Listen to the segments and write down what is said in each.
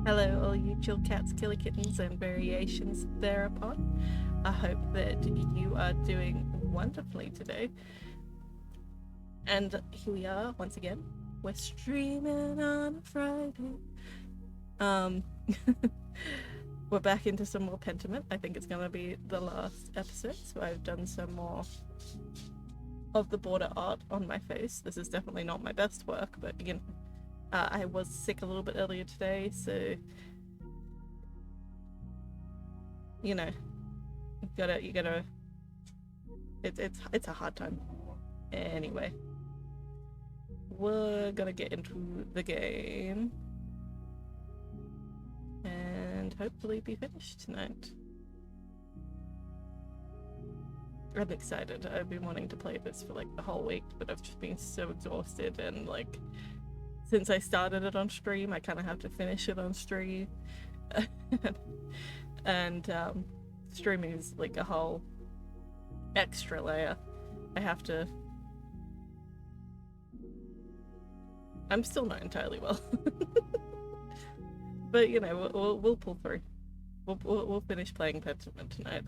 Hello, all you chill cats, killer kittens, and variations thereupon. I hope that you are doing wonderfully today. And here we are once again. We're streaming on a Friday. We're back into some more Pentiment. I think it's gonna be the last episode, so I've done some more of the border art on my face. This is definitely not my best work, but again, I was sick a little bit earlier today, so you know, you gotta. It's a hard time. Anyway, we're gonna get into the game and hopefully be finished tonight. I'm excited. I've been wanting to play this for like the whole week, but I've just been so exhausted, and like since I started it on stream, I kind of have to finish it on stream. And streaming is like a whole extra layer. I have to. I'm still not entirely well, but you know, we'll pull through. We'll finish playing Pentiment tonight.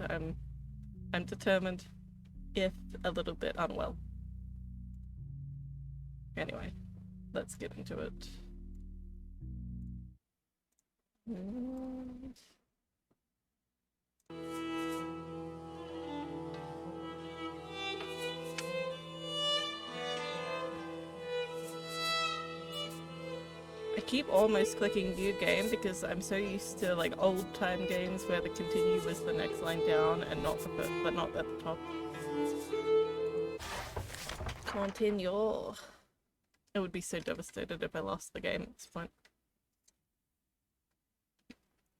I'm determined, if a little bit unwell. Anyway, let's get into it. I keep almost clicking new game because I'm so used to like old time games where the continue was the next line down and not but not at the top. Continue. I would be so devastated if I lost the game at this point.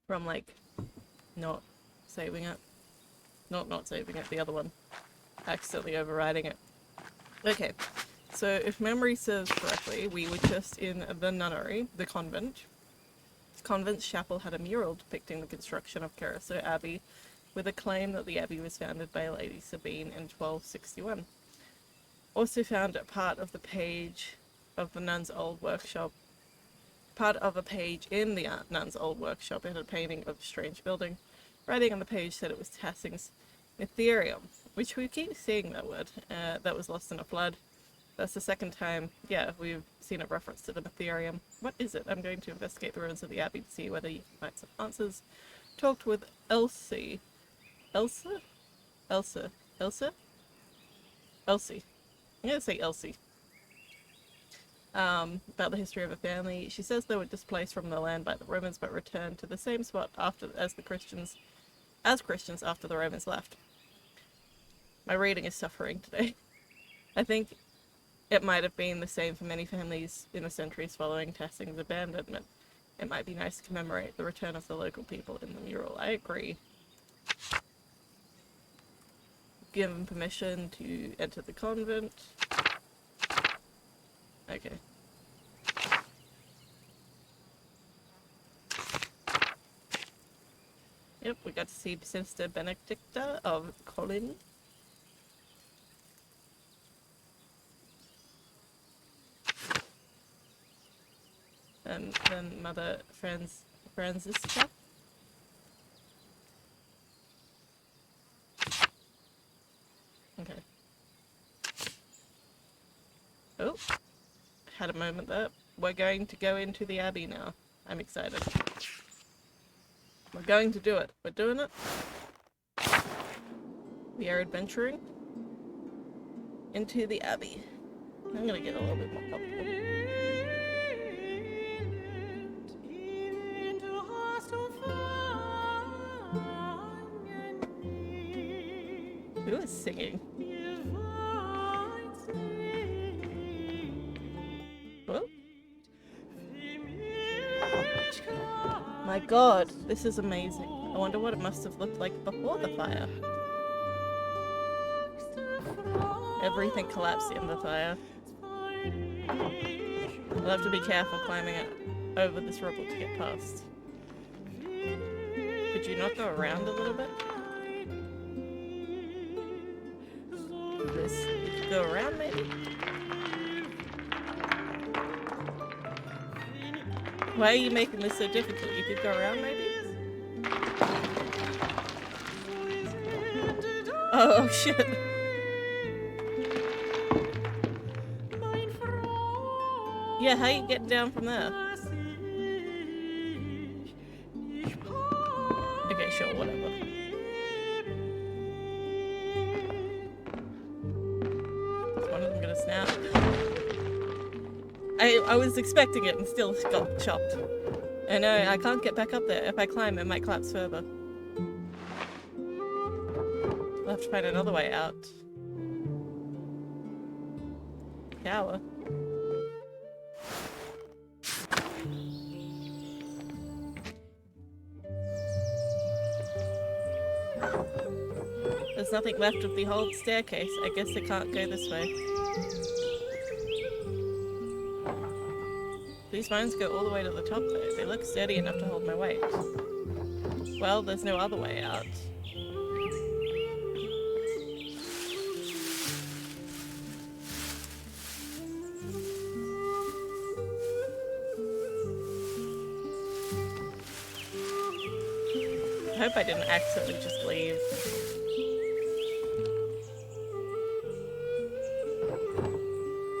From like not saving it. Not saving it, the other one. Accidentally overriding it. Okay. So if memory serves correctly, we were just in the nunnery, the convent. The convent's chapel had a mural depicting the construction of Keirsau Abbey, with a claim that the abbey was founded by Lady Sabine in 1261. Also found part of the page of the nun's old workshop. Part of a page in the nun's old workshop, it had a painting of a strange building. Writing on the page said it was Tassing's Mytherium, which we keep seeing that word. That was lost in a flood. That's the second time, yeah, we've seen a reference to the Mytherium. What is it? I'm going to investigate the ruins of the Abbey to see whether you can find some answers. Talked with Elsie. Elsie? I'm going to say Elsie. About the history of a family. She says they were displaced from the land by the Romans, but returned to the same spot as Christians after the Romans left. My reading is suffering today. I think it might have been the same for many families in the centuries following Tassing's abandonment. It might be nice to commemorate the return of the local people in the mural. I agree. Given permission to enter the convent. Okay. Yep, we got to see Sister Benedicta of Colin. And then Mother Franziska. Okay. Oh, had a moment there. We're going to go into the Abbey now. I'm excited. We're going to do it. We're doing it. We are adventuring into the Abbey. I'm gonna get a little bit more comfortable. Who is singing? What? My god, this is amazing. I wonder what it must have looked like before the fire. Everything collapsed in the fire. I'll have to be careful climbing it over this rubble to get past. Could you not go around a little bit? This, you could go around maybe? Why are you making this so difficult? You could go around, maybe? Oh, shit. Yeah, how you getting down from there? Okay, sure, whatever. Is one of them gonna snap? I was expecting it and still got chopped. I know, I can't get back up there. If I climb, it might collapse further. I'll have to find another way out. Tower. There's nothing left of the old staircase. I guess I can't go this way. These bones go all the way to the top though. They look sturdy enough to hold my weight. Well, there's no other way out. I hope I didn't accidentally just leave.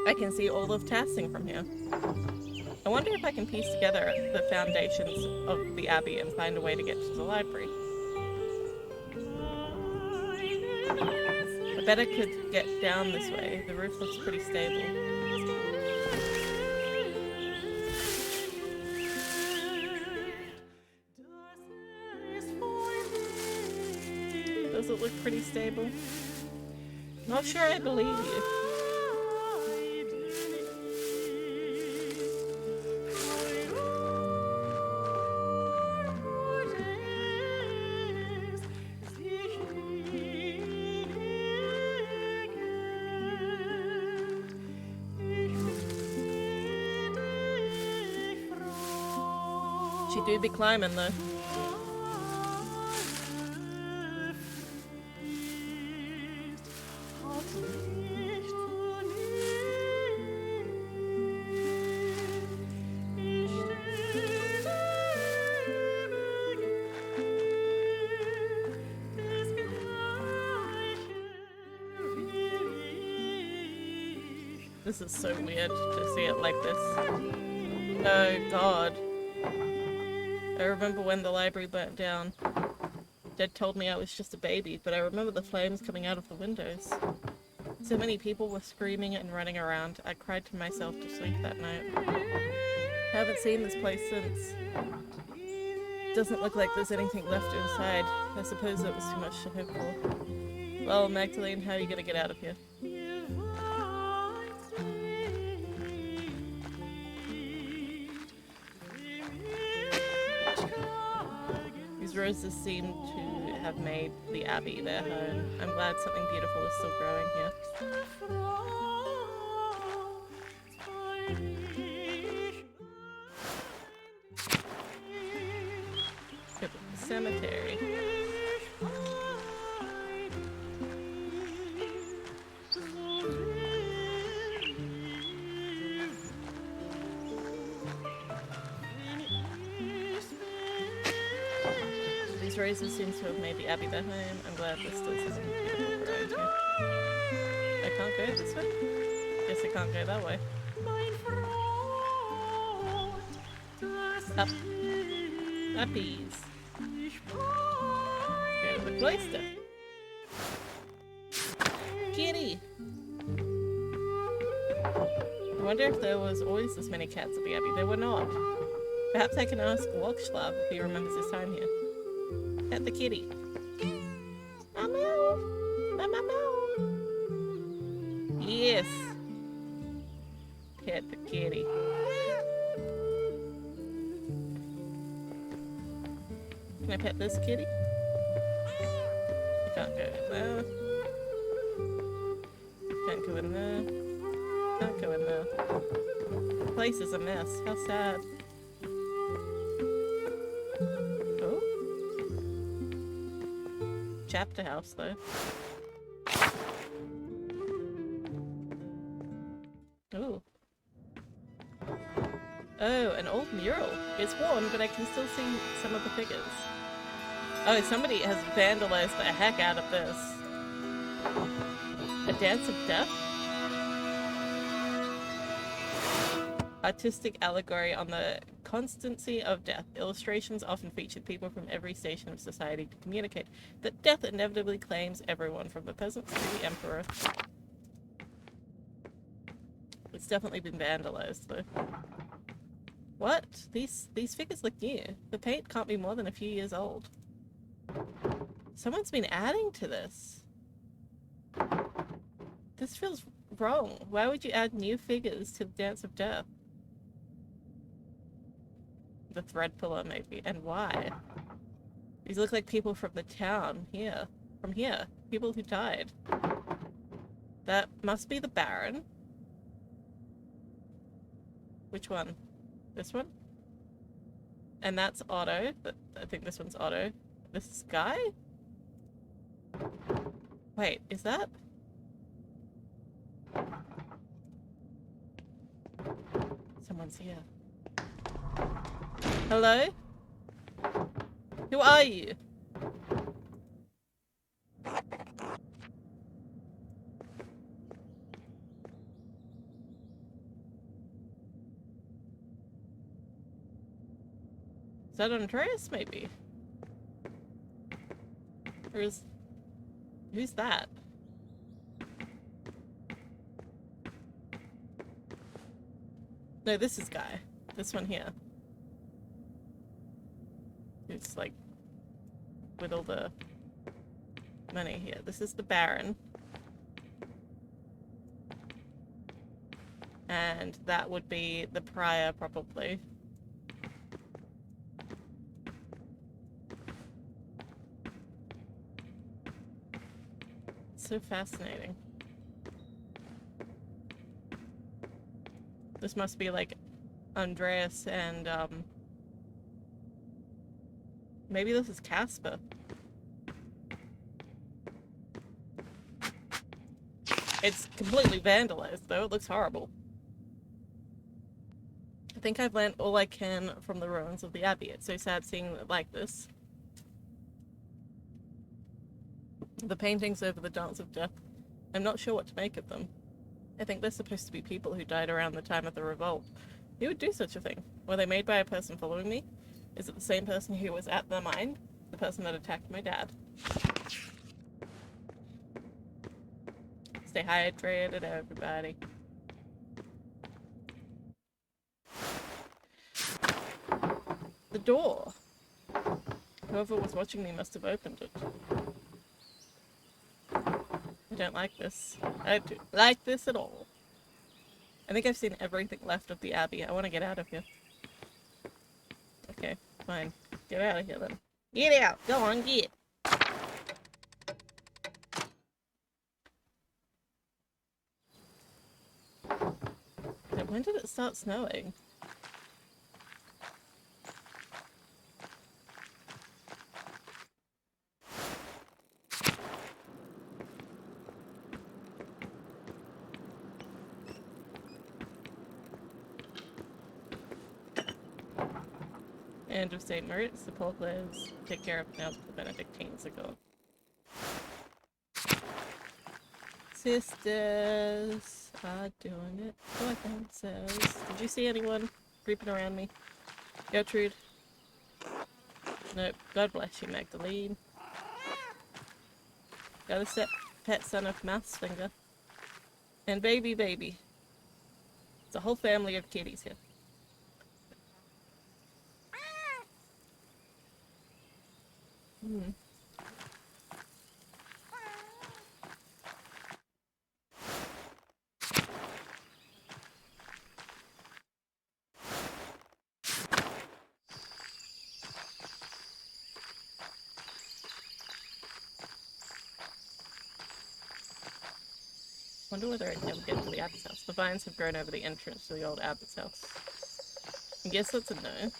I can see all of Tassing from here. I wonder if I can piece together the foundations of the abbey and find a way to get to the library. I bet I could get down this way. The roof looks pretty stable. Does it look pretty stable? Not sure I believe you. She do be climbing though. This is so weird to see it like this. Oh god. I remember when the library burnt down. Dad told me I was just a baby, but I remember the flames coming out of the windows. So many people were screaming and running around. I cried to myself to sleep that night. I haven't seen this place since. Doesn't look like there's anything left inside. I suppose it was too much to hope for. Well, Magdalene, how are you gonna get out of here? Roses seem to have made the abbey their home. I'm glad something beautiful is still growing here. Cemetery. Roses seems to have made the abbey their home. I'm glad there's still something beautiful growing here. I can't go this way? Guess I can't go that way. Up. Uppies. Go to the cloister. Kitty! I wonder if there was always this many cats at the abbey. There were not. Perhaps I can ask Walkschlab if he remembers his time here. Pet the kitty. Meow. Yes. Pet the kitty. Can I pet this kitty? I can't go in there. Can't go in there. Can't go in there. The place is a mess. How sad. Chapter house though. Ooh. Oh, an old mural. It's worn, but I can still see some of the figures. Oh, somebody has vandalized the heck out of this. A dance of death? Artistic allegory on the constancy of death. Illustrations often featured people from every station of society to communicate that death inevitably claims everyone, from the peasants to the emperor. It's definitely been vandalized, though. What? These figures look new. The paint can't be more than a few years old. Someone's been adding to this. This feels wrong. Why would you add new figures to the Dance of Death? The thread puller, maybe. And why? These look like people from the town here. From here. People who died. That must be the Baron. Which one? This one? And that's Otto. I think this one's Otto. This guy? Wait, is that? Someone's here. Hello? Who are you? Is that Andreas, maybe? Or is... Who's that? No, this is Guy. This one here. Who's like... with all the money here. This is the Baron. And that would be the Prior, probably. So fascinating. This must be like Andreas and maybe this is Casper. It's completely vandalized though, it looks horrible. I think I've learned all I can from the ruins of the Abbey. It's so sad seeing it like this. The paintings over the Dance of Death, I'm not sure what to make of them. I think they're supposed to be people who died around the time of the revolt. Who would do such a thing? Were they made by a person following me? Is it the same person who was at the mine? The person that attacked my dad? Stay hydrated, everybody. The door. Whoever was watching me must have opened it. I don't like this. I don't like this at all. I think I've seen everything left of the Abbey. I want to get out of here. Okay, fine. Get out of here then. Get out! Go on, get! When did it start snowing? End of St. Moritz, the Poplars take care of now the Benedictines ago. Sisters are doing it for themselves. Did you see anyone creeping around me? Gertrude? Nope. God bless you, Magdalene. Got a pet son of Mouse Finger. And baby. It's a whole family of kitties here. Wonder whether I can ever get to the Abbot's house. The vines have grown over the entrance to the old Abbot's house. I guess that's a no.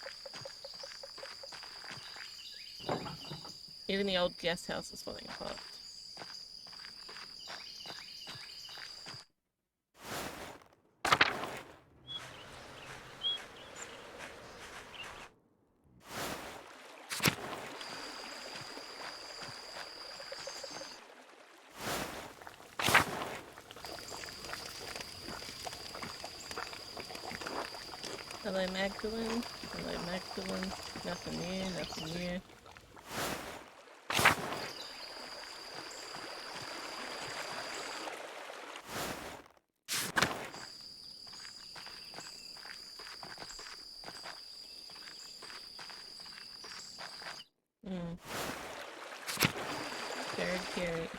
Even the old guest house is falling apart. Hello, Magdalene. Hello, Magdalene. Nothing new, nothing new. Very cute.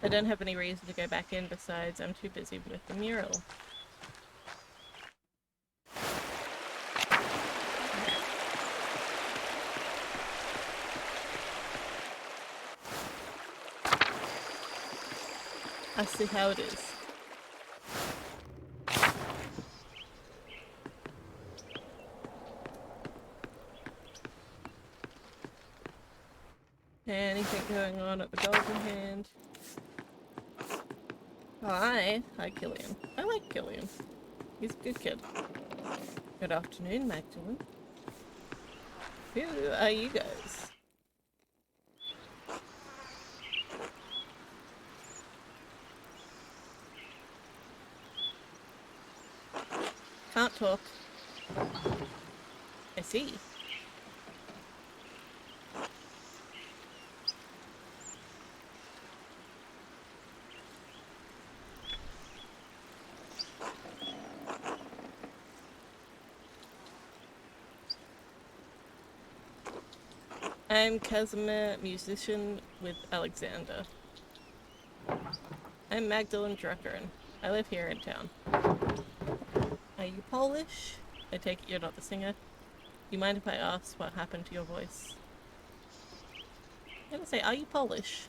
I don't have any reason to go back in besides I'm too busy with the mural. I see how it is. Anything going on at the Golden Hand? Hi Killian. I like Killian. He's a good kid. Good afternoon, Magdalene. Who are you guys? Can't talk. I see. I'm Casimir, musician with Alexander. I'm Magdalene Druckern. I live here in town. Are you Polish? I take it you're not the singer. You mind if I ask what happened to your voice? I'm gonna say, are you Polish?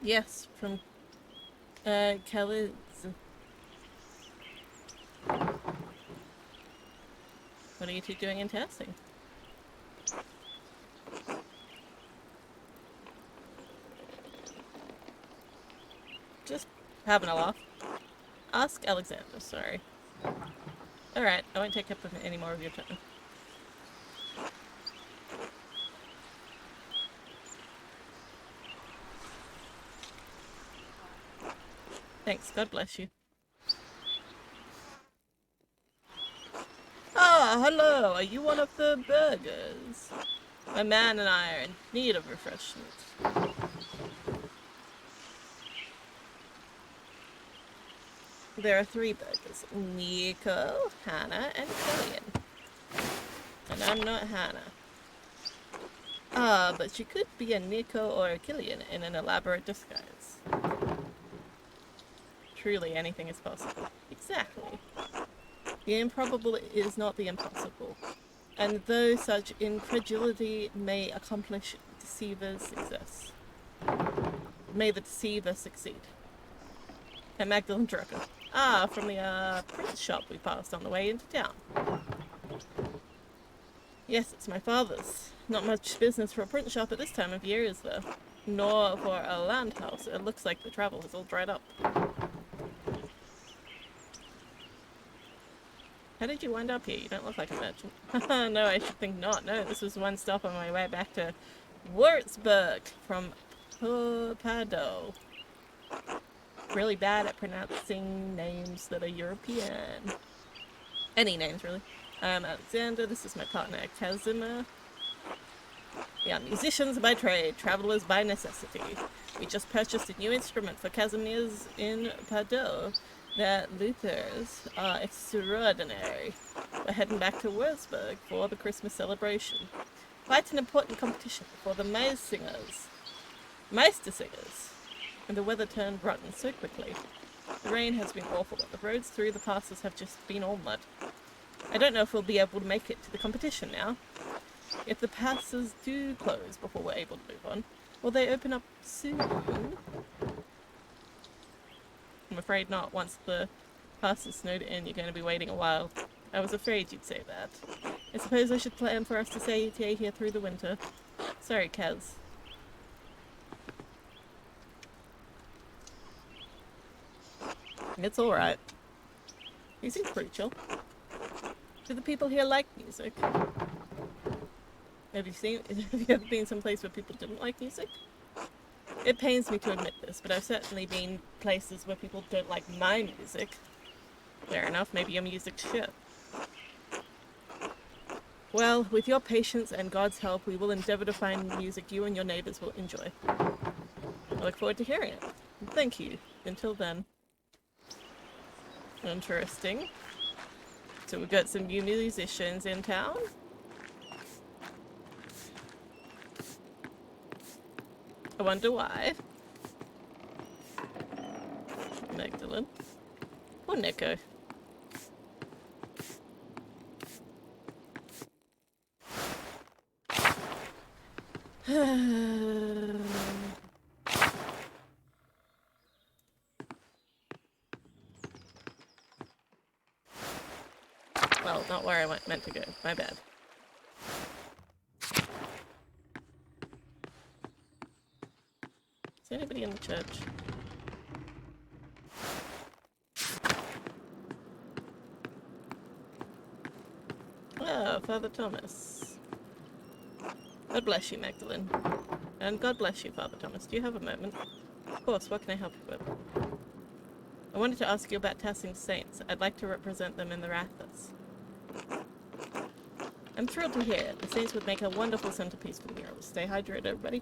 Yes, from Kalisz. What are you two doing in Tassing? Just having a laugh. Ask Alexander, sorry. Alright, I won't take up any more of your time. Thanks, God bless you. Ah, hello, are you one of the burgers? My man and I are in need of refreshment. There are 3 burgers. Nico, Hannah, and Killian. And I'm not Hannah. Ah, but she could be a Nico or a Killian in an elaborate disguise. Truly, anything is possible. Exactly. The improbable is not the impossible. And though such incredulity may accomplish deceiver's success, may the deceiver succeed. And Magdalene Drucker. Ah, from the print shop we passed on the way into town. Yes, it's my father's. Not much business for a print shop at this time of year, is there? Nor for a land house. It looks like the travel has all dried up. How did you wind up here? You don't look like a merchant. No, I should think not. No, this was one stop on my way back to Würzburg from Pado. Really bad at pronouncing names that are European. Any names, really. I'm Alexander. This is my partner, Casimir. We are musicians by trade, travelers by necessity. We just purchased a new instrument for Casimir's in Pado. Their luthers are extraordinary. We're heading back to Würzburg for the Christmas celebration. Quite an important competition for the Meister singers. And the weather turned rotten so quickly. The rain has been awful, and the roads through the passes have just been all mud. I don't know if we'll be able to make it to the competition now. If the passes do close before we're able to move on, will they open up soon? I'm afraid not. Once the pass is snowed in, you're going to be waiting a while. I was afraid you'd say that. I suppose I should plan for us to stay here through the winter. Sorry, Kaz. It's alright. He seems pretty chill. Do the people here like music? Have you ever been someplace where people didn't like music? It pains me to admit this, but I've certainly been places where people don't like my music. Fair enough, maybe your music's shit. Well, with your patience and God's help, we will endeavour to find music you and your neighbours will enjoy. I look forward to hearing it. Thank you. Until then. Interesting. So we've got some new musicians in town. I wonder why. Magdalene. Or Nico. Well, not where I meant to go. My bad. Is anybody in the church? Oh, Father Thomas. God bless you, Magdalene. And God bless you, Father Thomas. Do you have a moment? Of course, what can I help you with? I wanted to ask you about Tassing's saints. I'd like to represent them in the rathas. I'm thrilled to hear it. The saints would make a wonderful centerpiece for the mural. Stay hydrated, everybody.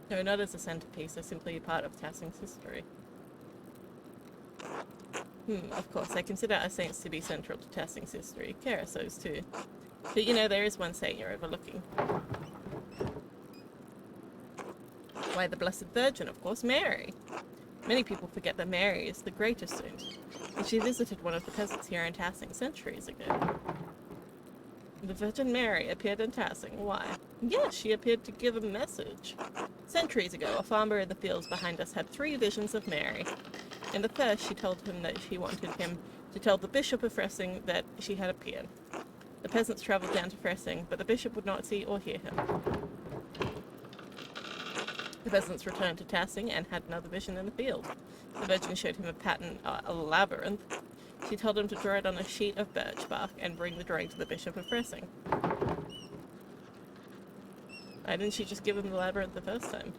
No, not as a centerpiece. They're simply a part of Tassing's history. Of course, I consider our saints to be central to Tassing's history. Keirsau's too. But you know, there is one saint you're overlooking. Why, the Blessed Virgin, of course, Mary. Many people forget that Mary is the greatest saint, and she visited one of the peasants here in Tassing centuries ago. The Virgin Mary appeared in Tassing. Why? Yes, she appeared to give a message. Centuries ago, a farmer in the fields behind us had 3 visions of Mary. In the first, she told him that she wanted him to tell the Bishop of Fressing that she had appeared. The peasants travelled down to Fressing, but the bishop would not see or hear him. The peasants returned to Tassing and had another vision in the field. The Virgin showed him a pattern, a labyrinth. She told him to draw it on a sheet of birch bark and bring the drawing to the Bishop of Fressing. Why didn't she just give him the labyrinth the first time?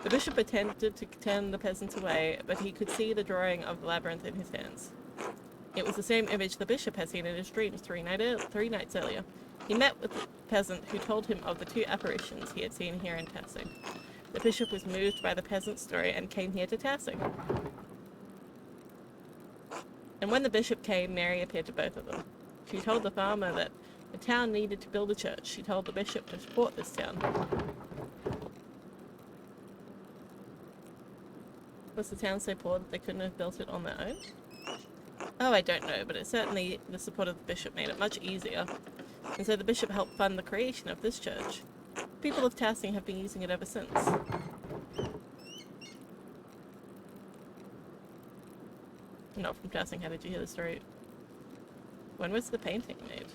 The bishop attempted to turn the peasants away, but he could see the drawing of the labyrinth in his hands. It was the same image the bishop had seen in his dreams 3 nights earlier. He met with the peasant who told him of the 2 apparitions he had seen here in Tassing. The bishop was moved by the peasant's story and came here to Tassing. And when the bishop came, Mary appeared to both of them. She told the farmer that the town needed to build a church. She told the bishop to support this town. Was the town so poor that they couldn't have built it on their own? Oh, I don't know, but it certainly, the support of the bishop made it much easier. And so the bishop helped fund the creation of this church. People of Tassing have been using it ever since. Not from Tassing, how did you hear the story? When was the painting made?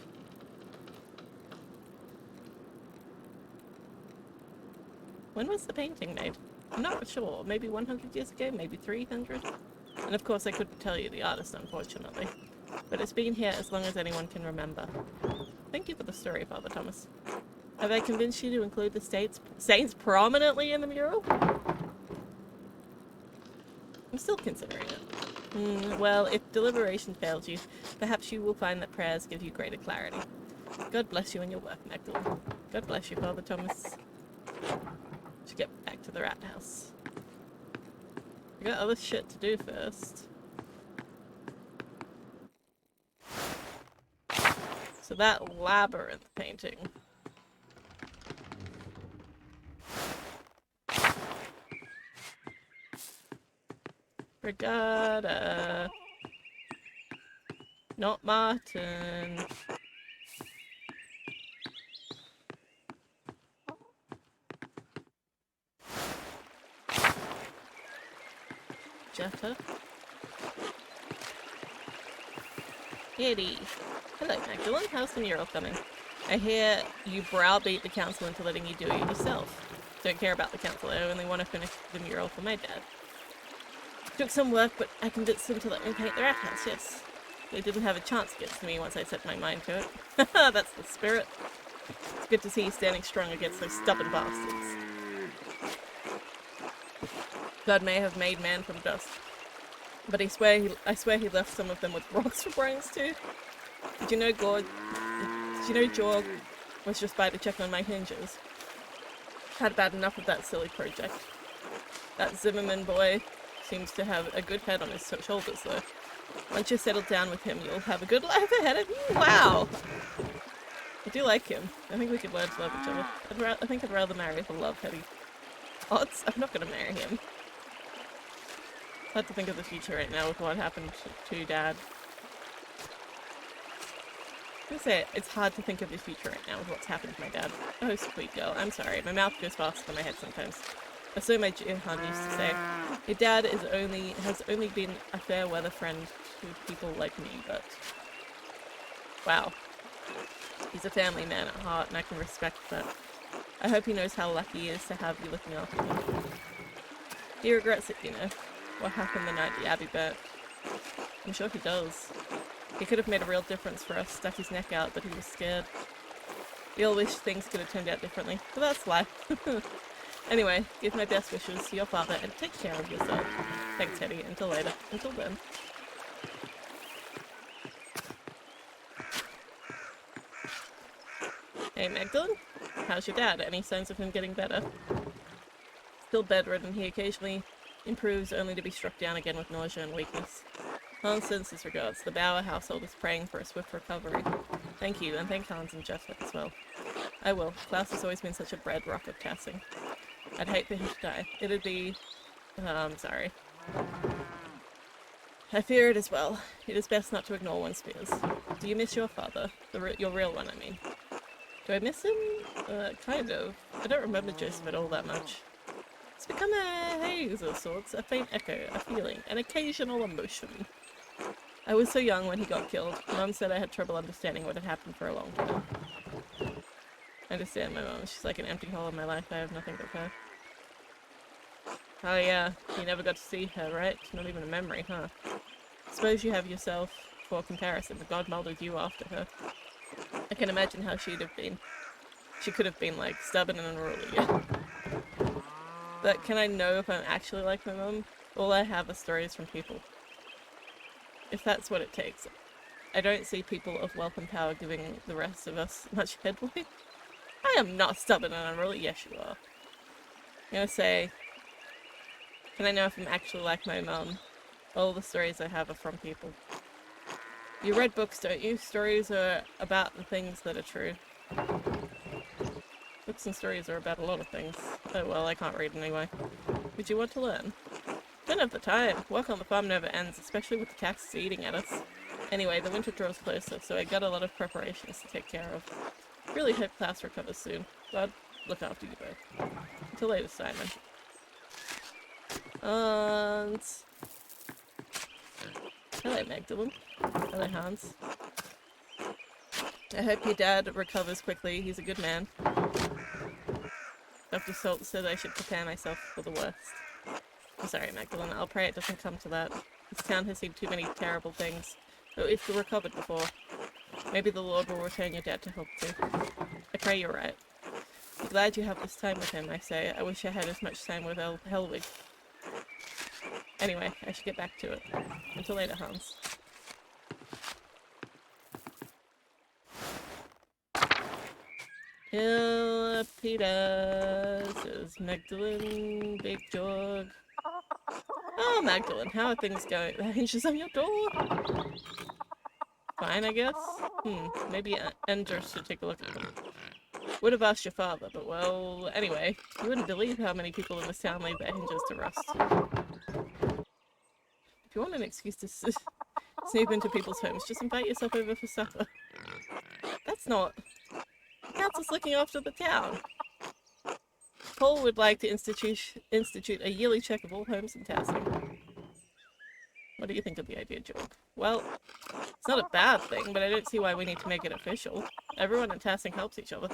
When was the painting made? I'm not sure. Maybe 100 years ago? Maybe 300? And of course I couldn't tell you the artist, unfortunately. But it's been here as long as anyone can remember. Thank you for the story, Father Thomas. Have I convinced you to include the saints prominently in the mural? I'm still considering it. Well, if deliberation fails you, perhaps you will find that prayers give you greater clarity. God bless you in your work, Magdalene. God bless you, Father Thomas. Should get back to the rat house. I got other shit to do first. So that labyrinth painting. Regatta. Not Martin. Jetta. Eddie. Hello, Magdalene. How's the mural coming? I hear you browbeat the council into letting you do it yourself. Don't care about the council, I only want to finish the mural for my dad. Took some work, but I convinced them to let me paint their outhouse, yes. They didn't have a chance against me once I set my mind to it. That's the spirit. It's good to see you standing strong against those stubborn bastards. God may have made man from dust, but I swear he left some of them with rocks for brains too. Did you know Jorg was just by to check on my hinges? Had bad enough of that silly project. That Zimmerman boy seems to have a good head on his shoulders though. Once you're settled down with him, you'll have a good life ahead of you. Wow! I do like him. I think we could learn to love each other. I think I'd rather marry the love-heavy. Odds? I'm not gonna marry him. It's hard to think of the future right now with what happened to Dad. I was gonna say, it's hard to think of the future right now with what's happened to my dad. Oh, sweet girl. I'm sorry. My mouth goes faster than my head sometimes. Or so my Jihan used to say. Your dad has only been a fair weather friend to people like me, but... Wow. He's a family man at heart, and I can respect that. I hope he knows how lucky he is to have you looking after him. He regrets it, you know. What happened the night the Abbey burnt. I'm sure he does. He could have made a real difference for us, stuck his neck out, but he was scared. We all wish things could have turned out differently, but that's life. Anyway, give my best wishes to your father and take care of yourself. Thanks, Teddy. Until later. Until then. Hey, Magdalene? How's your dad? Any signs of him getting better? Still bedridden, he occasionally improves only to be struck down again with nausea and weakness. Hans sends his regards. The Bauer household is praying for a swift recovery. Thank you, and thank Hans and Jeff as well. I will. Klaus has always been such a bread rock of Tassing. I'd hate for him to die. It'd be... I'm sorry. I fear it as well. It is best not to ignore one's fears. Do you miss your father? Your real one, I mean. Do I miss him? Kind of. I don't remember Joseph at all that much. It's become a haze of sorts, a faint echo, a feeling, an occasional emotion. I was so young when he got killed. Mum said I had trouble understanding what had happened for a long time. I understand my mum. She's like an empty hole in my life. I have nothing but her. Oh yeah, you never got to see her, right? Not even a memory, huh? Suppose you have yourself, for comparison, but God molded you after her. I can imagine how she'd have been. She could have been, like, stubborn and unruly. But can I know if I'm actually like my mum? All I have are stories from people. If that's what it takes. I don't see people of wealth and power giving the rest of us much headway. I am not stubborn and unruly. Yes, you are. I'm gonna say, can I know if I'm actually like my mum? All the stories I have are from people. You read books, don't you? Stories are about the things that are true. Books and stories are about a lot of things. Oh well, I can't read anyway. Would you want to learn? Don't have the time. Work on the farm never ends, especially with the cats eating at us. Anyway, the winter draws closer, so I got a lot of preparations to take care of. Really hope Klaus recovers soon. God, look after you both. Until later, Simon. And... Hello, Magdalene. Hello, Hans. I hope your dad recovers quickly. He's a good man. Dr. Salt said I should prepare myself for the worst. I'm sorry, Magdalene. I'll pray it doesn't come to that. This town has seen too many terrible things. But if you're recovered before, maybe the Lord will return your dad to help too. I pray you're right. I'm glad you have this time with him, I say. I wish I had as much time with Helwig. Anyway, I should get back to it. Until later, Hans. Hill Peter, says Magdalene, Big Jorg. Oh, Magdalene, how are things going? The hinges on your door? Fine, I guess? Maybe Endeth should take a look at them. Would have asked your father, but well, anyway, you wouldn't believe how many people in this town leave their hinges to rust. If you want an excuse to snoop into people's homes, just invite yourself over for supper. That's not... The council's looking after the town. Paul would like to institute a yearly check of all homes in Tassing. What do you think of the idea, George? Well, it's not a bad thing, but I don't see why we need to make it official. Everyone in Tassing helps each other.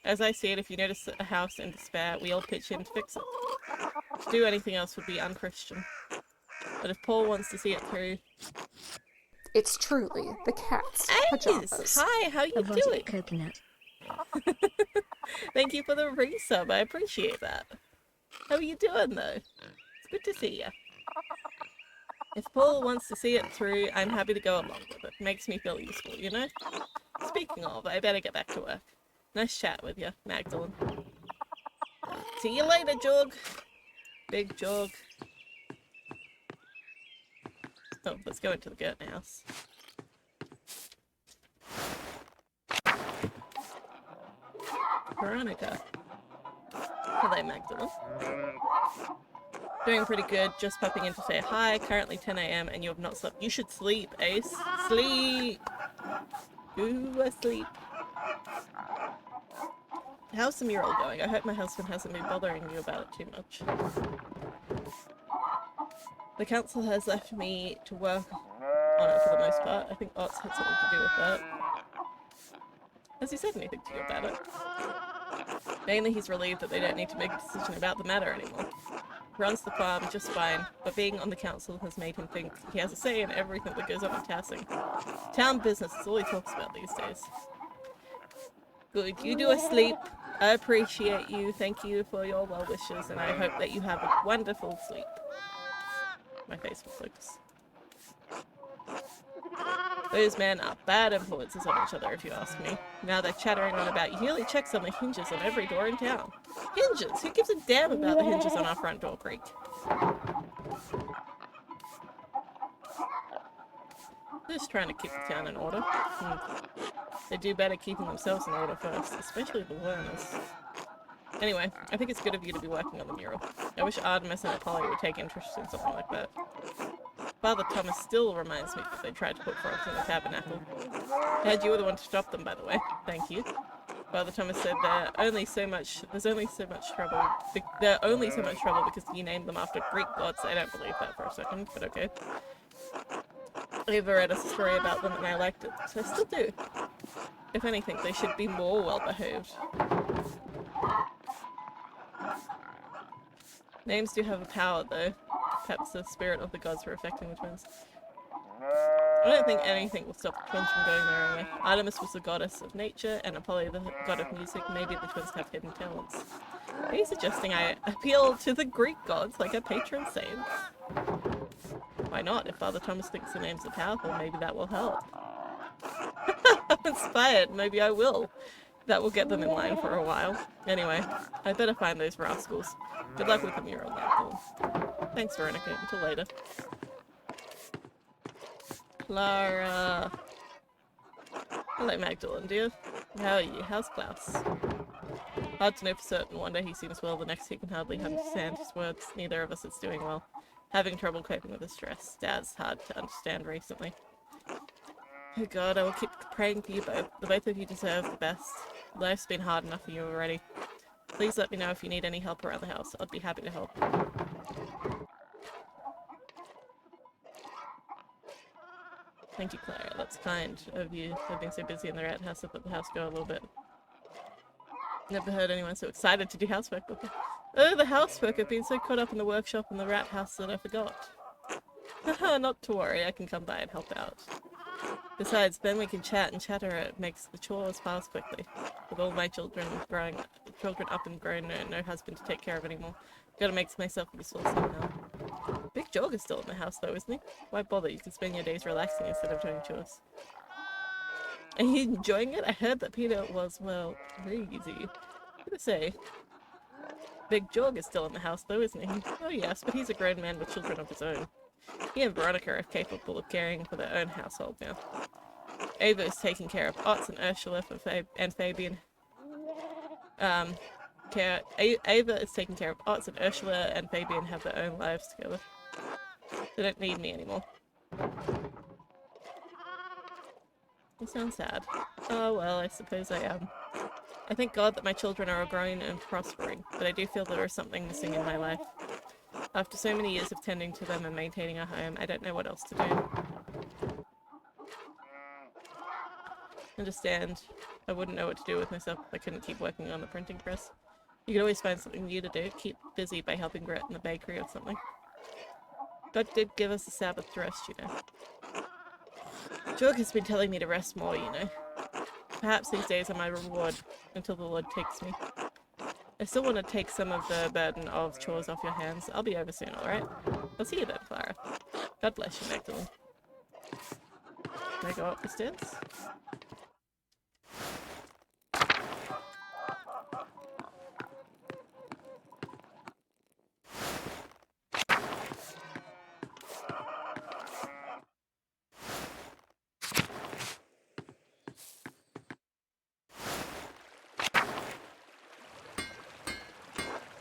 As I see it, if you notice a house in despair, we all pitch in to fix it. To do anything else would be unchristian. But if Paul wants to see it through... It's truly the cat's pajamas. Hi, how you doing? Coconut. Thank you for the resub, I appreciate that. How are you doing, though? It's good to see you. If Paul wants to see it through, I'm happy to go along with it. Makes me feel useful, you know? Speaking of, I better get back to work. Nice chat with you, Magdalene. See you later, Jog. Big Jog. Oh, let's go into the Gurton house. Veronica. Hello, Magdalene. Doing pretty good, just popping in to say hi. Currently 10 AM and you have not slept. You should sleep, Ace. Sleep! Go asleep. How's the mural going? I hope my husband hasn't been bothering you about it too much. The council has left me to work on it for the most part. I think Arts had something to do with that. Has he said anything to you about it? Mainly he's relieved that they don't need to make a decision about the matter anymore. He runs the farm just fine, but being on the council has made him think he has a say in everything that goes on in Tassing. Town business is all he talks about these days. Good, you do asleep. I appreciate you. Thank you for your well wishes, and I hope that you have a wonderful sleep. My face will focus. Those men are bad influences on each other, if you ask me. Now they're chattering on about you yearly checks on the hinges on every door in town. Hinges? Who gives a damn about the hinges on our front door, Creek? Just trying to keep the town in order. They do better keeping themselves in order first, especially the learners. Anyway, I think it's good of you to be working on the mural. I wish Artemis and Apollo would take interest in something like that. Father Thomas still reminds me that they tried to put frogs in the tabernacle. I heard you were the one to stop them, by the way. Thank you. Father Thomas said there's only so much trouble because you named them after Greek gods. I don't believe that for a second, but okay. I ever read a story about them and I liked it, so I still do. If anything, they should be more well behaved. Names do have a power, though. Perhaps the spirit of the gods were affecting the twins. I don't think anything will stop the twins from going their own way. Artemis was the goddess of nature, and Apollo the god of music. Maybe the twins have hidden talents. Are you suggesting I appeal to the Greek gods like a patron saint? Why not? If Father Thomas thinks the names are powerful, maybe that will help. I'm inspired. Maybe I will. That will get them in line for a while. Anyway, I better find those rascals. Good luck with the mural, Magdalene. Thanks, Veronica. Until later. Clara. Hello, Magdalene, dear. How are you? How's Klaus? Hard to know for certain. One day he seems well, the next he can hardly understand his words. Neither of us is doing well. Having trouble coping with the stress. Dad's hard to understand recently. Oh God, I will keep praying for you both. The both of you deserve the best. Life's been hard enough for you already. Please let me know if you need any help around the house. I'd be happy to help. Thank you, Clara. That's kind of you. I've been so busy in the rat house, I've let the house go a little bit. Never heard anyone so excited to do housework before. Oh, the housework! I've been so caught up in the workshop and the rat house that I forgot. Haha, not to worry. I can come by and help out. Besides, then we can chat and chatter. It makes the chores pass quickly. With all my children up and grown, no husband to take care of anymore. Gotta make myself useful somehow. Big Jog is still in the house though, isn't he? Why bother? You can spend your days relaxing instead of doing chores. Are you enjoying it? I heard that Peter was, well, crazy. What did I say? Big Jog is still in the house though, isn't he? Oh yes, but he's a grown man with children of his own. He and Veronica are capable of caring for their own household now. Ava is taking care of Otts and Ursula and Fabian. Ava is taking care of Otts and Ursula and Fabian have their own lives together. They don't need me anymore. You sound sad. Oh well, I suppose I am. I thank God that my children are grown and prospering, but I do feel there is something missing in my life. After so many years of tending to them and maintaining a home, I don't know what else to do. Understand. I wouldn't know what to do with myself if I couldn't keep working on the printing press. You could always find something new to do. Keep busy by helping Gret in the bakery or something. God did give us a Sabbath to rest, you know. Jorg has been telling me to rest more, you know. Perhaps these days are my reward until the Lord takes me. I still want to take some of the burden of chores off your hands. I'll be over soon, alright? I'll see you then, Clara. God bless you, Magdalene. Can I go up the stairs?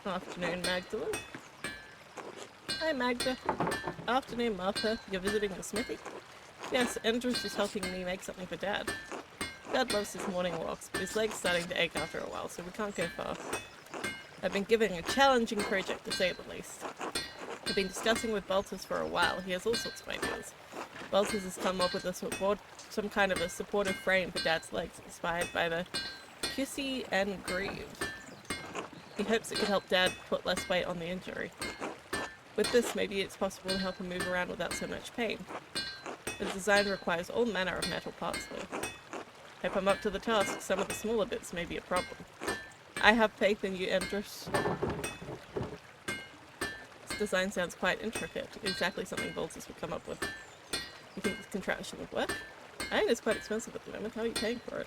Afternoon, Magdalene. Hi, Magda. Afternoon, Martha. You're visiting the smithy? Yes, Andreas is helping me make something for Dad. Dad loves his morning walks, but his leg's starting to ache after a while, so we can't go far. I've been given a challenging project, to say the least. I've been discussing with Baltus for a while. He has all sorts of ideas. Baltus has come up with some kind of a supportive frame for Dad's legs, inspired by the Cussy and Grieve. He hopes it could help Dad put less weight on the injury. With this, maybe it's possible to help him move around without so much pain. The design requires all manner of metal parts, though. If I'm up to the task, some of the smaller bits may be a problem. I have faith in you, Andreas. This design sounds quite intricate, exactly something Baltus would come up with. You think this contraption would work? I think it's quite expensive at the moment. How are you paying for it?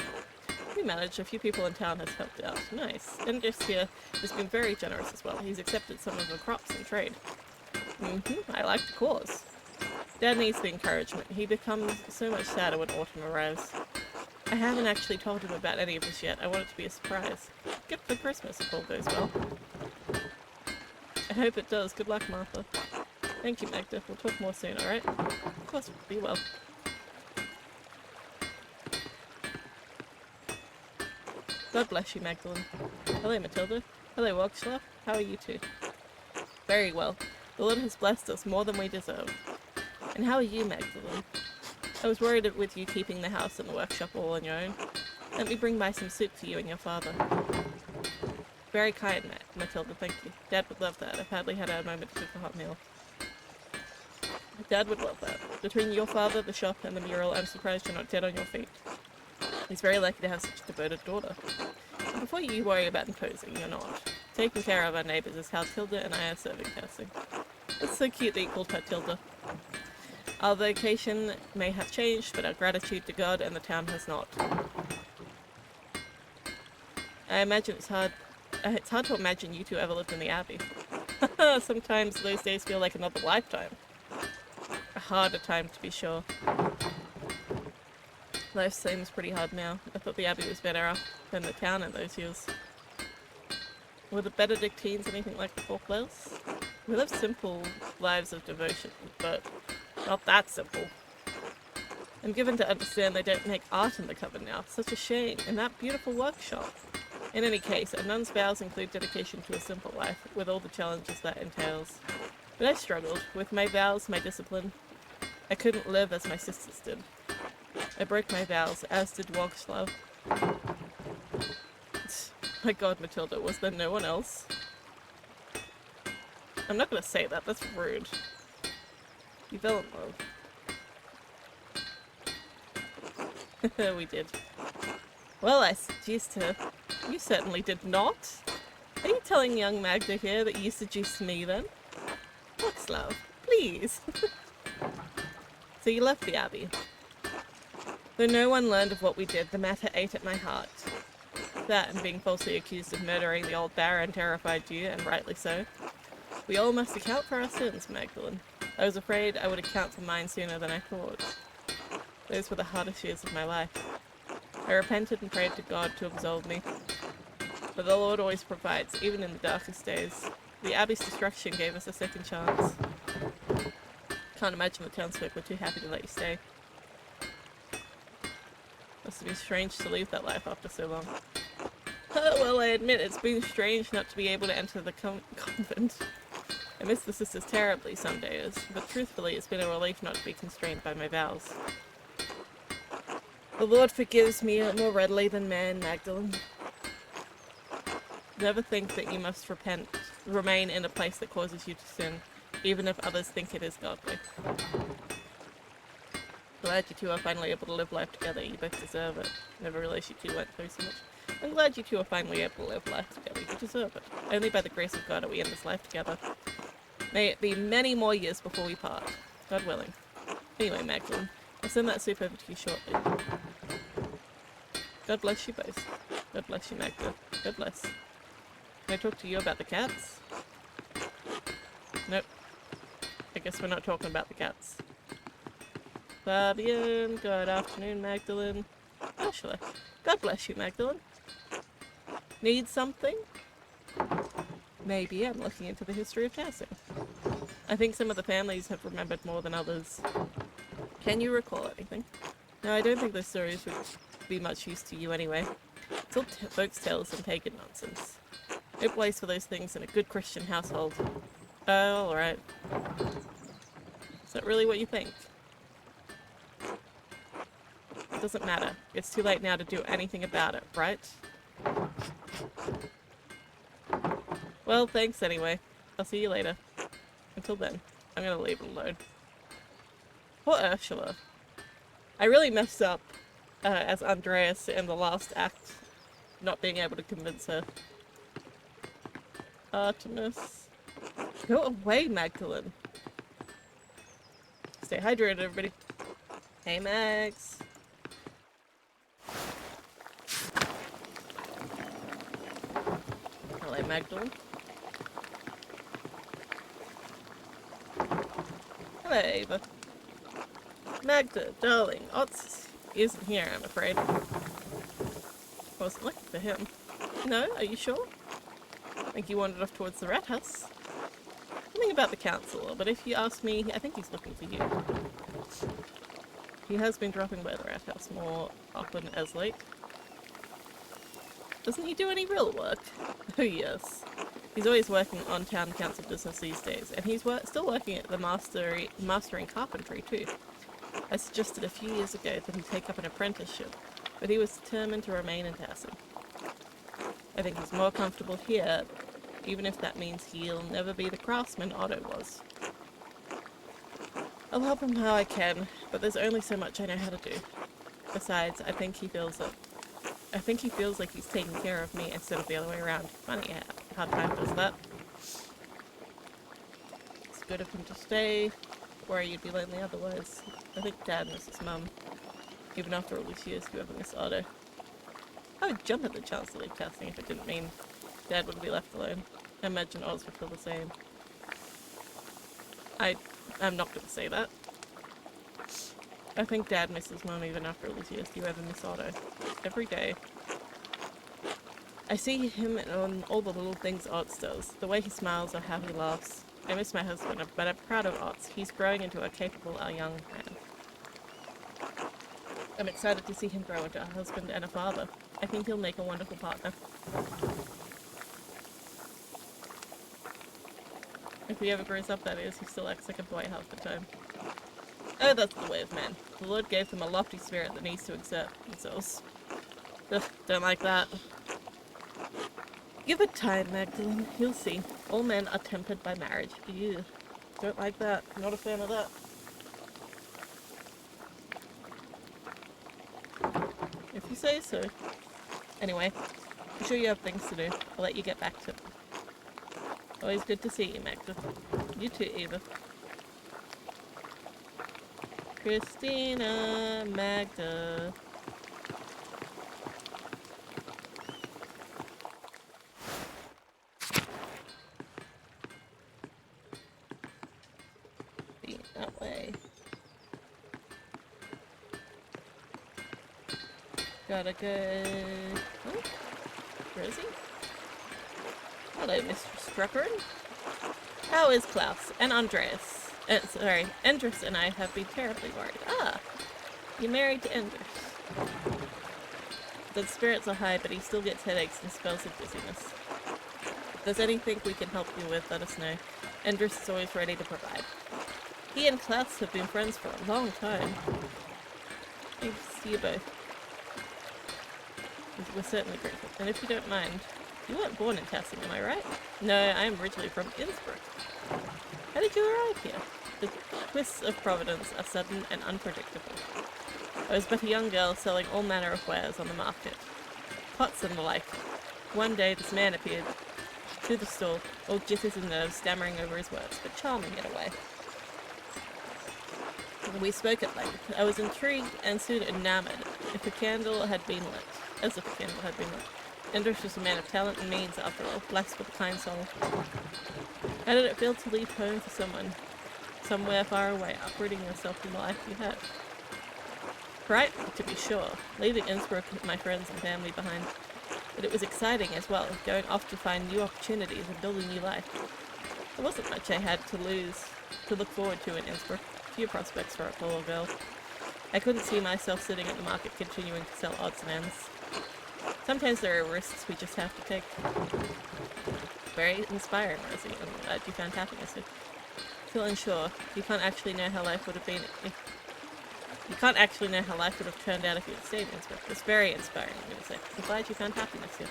We managed. A few people in town has helped out. Nice. Andreas here has been very generous as well. He's accepted some of the crops in trade. I like the cause. Dad needs the encouragement. He becomes so much sadder when autumn arrives. I haven't actually told him about any of this yet. I want it to be a surprise. Gift for Christmas if all goes well. I hope it does. Good luck, Martha. Thank you, Magda. We'll talk more soon, alright? Of course, be well. God bless you, Magdalene. Hello, Matilda. Hello, Wogslav. How are you two? Very well. The Lord has blessed us more than we deserve. And how are you, Magdalene? I was worried with you keeping the house and the workshop all on your own. Let me bring by some soup for you and your father. Very kind, Matilda, thank you. Dad would love that. I've hardly had a moment to cook a hot meal. Dad would love that. Between your father, the shop, and the mural, I'm surprised you're not dead on your feet. He's very lucky to have such a devoted daughter. And before you worry about imposing, you're not. Taking care of our neighbours is how Tilda and I are serving Tassing. It's so cute that you called her Tilda. Our vocation may have changed, but our gratitude to God and the town has not. I imagine it's hard to imagine you two ever lived in the Abbey. Sometimes those days feel like another lifetime. A harder time, to be sure. Life seems pretty hard now. I thought the Abbey was better off than the town in those years. Were the Benedictines anything like the Falklands? We live simple lives of devotion, but not that simple. I'm given to understand they don't make art in the coven now. Such a shame. In that beautiful workshop. In any case, a nun's vows include dedication to a simple life, with all the challenges that entails. But I struggled. With my vows, my discipline. I couldn't live as my sisters did. I broke my vows, as did Wogslav. My god, Matilda, was there no one else? I'm not gonna say that, that's rude. You fell in love. We did. Well, I seduced her. You certainly did not. Are you telling young Magda here that you seduced me then? Wogslav, please. So you left the Abbey. Though no one learned of what we did, the matter ate at my heart. That and being falsely accused of murdering the old Baron terrified you, and rightly so. We all must account for our sins, Magdalene. I was afraid I would account for mine sooner than I thought. Those were the hardest years of my life. I repented and prayed to God to absolve me. But the Lord always provides, even in the darkest days. The Abbey's destruction gave us a second chance. Can't imagine the townsfolk were too happy to let you stay. Must have been strange to leave that life after so long. Well, I admit it's been strange not to be able to enter the convent. I miss the sisters terribly some days, but truthfully it's been a relief not to be constrained by my vows. The Lord forgives me more readily than man, Magdalene. Never think that you must remain in a place that causes you to sin, even if others think it is godly. Glad you two are finally able to live life together. You both deserve it. Never realized you two went through so much. I'm glad you two are finally able to live life together. You deserve it. Only by the grace of God are we in this life together. May it be many more years before we part. God willing. Anyway, Magdalene, I'll send that soup over to you shortly. God bless you both. God bless you, Magda. God bless. Can I talk to you about the cats? Nope. I guess we're not talking about the cats. Fabian, good afternoon, Magdalene. Ursula, God bless you, Magdalene. Need something? Maybe I'm looking into the history of Tassing. I think some of the families have remembered more than others. Can you recall anything? No, I don't think those stories would be much use to you anyway. It's all folks' tales and pagan nonsense. No place for those things in a good Christian household. Oh, alright. Is that really what you think? It doesn't matter. It's too late now to do anything about it, right? Well, thanks anyway. I'll see you later. Until then, I'm gonna leave it alone. Poor Ursula. I really messed up as Andreas in the last act, not being able to convince her. Artemis. Go away, Magdalene. Stay hydrated, everybody. Hey, Max. Hello, Magdalene. Hello, Ava. Magda, darling, Otz isn't here, I'm afraid. Wasn't looking for him. No, are you sure? I think he wandered off towards the rat house. Something about the council, but if you ask me, I think he's looking for you. He has been dropping by the rat house more often as late. Doesn't he do any real work? Oh yes. He's always working on town council business these days, and he's still working at the mastering carpentry too. I suggested a few years ago that he take up an apprenticeship, but he was determined to remain in Tassing. I think he's more comfortable here, even if that means he'll never be the craftsman Otto was. I'll help him how I can, but there's only so much I know how to do. Besides, I think he feels like he's taking care of me instead of the other way around. Funny how time does that. It's good of him to stay, or you'd be lonely otherwise. I think Dad misses Mum. Even after all these years, whoever miss Otto. I would jump at the chance to leave Tassing if it didn't mean Dad would be left alone. I imagine Oz would feel the same. I'm not going to say that. I think Dad misses Mum even after all these years. Do you ever miss Otto? Every day. I see him on all the little things Otz does. The way he smiles or how he laughs. I miss my husband, but I'm proud of Otz. He's growing into a capable young man. I'm excited to see him grow into a husband and a father. I think he'll make a wonderful partner. If he ever grows up, that is, he still acts like a boy half the time. Oh, that's the way of men. The Lord gave them a lofty spirit that needs to exert themselves. Ugh, don't like that. Give it time, Magdalene. You'll see. All men are tempered by marriage. Ew. Don't like that. Not a fan of that. If you say so. Anyway, I'm sure you have things to do. I'll let you get back to it. Always good to see you, Magda. You too, Eva. Christina, Magda. That way. Gotta go. Oh, where is he? Hello, Mr. Struckeren. How is Klaus and Andreas? Endeth and I have been terribly worried. Ah, you married to Endeth. The spirits are high, but he still gets headaches and spells of dizziness. If there's anything we can help you with, let us know. Endeth is always ready to provide. He and Klaus have been friends for a long time. Nice to see you both. We're certainly grateful. And if you don't mind, you weren't born in Tassing, am I right? No, I am originally from Innsbruck. How did you arrive here? The twists of Providence are sudden and unpredictable. I was but a young girl selling all manner of wares on the market. Pots and the like. One day this man appeared through the stall, all jitters and nerves, stammering over his words, but charming in a way. We spoke at length. I was intrigued and soon enamoured, if a candle had been lit. As if a candle had been lit. Endeth was a man of talent and means, after all, blessed with a kind soul. How did it feel to leave home for someone, somewhere far away, uprooting yourself from the life you had? Frightening, to be sure, leaving Innsbruck with my friends and family behind. But it was exciting as well, going off to find new opportunities and build a new life. There wasn't much I had to look forward to in Innsbruck. Few prospects for a poor girl. I couldn't see myself sitting at the market continuing to sell odds and ends. Sometimes there are risks we just have to take. Very inspiring, Rosie. I'm glad you found happiness. Feel unsure. You can't actually know how life would have been if you can't actually know how life would have turned out if you had stayed in Innsbruck. It's very inspiring, I'm going to say. I'm glad you found happiness here.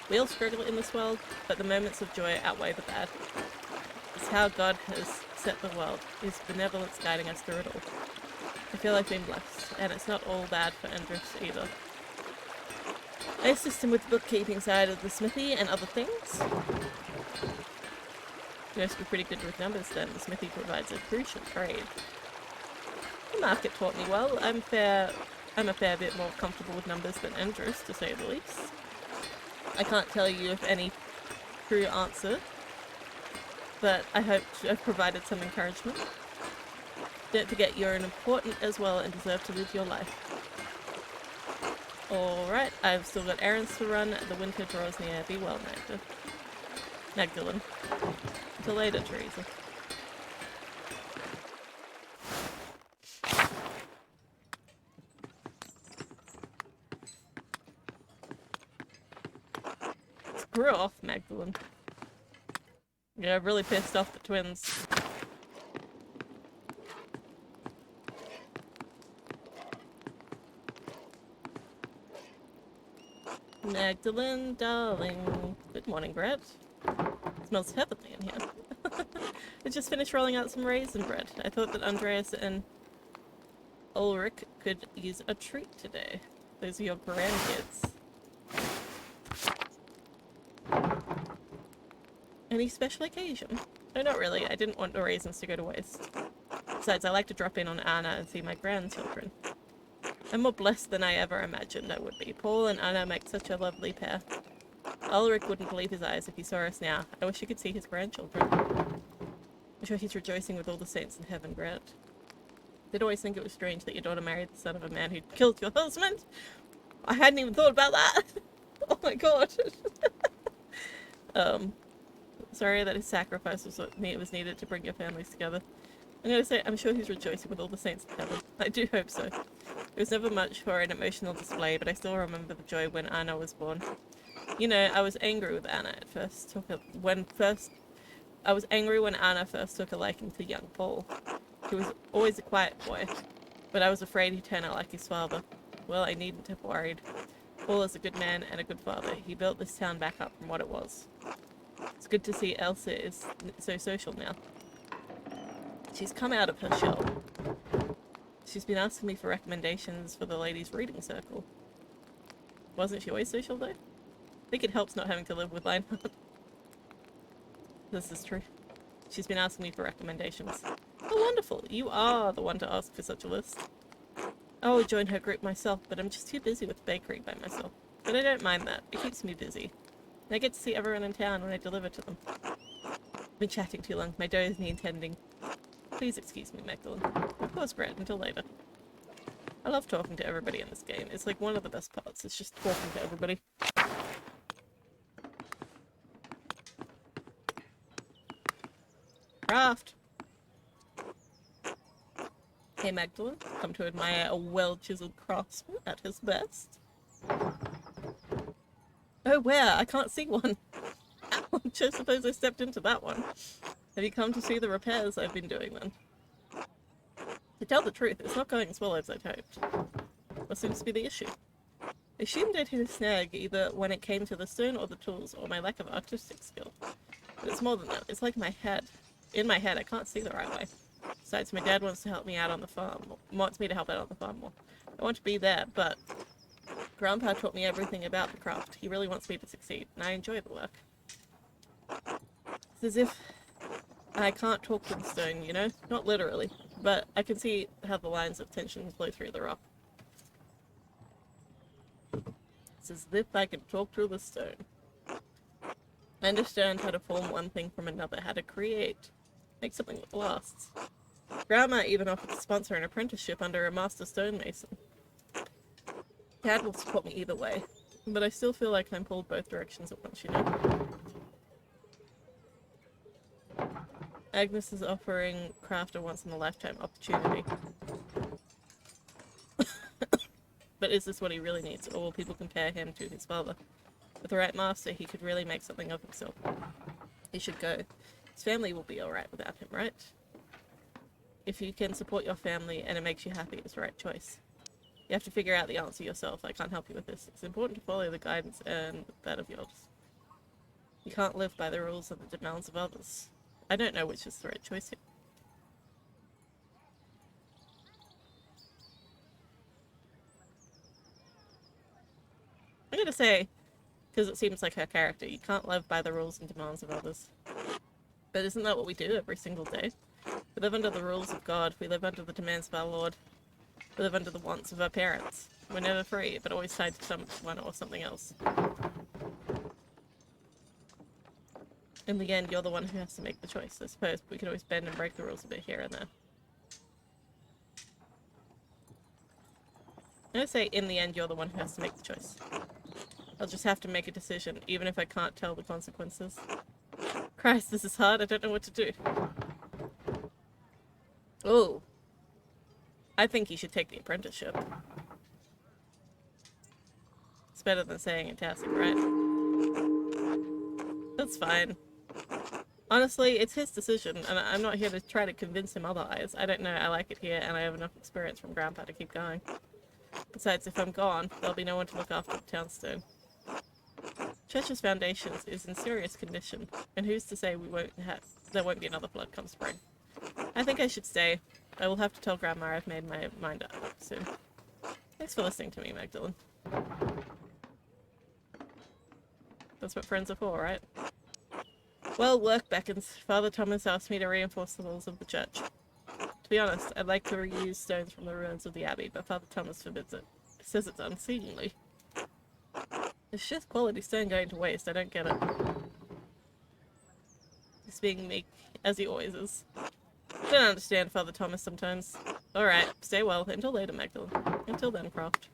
We all struggle in this world, but the moments of joy outweigh the bad. It's how God has set the world, His benevolence guiding us through it all. I feel I've been blessed, and it's not all bad for Endeth either. I assist him with the bookkeeping side of the smithy and other things. You must be pretty good with numbers then. The smithy provides a crucial trade. The market taught me well. I'm a fair bit more comfortable with numbers than Endeth, to say the least. I can't tell you if any true answer, but I hope to have provided some encouragement. Don't forget you're important as well and deserve to live your life. Alright, I've still got errands to run. The winter draws near. Be well, Magdalene. Until later, Teresa. Screw off, Magdalene. Yeah, I've really pissed off the twins. Magdalene, darling. Good morning, Brett. Smells heavenly in here. I just finished rolling out some raisin bread. I thought that Andreas and Ulrich could use a treat today. Those are your grandkids. Any special occasion? No, not really. I didn't want the raisins to go to waste. Besides, I like to drop in on Anna and see my grandchildren. I'm more blessed than I ever imagined I would be. Paul and Anna make such a lovely pair. Ulrich wouldn't believe his eyes if he saw us now. I wish he could see his grandchildren. I'm sure he's rejoicing with all the saints in heaven, Brett. Did always think it was strange that your daughter married the son of a man who'd killed your husband. I hadn't even thought about that. Oh my god. Sorry that his sacrifice was what was needed to bring your families together. I'm gonna say I'm sure he's rejoicing with all the saints in heaven. I do hope so. It was never much for an emotional display, but I still remember the joy when Anna was born. You know, I was angry with Anna at first. I was angry when Anna first took a liking to young Paul. He was always a quiet boy, but I was afraid he'd turn out like his father. Well, I needn't have worried. Paul is a good man and a good father. He built this town back up from what it was. It's good to see Elsa is so social now. She's come out of her shell. She's been asking me for recommendations for the ladies' reading circle. Wasn't she always social though? I think it helps not having to live with Lionheart. This is true. She's been asking me for recommendations. Oh, wonderful. You are the one to ask for such a list. I would join her group myself, but I'm just too busy with bakery by myself. But I don't mind that. It keeps me busy. And I get to see everyone in town when I deliver to them. I've been chatting too long. My dough needs tending. Please excuse me, Magdalene. Of course, Brett. Until later. I love talking to everybody in this game. It's like one of the best parts. It's just talking to everybody. Craft! Hey, Magdalene. Come to admire a well-chiseled craftsman at his best. Oh, where? I can't see one. Ouch, I suppose I stepped into that one. Have you come to see the repairs I've been doing then? To tell the truth, it's not going as well as I'd hoped. What seems to be the issue? I assumed I'd hit a snag either when it came to the stone or the tools, or my lack of artistic skill. But it's more than that. It's like my head. In my head, I can't see the right way. Besides, my dad wants to help me out on the farm. Wants me to help out on the farm more. I want to be there, but Grandpa taught me everything about the craft. He really wants me to succeed, and I enjoy the work. It's as if I can't talk to the stone, you know? Not literally, but I can see how the lines of tension flow through the rock. It's as if I can talk through the stone. I understand how to form one thing from another, how to create, make something that lasts. Grandma even offered to sponsor an apprenticeship under a master stonemason. Dad will support me either way, but I still feel like I'm pulled both directions at once, you know? Agnes is offering craft a once-in-a-lifetime opportunity. But is this what he really needs, or will people compare him to his father? With the right master, he could really make something of himself. He should go. His family will be alright without him, right? If you can support your family and it makes you happy, it's the right choice. You have to figure out the answer yourself. I can't help you with this. It's important to follow the guidance and that of yours. You can't live by the rules and the demands of others. I don't know which is the right choice here. I'm gonna say, because it seems like her character, you can't live by the rules and demands of others. But isn't that what we do every single day? We live under the rules of God. We live under the demands of our Lord. We live under the wants of our parents. We're never free, but always tied to someone or something else. In the end, you're the one who has to make the choice, I suppose. We can always bend and break the rules a bit here and there. I'm gonna say, in the end, you're the one who has to make the choice. I'll just have to make a decision, even if I can't tell the consequences. Christ, this is hard. I don't know what to do. Oh. I think you should take the apprenticeship. It's better than staying in Tassing, right? That's fine. Honestly, it's his decision, and I'm not here to try to convince him otherwise. I don't know, I like it here, and I have enough experience from Grandpa to keep going. Besides, if I'm gone, there'll be no one to look after the townstone. Church's foundations is in serious condition, and who's to say there won't be another flood come spring. I think I should stay. I will have to tell Grandma I've made my mind up soon. Thanks for listening to me, Magdalene. That's what friends are for, right? Well, work beckons. Father Thomas asked me to reinforce the walls of the church. To be honest, I'd like to reuse stones from the ruins of the abbey, but Father Thomas forbids it. He says it's unseemly. It's just quality stone going to waste, I don't get it. He's being meek, as he always is. I don't understand Father Thomas sometimes. Alright, stay well. Until later, Magdalene. Until then, Croft.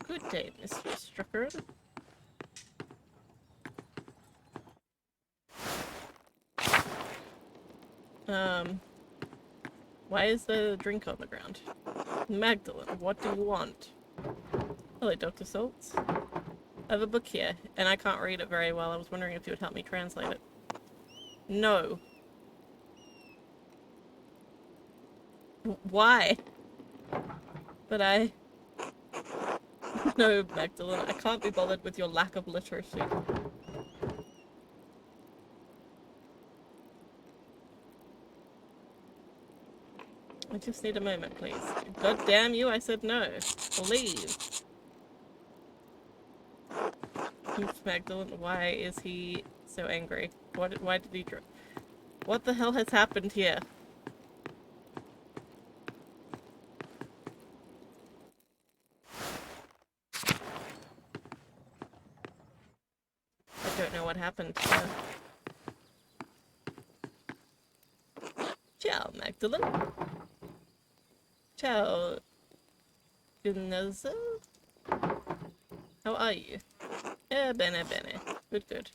Good day, Mr. Strucker. Why is there a drink on the ground? Magdalene, what do you want? Hello, Dr. Saltz. I have a book here, and I can't read it very well. I was wondering if you would help me translate it. No. Why? But I... No, Magdalene, I can't be bothered with your lack of literacy. I just need a moment, please. God damn you, I said no. Leave. Magdalene, why is he so angry? Why did he What the hell has happened here? I don't know what happened. Ciao, Magdalene. Ciao, Gunnaza. How are you? Bene. Good.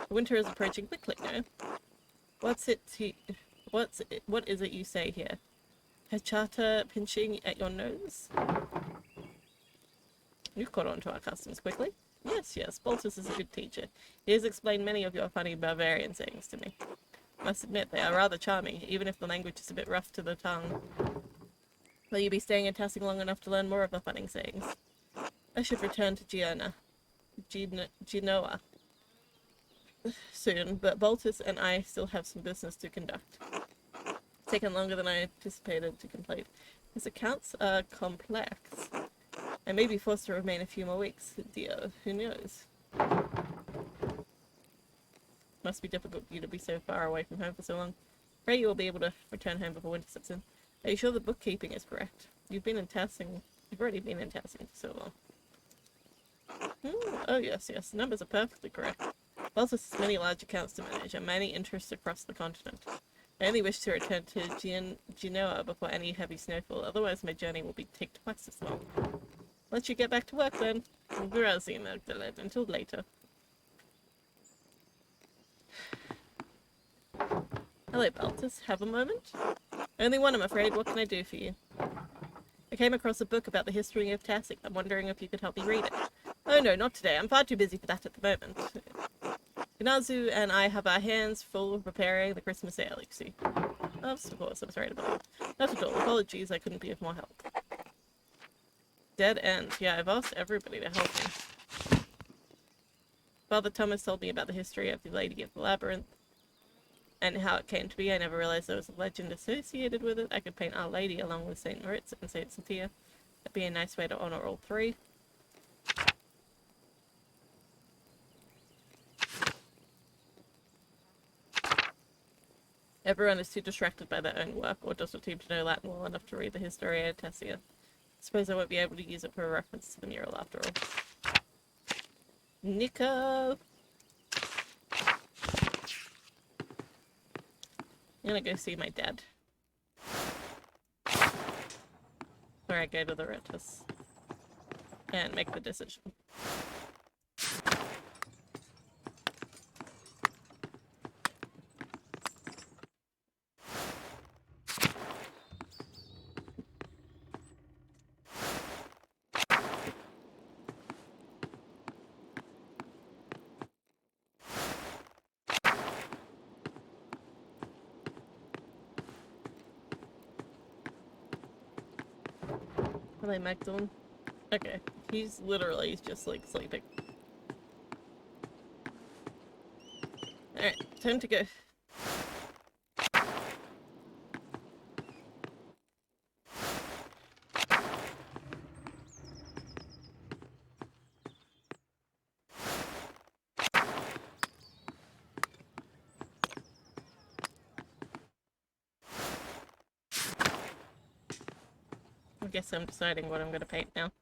Winter is approaching quickly, no? What is it you say here? Hachata pinching at your nose? You've caught on to our customs quickly. Yes, yes, Baltus is a good teacher. He has explained many of your funny Bavarian sayings to me. Must admit, they are rather charming, even if the language is a bit rough to the tongue. Will you be staying in Tassing long enough to learn more of the funny sayings? I should return to Genoa soon, but Baltus and I still have some business to conduct. It's taken longer than I anticipated to complete. His accounts are complex. I may be forced to remain a few more weeks. Dear, who knows? Must be difficult for you to be so far away from home for so long. Pray you will be able to return home before winter sets in. Are you sure the bookkeeping is correct? You've already been in Tassing for so long. Oh yes, yes, the numbers are perfectly correct. Baltus has many large accounts to manage and many interests across the continent. I only wish to return to Genoa before any heavy snowfall, otherwise my journey will take twice as long. Let you get back to work then. Grazie, Magdalene. Until later. Hello, Baltus. Have a moment? Only one, I'm afraid. What can I do for you? I came across a book about the history of Tassing. I'm wondering if you could help me read it. Oh no, not today. I'm far too busy for that at the moment. Gnazu and I have our hands full preparing the Christmas ale, you see. Of course, I'm sorry about it. Not at all. Apologies, I couldn't be of more help. Dead end. Yeah, I've asked everybody to help me. Father Thomas told me about the history of the Lady of the Labyrinth and how it came to be. I never realized there was a legend associated with it. I could paint Our Lady along with St. Moritz and St. Cynthia. That'd be a nice way to honor all three. Everyone is too distracted by their own work or doesn't seem to know Latin well enough to read the Historia Tessia. Suppose I won't be able to use it for a reference to the mural after all. Nico! I'm gonna go see my dad. Where I go to the Ritus. And make the decision. Hello, Magdalene. Okay, he's just like sleeping. Alright, time to go. I guess I'm deciding what I'm going to paint now.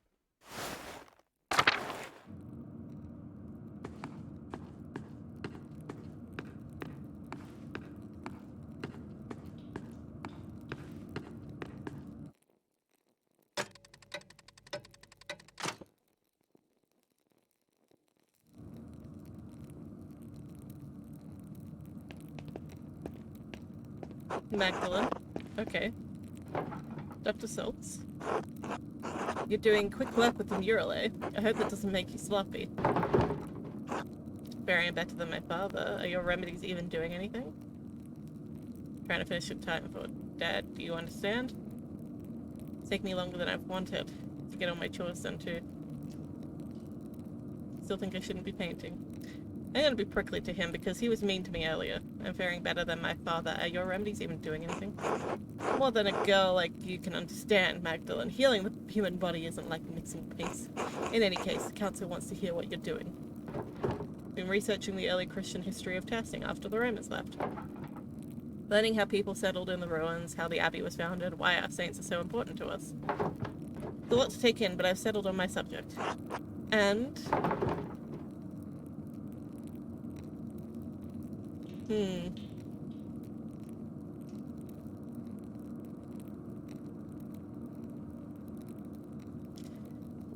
Magdalene. Okay. Dr. Schultz. You're doing quick work with the mural, eh? I hope that doesn't make you sloppy. Faring better than my father. Are your remedies even doing anything? Trying to finish in time for Dad, do you understand? It's taken me longer than I've wanted to get all my chores done too. Still think I shouldn't be painting. I'm gonna be prickly to him because he was mean to me earlier. I'm faring better than my father. Are your remedies even doing anything? More than a girl like you can understand, Magdalene. Healing the human body isn't like mixing paste. In any case, the council wants to hear what you're doing. Been researching the early Christian history of Tassing after the Romans left. Learning how people settled in the ruins, how the abbey was founded, why our saints are so important to us. It's a lot to take in, but I've settled on my subject. And...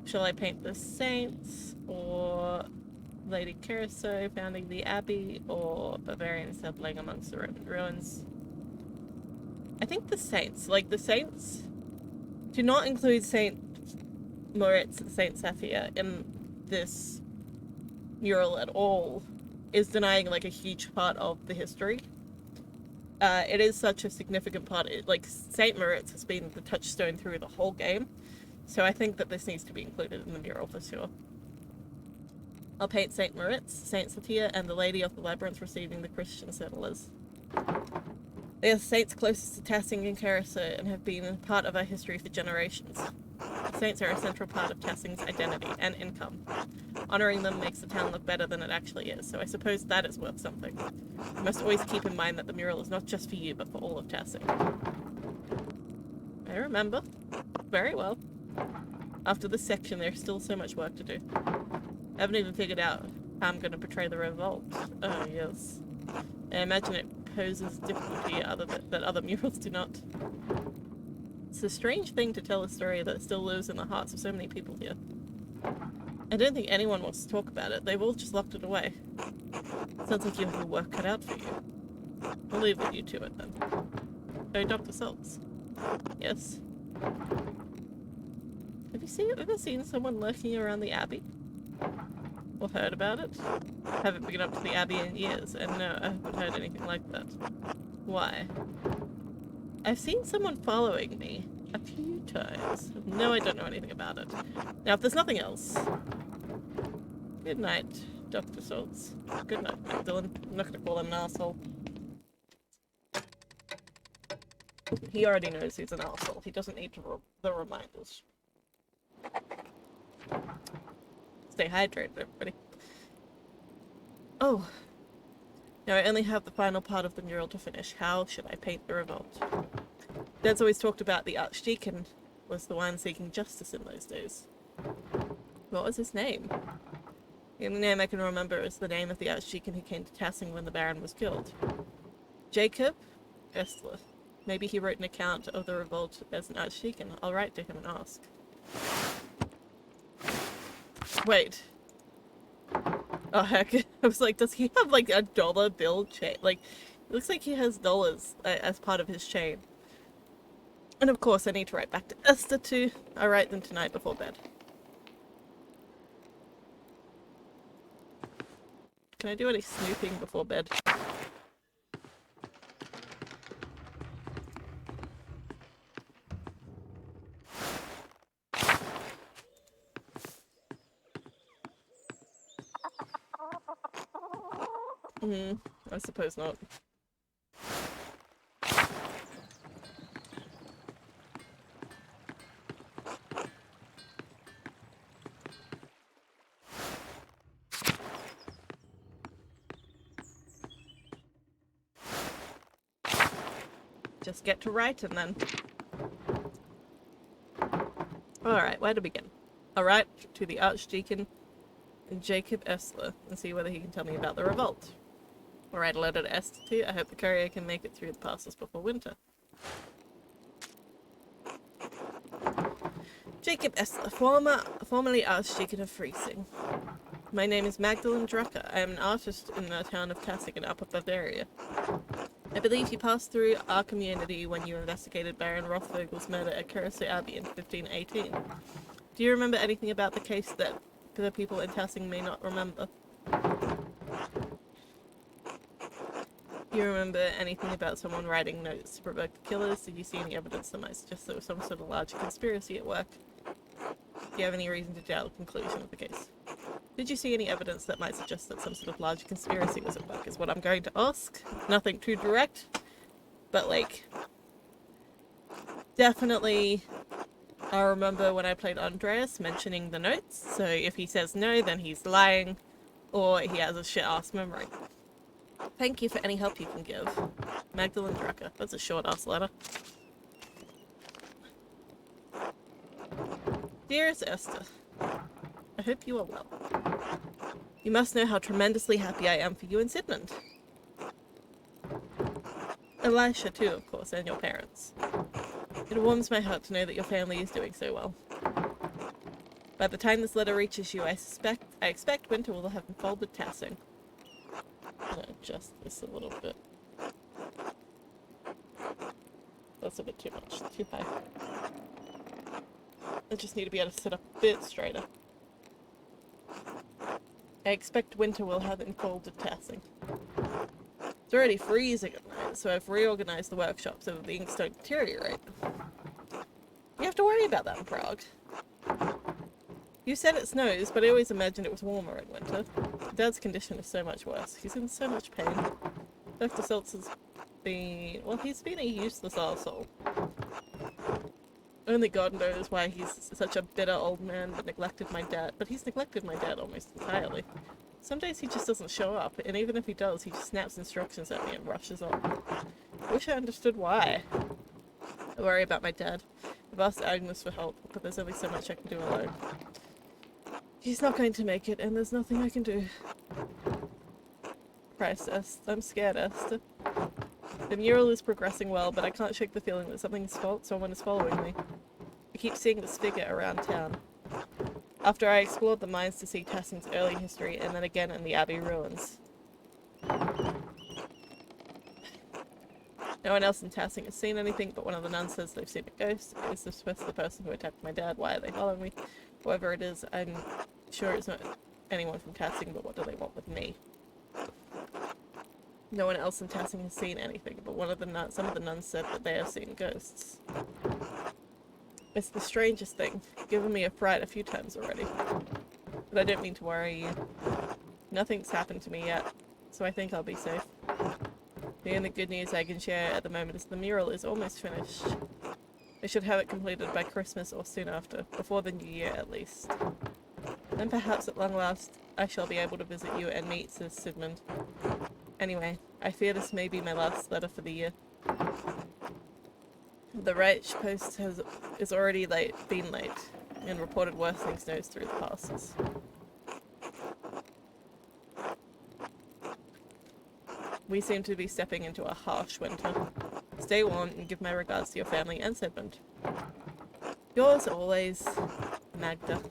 Shall I paint the saints, or Lady Keirsau founding the abbey, or Bavarian settling amongst the Roman ruins? I think the saints. Like, the saints do not include Saint Moritz and Saint Cynthia in this mural at all is denying like a huge part of the history. It is such a significant part. Like Saint Moritz has been the touchstone through the whole game, so I think that this needs to be included in the mural for sure. I'll paint Saint Moritz, Saint Satia, and the Lady of the Labyrinth receiving the Christian settlers. They are saints closest to Tassing and Keirsau and have been part of our history for generations. The saints are a central part of Tassing's identity and income. Honouring them makes the town look better than it actually is, so I suppose that is worth something. You must always keep in mind that the mural is not just for you, but for all of Tassing. I remember. Very well. After this section, there's still so much work to do. I haven't even figured out how I'm going to portray the revolt. Oh, yes. I imagine it poses difficulty that other murals do not. It's a strange thing to tell a story that still lives in the hearts of so many people here. I don't think anyone wants to talk about it. They've all just locked it away. Sounds like you have your work cut out for you. I'll leave with you to it then. Oh, Dr. Saltz. Yes. Have you ever seen someone lurking around the Abbey? Or heard about it? I haven't been up to the Abbey in years, and no, I haven't heard anything like that. Why? I've seen someone following me a few times. No, I don't know anything about it. Now, if there's nothing else... Good night, Dr. Saltz. Good night, Magdalene. I'm not going to call him an asshole. He already knows he's an asshole. He doesn't need the reminders. Stay hydrated, everybody. Oh. Now I only have the final part of the mural to finish. How should I paint the revolt? Dad's always talked about the Archdeacon was the one seeking justice in those days. What was his name? The only name I can remember is the name of the Archdeacon who came to Tassing when the Baron was killed. Jacob Estler. Maybe he wrote an account of the revolt as an Archdeacon. I'll write to him and ask. Wait. Oh heck, I was like, does he have like a dollar bill chain? Like, it looks like he has dollars as part of his chain. And of course I need to write back to Esther too. I write them tonight before bed. Can I do any snooping before bed? I suppose not. Just get to writing then. Alright, where to begin? I'll write to the Archdeacon Jacob Estler and see whether he can tell me about the revolt. I'll write a letter to Esther too. I hope the courier can make it through the passes before winter. Jacob Estler, formerly Archdeacon of Freising. My name is Magdalene Drucker. I am an artist in the town of Tassing in Upper Bavaria. I believe you passed through our community when you investigated Baron Rothvogel's murder at Keirsau Abbey in 1518. Do you remember anything about the case that the people in Tassing may not remember? Do you remember anything about someone writing notes to provoke the killers? Did you see any evidence that might suggest there was some sort of large conspiracy at work? Do you have any reason to doubt the conclusion of the case? Did you see any evidence that might suggest that some sort of large conspiracy was at work, is what I'm going to ask. Nothing too direct, but like, definitely I remember when I played Andreas mentioning the notes, so if he says no, then he's lying, or he has a shit-ass memory. Thank you for any help you can give. Magdalene Drucker. That's a short-ass letter. Dearest Esther, I hope you are well. You must know how tremendously happy I am for you and Sigmund. Elisha too, of course, and your parents. It warms my heart to know that your family is doing so well. By the time this letter reaches you, I expect winter will have enfolded Tassing. I'm gonna adjust this a little bit. That's a bit too much, too high. I just need to be able to sit up a bit straighter. I expect winter will have enfolded Tassing. It's already freezing at night, so I've reorganized the workshop so that the inks don't deteriorate. You have to worry about that in Prague. You said it snows, but I always imagined it was warmer in winter. Dad's condition is so much worse. He's in so much pain. Dr. Seltzer's been... well, he's been a useless arsehole. Only God knows why he's such a bitter old man that neglected my dad. But he's neglected my dad almost entirely. Some days he just doesn't show up, and even if he does, he just snaps instructions at me and rushes on. I wish I understood why. I worry about my dad. I've asked Agnes for help, but there's only so much I can do alone. He's not going to make it, and there's nothing I can do. Christ, I'm scared, Esther. The mural is progressing well, but I can't shake the feeling that someone is following me. I keep seeing this figure around town. After I explored the mines to see Tassing's early history, and then again in the Abbey ruins. No one else in Tassing has seen anything, but one of the nuns says they've seen a ghost. Is this the person who attacked my dad? Why are they following me? Whoever it is, I'm sure it's not anyone from Tassing, but what do they want with me? No one else in Tassing has seen anything, but some of the nuns said that they have seen ghosts. It's the strangest thing, given me a fright a few times already. But I don't mean to worry you. Nothing's happened to me yet, so I think I'll be safe. The only good news I can share at the moment is the mural is almost finished. I should have it completed by Christmas or soon after, before the new year at least. Then perhaps at long last I shall be able to visit you and meet, says Sigmund. Anyway, I fear this may be my last letter for the year. The Reich post is already been late, and reported worsening snows through the passes. We seem to be stepping into a harsh winter. Stay warm and give my regards to your family and Sigmund. Yours always, Magda.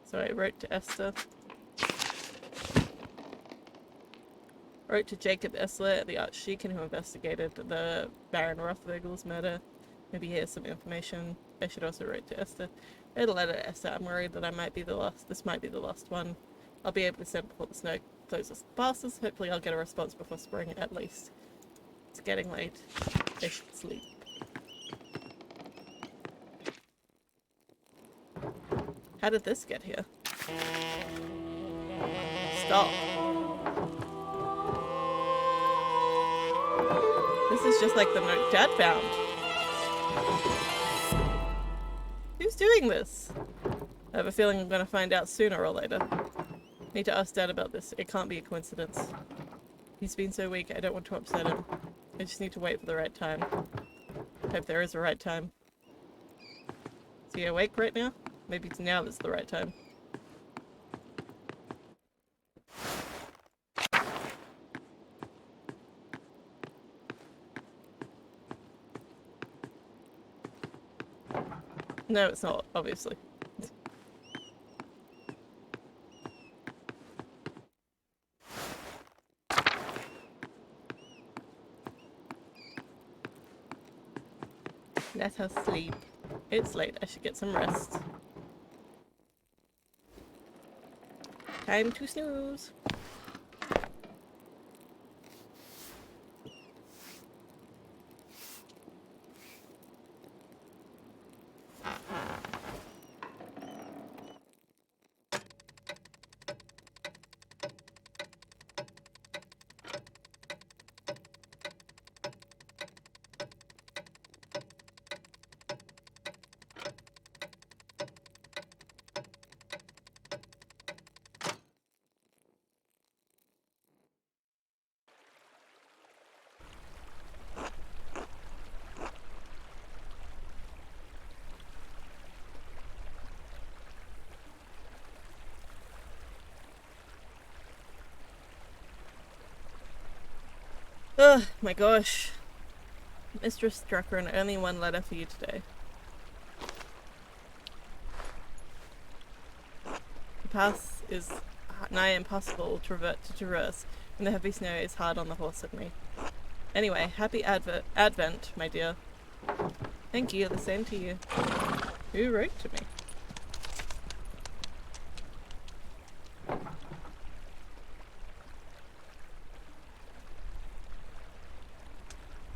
So I wrote to Esther. Wrote to Jacob Essler, the archdeacon who investigated the Baron Rothwegel's murder. Maybe he has some information. I should also write to Esther. I had a letter to Esther. I'm worried that this might be the last one. I'll be able to send before the snow closes the passes. Hopefully I'll get a response before spring at least. It's getting late. I should sleep. How did this get here? Stop. This is just like the note Dad found. Who's doing this? I have a feeling I'm gonna find out sooner or later. Need to ask Dad about this. It can't be a coincidence. He's been so weak, I don't want to upset him. I just need to wait for the right time. Hope there is a right time. Is he awake right now? Maybe now is the right time. No, it's not, obviously. Let us sleep. It's late, I should get some rest. Time to snooze. Ugh, my gosh. Mistress Drucker, and only one letter for you today. The path is nigh impossible to traverse. and the heavy snow is hard on the horse and me. Anyway, happy Advent, my dear. Thank you, the same to you. Who wrote to me?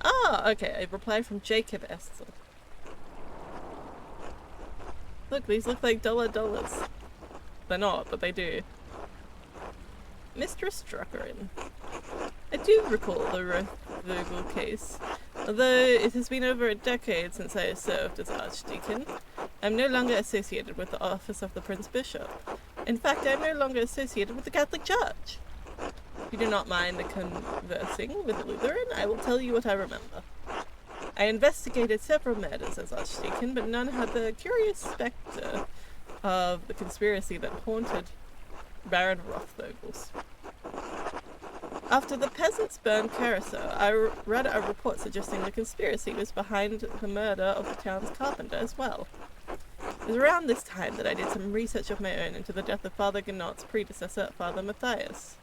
Ah, okay, a reply from Jacob Esther. Look, these look like dollars. They're not, but they do. Mistress Druckerin. I do recall the Vogel case. Although it has been over a decade since I served as Archdeacon, I'm no longer associated with the office of the Prince Bishop. In fact, I'm no longer associated with the Catholic Church. If you do not mind conversing with a Lutheran, I will tell you what I remember. I investigated several murders as Archdeacon, but none had the curious spectre of the conspiracy that haunted Baron Rothvogel's. After the peasants burned Keirsau, I read a report suggesting the conspiracy was behind the murder of the town's carpenter as well. It was around this time that I did some research of my own into the death of Father Gnot's predecessor, Father Matthias.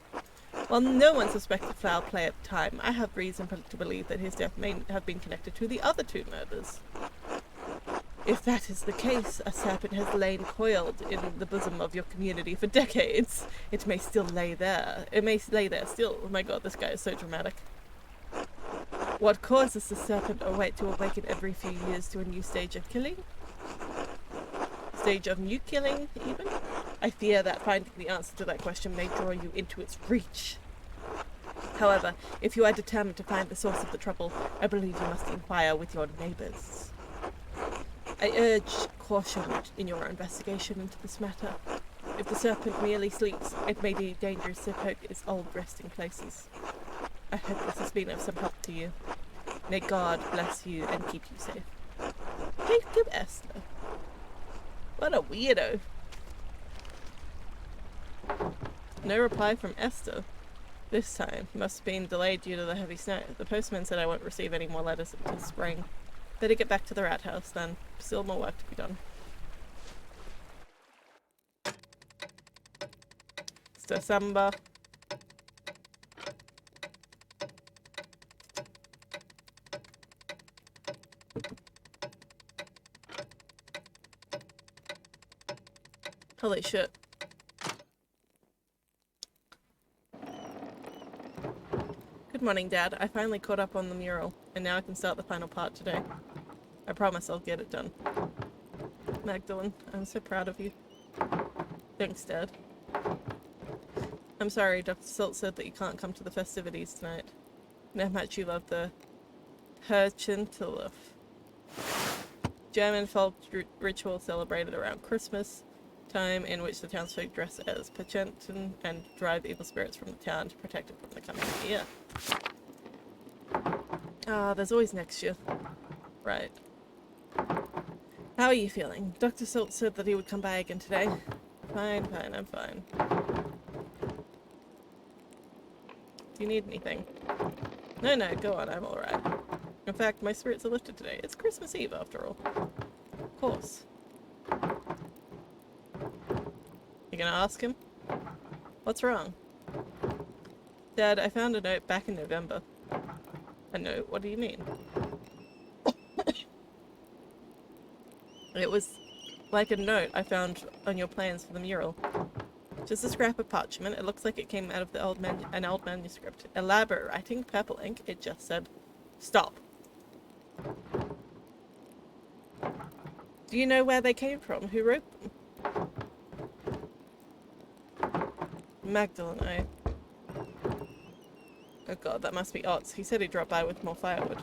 While no one suspected foul play at the time, I have reason to believe that his death may have been connected to the other two murders. If that is the case, a serpent has lain coiled in the bosom of your community for decades. It may still lay there. It may lay there still. Oh my god, this guy is so dramatic. What causes the serpent to awaken every few years to a new stage of killing? Stage of new killing, even? I fear that finding the answer to that question may draw you into its reach. However, if you are determined to find the source of the trouble, I believe you must inquire with your neighbours. I urge caution in your investigation into this matter. If the serpent merely sleeps, it may be dangerous to poke its old resting places. I hope this has been of some help to you. May God bless you and keep you safe. Jacob Esther. What a weirdo. No reply from Esther. This time must have been delayed due to the heavy snow. The postman said I won't receive any more letters until spring. Better get back to the rat house then. Still more work to be done. It's December. Holy shit. Good morning, Dad. I finally caught up on the mural, and now I can start the final part today. I promise I'll get it done. Magdalene, I'm so proud of you. Thanks, Dad. I'm sorry, Dr. Silt said that you can't come to the festivities tonight. No much you love the Herchentiluf. German folk ritual celebrated around Christmas time, in which the townsfolk dress as Pentiment and drive the evil spirits from the town to protect it from the coming year. Ah, there's always next year. Right. How are you feeling? Dr. Silt said that he would come by again today. Fine, I'm fine. Do you need anything? No, go on, I'm alright. In fact, my spirits are lifted today. It's Christmas Eve, after all. Of course. You gonna ask him? What's wrong? Dad, I found a note back in November. A note? What do you mean? It was like a note I found on your plans for the mural. Just a scrap of parchment. It looks like it came out of the an old manuscript. Elaborate writing, purple ink. It just said, "Stop." Do you know where they came from? Who wrote them? Magdalene, Oh god, that must be Otz. He said he'd drop by with more firewood.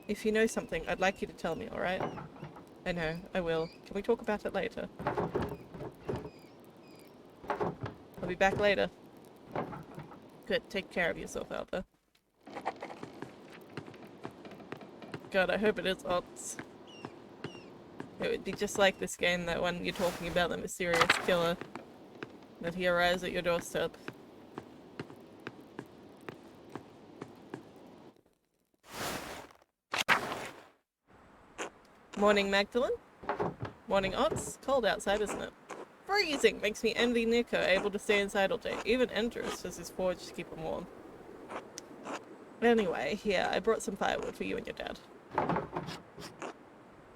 If you know something, I'd like you to tell me, alright? I know, I will. Can we talk about it later? I'll be back later. Good, take care of yourself out there. God, I hope it is Otz. It would be just like this game that when you're talking about the mysterious killer, that he arrives at your doorstep. Morning, Magdalene. Morning, Otz. Cold outside, isn't it? freezing. Makes me envy Nico, able to stay inside all day. Even Andreas has his forge to keep him warm. Anyway, here, I brought some firewood for you and your dad.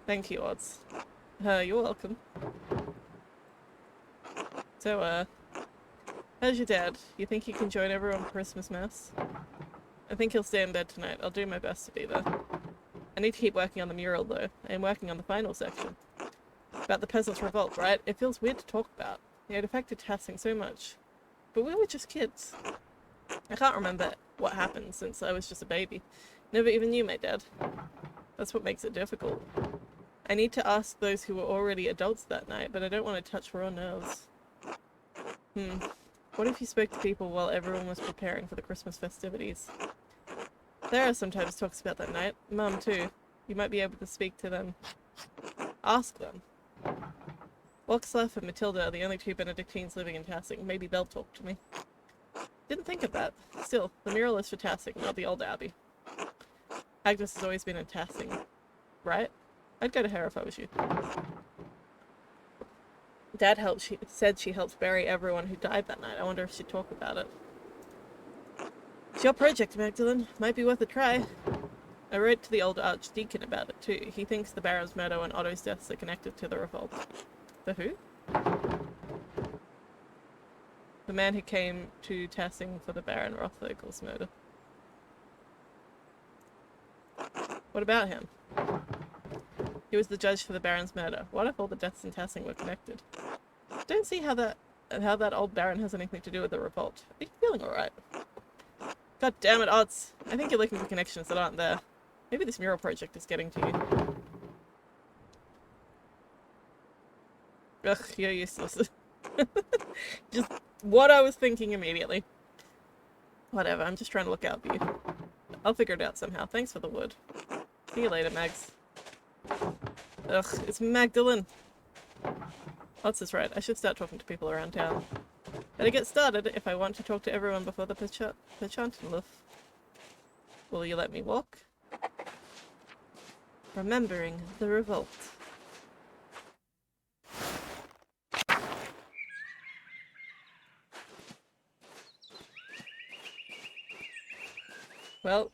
Thank you, Odds. You're welcome. So, how's your dad? You think he can join everyone for Christmas Mass? I think he'll stay in bed tonight. I'll do my best to be there. I need to keep working on the mural, though. I am working on the final section. About the Peasants' Revolt, right? It feels weird to talk about. It affected Tassing so much. But we were just kids. I can't remember what happened since I was just a baby. Never even knew my dad. That's what makes it difficult. I need to ask those who were already adults that night, but I don't want to touch raw nerves. What if you spoke to people while everyone was preparing for the Christmas festivities? Sarah sometimes talks about that night. Mum, too. You might be able to speak to them. Ask them. Wachslav and Matilda are the only two Benedictines living in Tassing. Maybe they'll talk to me. Didn't think of that. Still, the mural is for Tassing, not the old abbey. Agnes has always been in Tassing, right? I'd go to her if I was you. Dad said she helped bury everyone who died that night. I wonder if she'd talk about it. It's your project, Magdalene. Might be worth a try. I wrote to the old archdeacon about it too. He thinks the Baron's murder and Otto's deaths are connected to the revolt. The who? The man who came to Tassing for the Baron Rothagel's murder. What about him? He was the judge for the Baron's murder. What if all the deaths in Tassing were connected? Don't see how that old Baron has anything to do with the revolt. Are you feeling alright? God damn it, Odds. I think you're looking for connections that aren't there. Maybe this mural project is getting to you. Ugh, you're useless. Just what I was thinking immediately. Whatever, I'm just trying to look out for you. I'll figure it out somehow. Thanks for the wood. See you later, Mags. Ugh, it's Magdalene. Odds is right. I should start talking to people around town. Better get started if I want to talk to everyone before the Pachantanluf. Will you let me walk? Remembering the revolt. Well,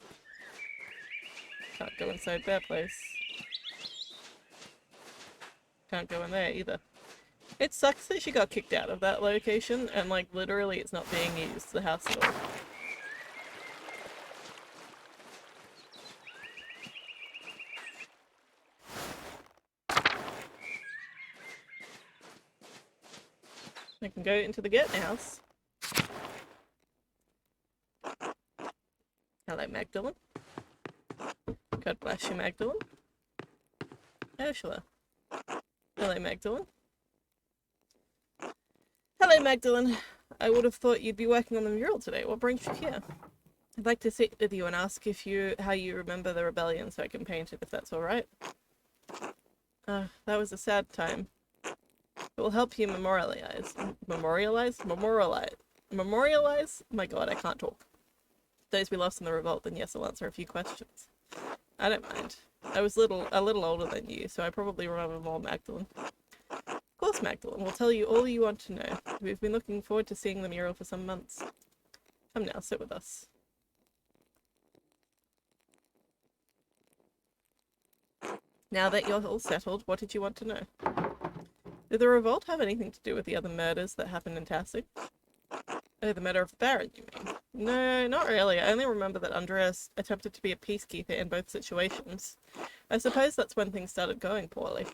can't go inside their place. Can't go in there either. It sucks that she got kicked out of that location and like literally it's not being used, the house at all. I can go into the Getting house. Hello, Magdalene. God bless you, Magdalene. Ursula. Hello, Magdalene. Hello, Magdalene. I would have thought you'd be working on the mural today. What brings you here? I'd like to sit with you and ask how you remember the rebellion so I can paint it, if that's alright. That was a sad time. It will help you memorialize? My god, I can't talk. Those we lost in the revolt, then yes, I'll answer a few questions. I don't mind. I was a little older than you, so I probably remember more, Magdalene. Of course, Magdalene. We'll tell you all you want to know. We've been looking forward to seeing the mural for some months. Come now, sit with us. Now that you're all settled, what did you want to know? Did the revolt have anything to do with the other murders that happened in Tassing? Oh, the murder of the Baron, you mean? No, not really. I only remember that Andreas attempted to be a peacekeeper in both situations. I suppose that's when things started going poorly.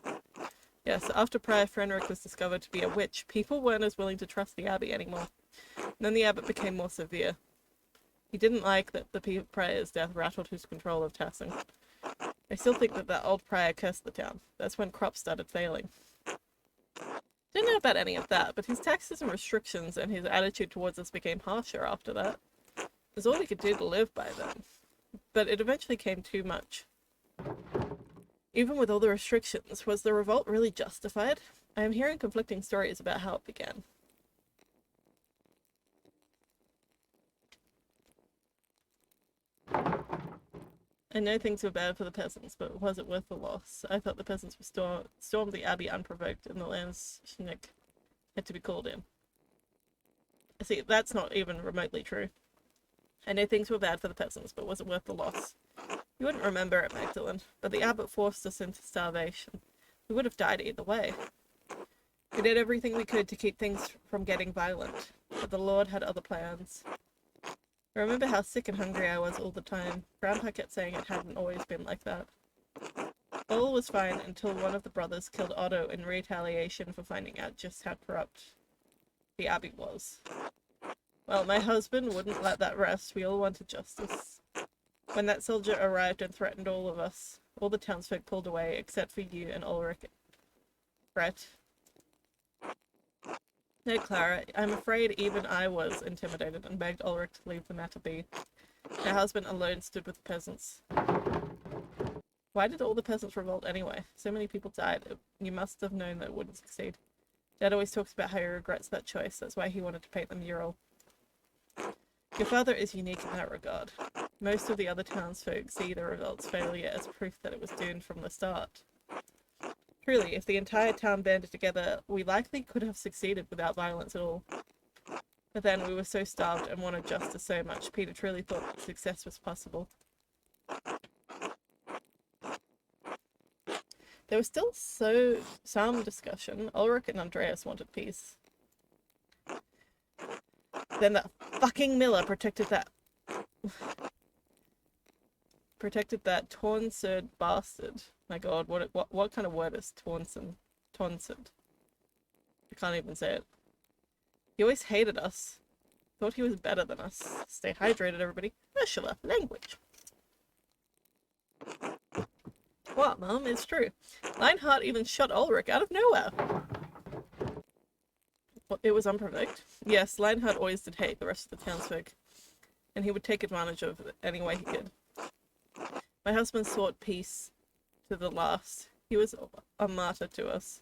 Yes, after Prior Fenric was discovered to be a witch, people weren't as willing to trust the abbey anymore. And then the abbot became more severe. He didn't like that the prior's death rattled his control of Tassing. I still think that old prior cursed the town. That's when crops started failing. Don't know about any of that, but his taxes and restrictions and his attitude towards us became harsher after that. It was all we could do to live by then. But it eventually came too much. Even with all the restrictions, was the revolt really justified? I am hearing conflicting stories about how it began. I know things were bad for the peasants, but was it worth the loss? I thought the peasants would stormed the abbey unprovoked in the land's Schnick. had to be called in. See, that's not even remotely true. I know things were bad for the peasants, but was it worth the loss? You wouldn't remember it, Magdalene, but the abbot forced us into starvation. We would have died either way. We did everything we could to keep things from getting violent, but the Lord had other plans. I remember how sick and hungry I was all the time. Grandpa kept saying it hadn't always been like that. All was fine until one of the brothers killed Otto in retaliation for finding out just how corrupt the abbey was. Well, my husband wouldn't let that rest. We all wanted justice. When that soldier arrived and threatened all of us, all the townsfolk pulled away, except for you and Ulrich. Brett. No, Clara, I'm afraid even I was intimidated and begged Ulrich to leave the matter be. My husband alone stood with the peasants. Why did all the peasants revolt anyway? So many people died. You must have known that it wouldn't succeed. Dad always talks about how he regrets that choice. That's why he wanted to paint the mural. Your father is unique in that regard. Most of the other townsfolk see the revolt's failure as proof that it was doomed from the start. Truly, if the entire town banded together, we likely could have succeeded without violence at all. But then we were so starved and wanted justice so much, Peter truly thought that success was possible. There was still some discussion. Ulrich and Andreas wanted peace. Then that fucking Miller protected that Tornserd bastard. My god, what kind of word is Tornserd? I can't even say it. He always hated us. Thought he was better than us. Stay hydrated, everybody. Ursula, language. What, Mum? It's true. Lionheart even shot Ulrich out of nowhere. Well, it was unprovoked. Yes, Lionheart always did hate the rest of the townsfolk, and he would take advantage of it any way he could. My husband sought peace to the last. He was a martyr to us.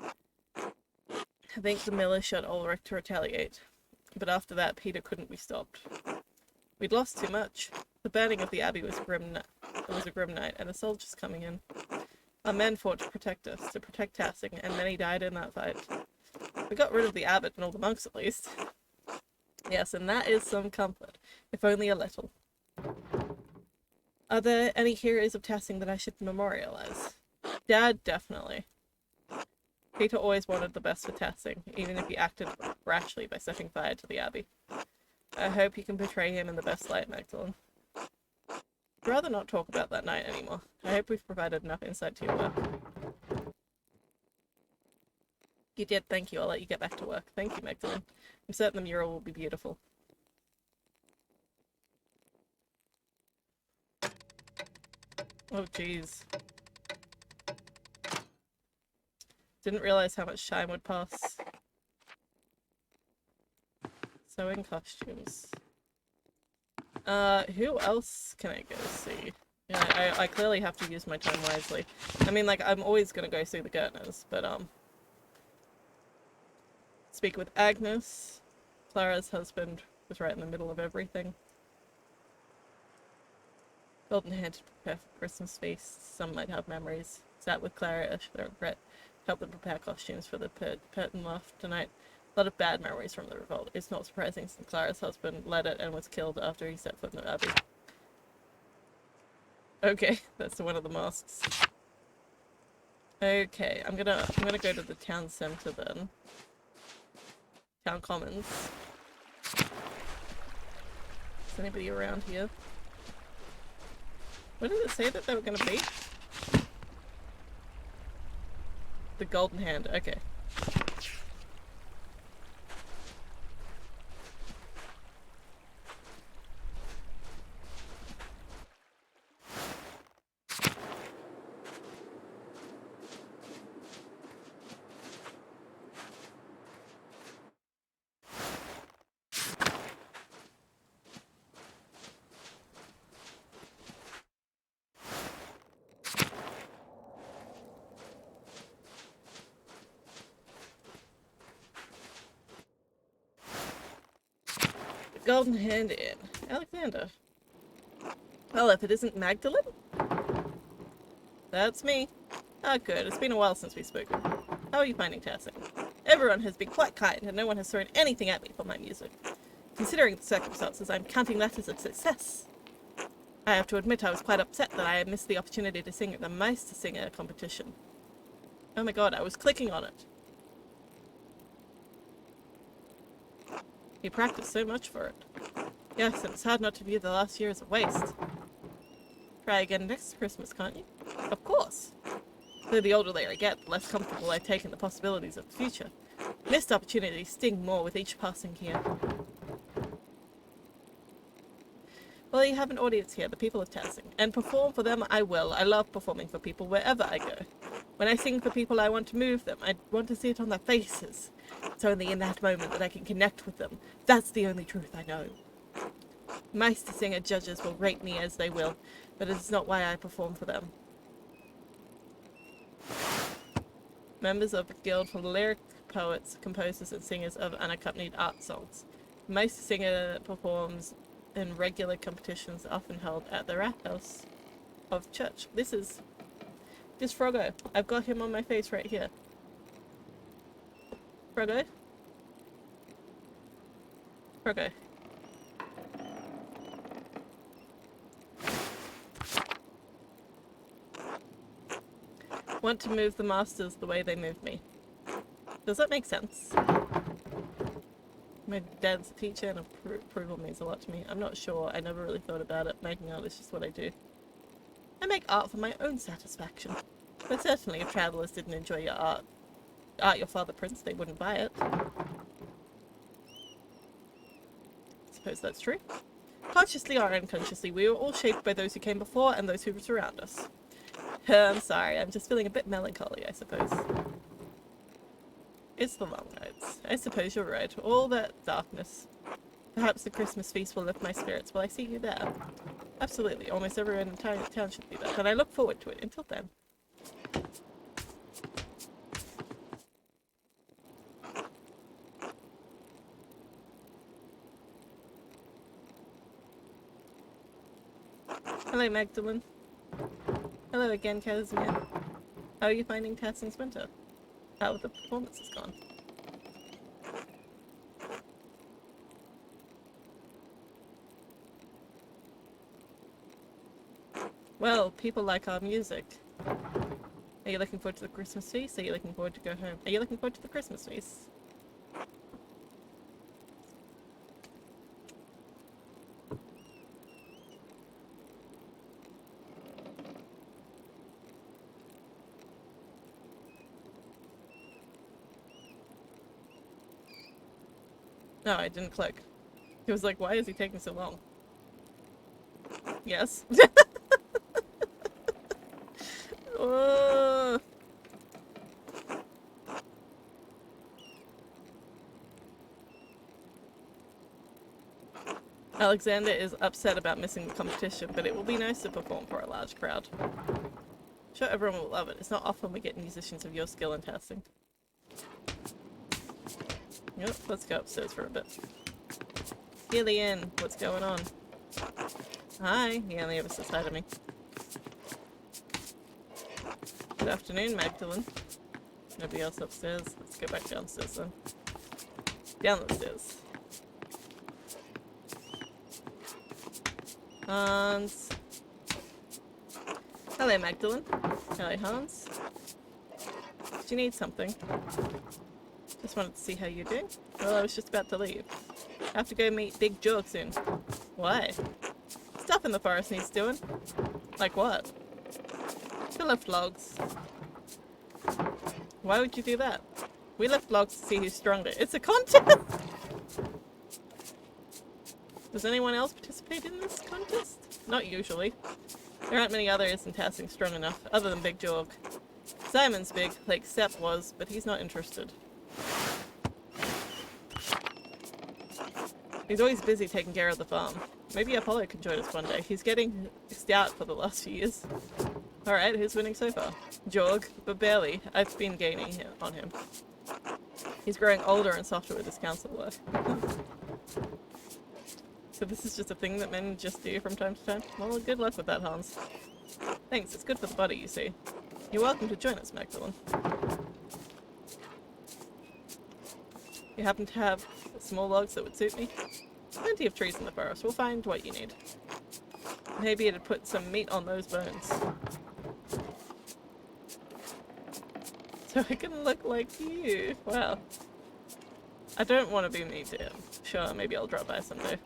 I think the Miller shot Ulrich to retaliate, but after that, Peter couldn't be stopped. We'd lost too much. The burning of the abbey was a grim night, and the soldiers coming in. Our men fought to protect us, to protect Tassing, and many died in that fight. We got rid of the abbot and all the monks, at least. Yes, and that is some comfort, if only a little. Are there any heroes of Tassing that I should memorialize? Dad, definitely. Peter always wanted the best for Tassing, even if he acted rashly by setting fire to the abbey. I hope you can portray him in the best light, Magdalene. I'd rather not talk about that night anymore. I hope we've provided enough insight to your work. You did, thank you. I'll let you get back to work. Thank you, Magdalene. I'm certain the mural will be beautiful. Oh, jeez. Didn't realize how much time would pass. Sewing costumes. Who else can I go see? Yeah, I clearly have to use my time wisely. I mean, like, I'm always gonna go see the Gertners, but, speak with Agnes. Clara's husband was right in the middle of everything. Golden Hand to prepare for Christmas feast. Some might have memories. Sat with Clara, their regret. Helped them prepare costumes for the Pertin loft tonight. A lot of bad memories from the revolt. It's not surprising since Clara's husband led it and was killed after he set foot in the abbey. Okay, that's one of the masks. Okay, I'm gonna go to the town center then. Town Commons. Is anybody around here? What did it say that they were gonna be? The Golden Hand, okay. Golden Hand Inn. Alexander. Well, if it isn't Magdalene? That's me. Ah, good. It's been a while since we've spoken. How are you finding Tassing? Everyone has been quite kind, and no one has thrown anything at me for my music. Considering the circumstances, I'm counting that as a success. I have to admit I was quite upset that I had missed the opportunity to sing at the Meister Singer competition. Oh my god, I was clicking on it. You practiced so much for it. Yes, and it's hard not to view the last year as a waste. Try again next Christmas, can't you? Of course. Though the older I get, the less comfortable I take in the possibilities of the future. Missed opportunities sting more with each passing year. Well, you have an audience here, the people of Tassing, and perform for them I will. I love performing for people wherever I go. When I sing for people, I want to move them. I want to see it on their faces. It's only in that moment that I can connect with them. That's the only truth I know. Meister Singer judges will rate me as they will, but it is not why I perform for them. Members of the Guild for Lyric Poets, Composers and Singers of Unaccompanied Art Songs. Meister Singer performs in regular competitions often held at the Rathaus of Church. This is Froggo. I've got him on my face right here. Froggo? Froggo. Want to move the masters the way they move me. Does that make sense? My dad's a teacher and approval means a lot to me. I'm not sure. I never really thought about it. Making art is just what I do. I make art for my own satisfaction. But certainly if travelers didn't enjoy your art your father prints, they wouldn't buy it. Suppose that's true. Consciously or unconsciously, we are all shaped by those who came before and those who surround us. I'm sorry, I'm just feeling a bit melancholy, I suppose. It's the long nights. I suppose you're right. All that darkness. Perhaps the Christmas feast will lift my spirits. Will I see you there? Absolutely. Almost everyone in town should be there. And I look forward to it. Until then. Hello, Magdalene. Hello again, Casimir. How are you finding Tassing's winter? How have the performances gone? Well, people like our music. Are you looking forward to the Christmas feast? Are you looking forward to go home? Are you looking forward to the Christmas feast? No, I didn't click. He was like, why is he taking so long? Yes. Oh. Alexander is upset about missing the competition, but it will be nice to perform for a large crowd. Sure, everyone will love it. It's not often we get musicians of your skill in Tassing. Yep, let's go upstairs for a bit. Gillian, what's going on? Hi, he only ever says hi to me. Good afternoon, Magdalene. Nobody else upstairs. Let's go back downstairs then. Down the stairs. Hans. Hello, Magdalene. Hello, Hans. Do you need something? Just wanted to see how you're doing. Well, I was just about to leave. I have to go meet Big Jorg soon. Why? Stuff in the forest needs doing. Like what? To lift logs. Why would you do that? We lift logs to see who's stronger. It's a contest! Does anyone else participate in this contest? Not usually. There aren't many others in Tassing strong enough, other than Big Jorg. Simon's big, like Sepp was, but he's not interested. He's always busy taking care of the farm. Maybe Apollo can join us one day. He's getting stout for the last few years. Alright, who's winning so far? Jorg, but barely. I've been gaining on him. He's growing older and softer with his council work. So this is just a thing that men just do from time to time? Well, good luck with that, Hans. Thanks, it's good for the body, you see. You're welcome to join us, Magdalene. You happen to have small logs that would suit me? Plenty of trees in the forest. We'll find what you need. Maybe it'd put some meat on those bones. So I can look like you. Wow. I don't want to be mean to him. Sure, maybe I'll drop by someday.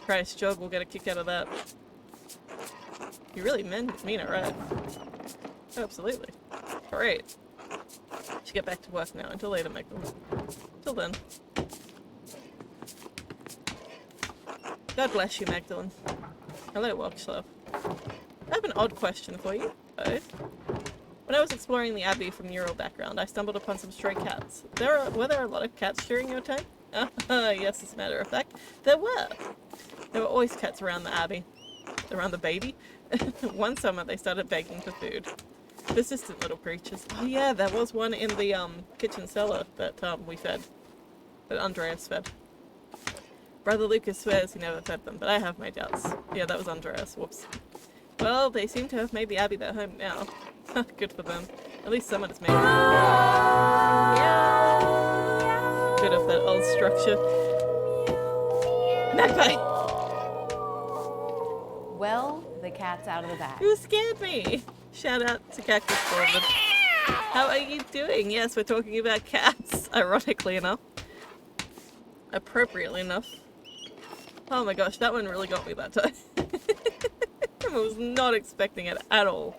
Christ, Jog will get a kick out of that. You really mean it, right? Absolutely. Great. Should get back to work now. Until later, Michael. Till then. God bless you, Magdalene. Hello, Walkshlove. I have an odd question for you, though. When I was exploring the Abbey from Mural background, I stumbled upon some stray cats. Were there a lot of cats during your time? Yes, as a matter of fact, there were. There were always cats around the Abbey. Around the baby. One summer they started begging for food. Persistent little creatures. Oh yeah, there was one in the kitchen cellar that we fed. That Andreas fed. Brother Lucas swears he never fed them, but I have my doubts. Yeah, that was Andreas. Whoops. Well, they seem to have made the Abbey their home now. Good for them. At least someone has made it. Yeah. Good of that old structure. Magpie! Well, the cat's out of the bag. You scared me! Shout out to Cactus Corbin. How are you doing? Yes, we're talking about cats, ironically enough. Appropriately enough. Oh my gosh, that one really got me that time. I was not expecting it at all.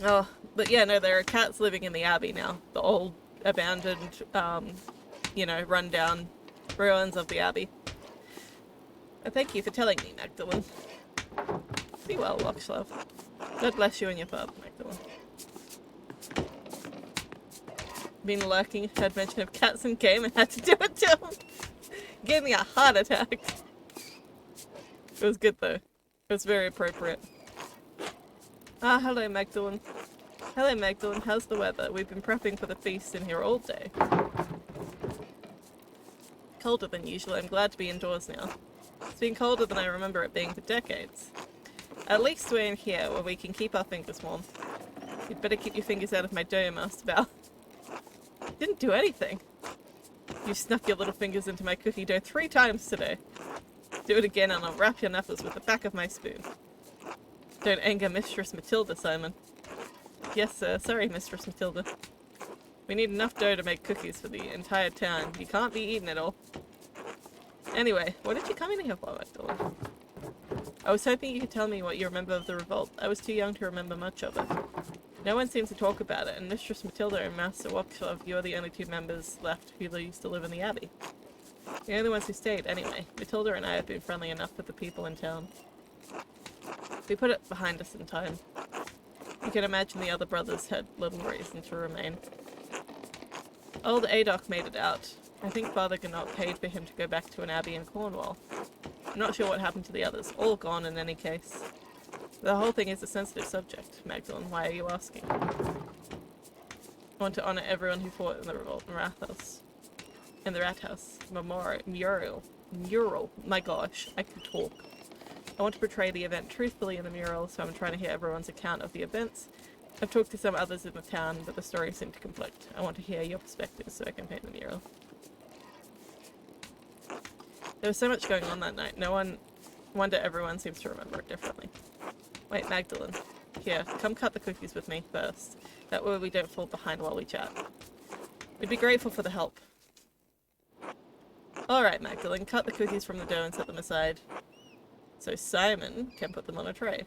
Oh, but yeah, no, there are cats living in the Abbey now. The old, abandoned, you know, rundown ruins of the Abbey. Thank you for telling me, Magdalene. Be well, Walkshlove. God bless you and your father, Magdalene. Been lurking, heard mention of cats in game and had to do it to him. Gave me a heart attack. It was good though. It was very appropriate. Ah, hello Magdalene. Hello Magdalene, how's the weather? We've been prepping for the feast in here all day. Colder than usual, I'm glad to be indoors now. It's been colder than I remember it being for decades. At least we're in here where we can keep our fingers warm. You'd better keep your fingers out of my dough, Master Val. Didn't do anything. You snuck your little fingers into my cookie dough 3 times today. Do it again and I'll wrap your knuckles with the back of my spoon. Don't anger Mistress Matilda, Simon. Yes, sir. Sorry, Mistress Matilda. We need enough dough to make cookies for the entire town. You can't be eating it all. Anyway, what did you come in here for, Magdalene? I was hoping you could tell me what you remember of the revolt. I was too young to remember much of it. No one seems to talk about it, and Mistress Matilda and Master Walkshlove, you're the only 2 members left who used to live in the Abbey. The only ones who stayed, anyway. Matilda and I have been friendly enough with the people in town. We put it behind us in time. You can imagine the other brothers had little reason to remain. Old Adok made it out. I think Father Ganot paid for him to go back to an abbey in Cornwall. I'm not sure what happened to the others. All gone in any case. The whole thing is a sensitive subject, Magdalene. Why are you asking? I want to honor everyone who fought in the revolt in Rathaus. In the Rat House. Mural. My gosh, I can talk. I want to portray the event truthfully in the mural, so I'm trying to hear everyone's account of the events. I've talked to some others in the town, but the stories seem to conflict. I want to hear your perspectives so I can paint the mural. There was so much going on that night. Wonder everyone seems to remember it differently. Wait, Magdalene. Here, come cut the cookies with me first. That way we don't fall behind while we chat. We'd be grateful for the help. Alright, Magdalene, cut the cookies from the dough and set them aside. So Simon can put them on a tray.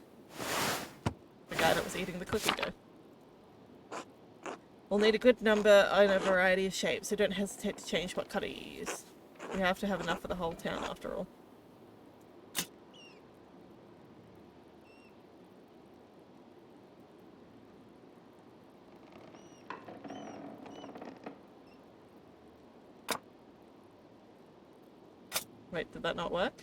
The guy that was eating the cookie dough. We'll need a good number and a variety of shapes, so don't hesitate to change what cutter you use. We have to have enough for the whole town after all. Wait, did that not work?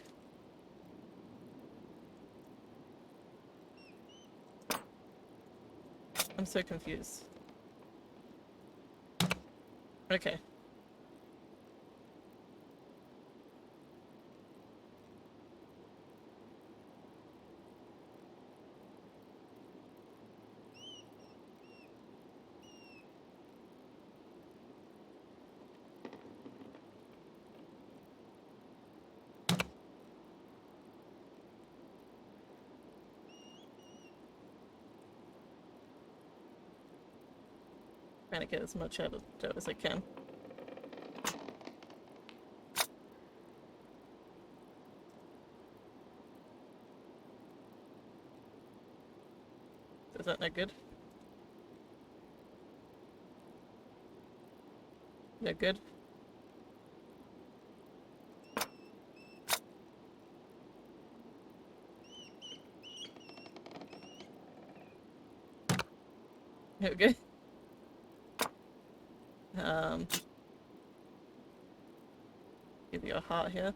I'm so confused. Okay. Trying to get as much out of the dough as I can. Is that no good? No good? Okay. Give you a heart here.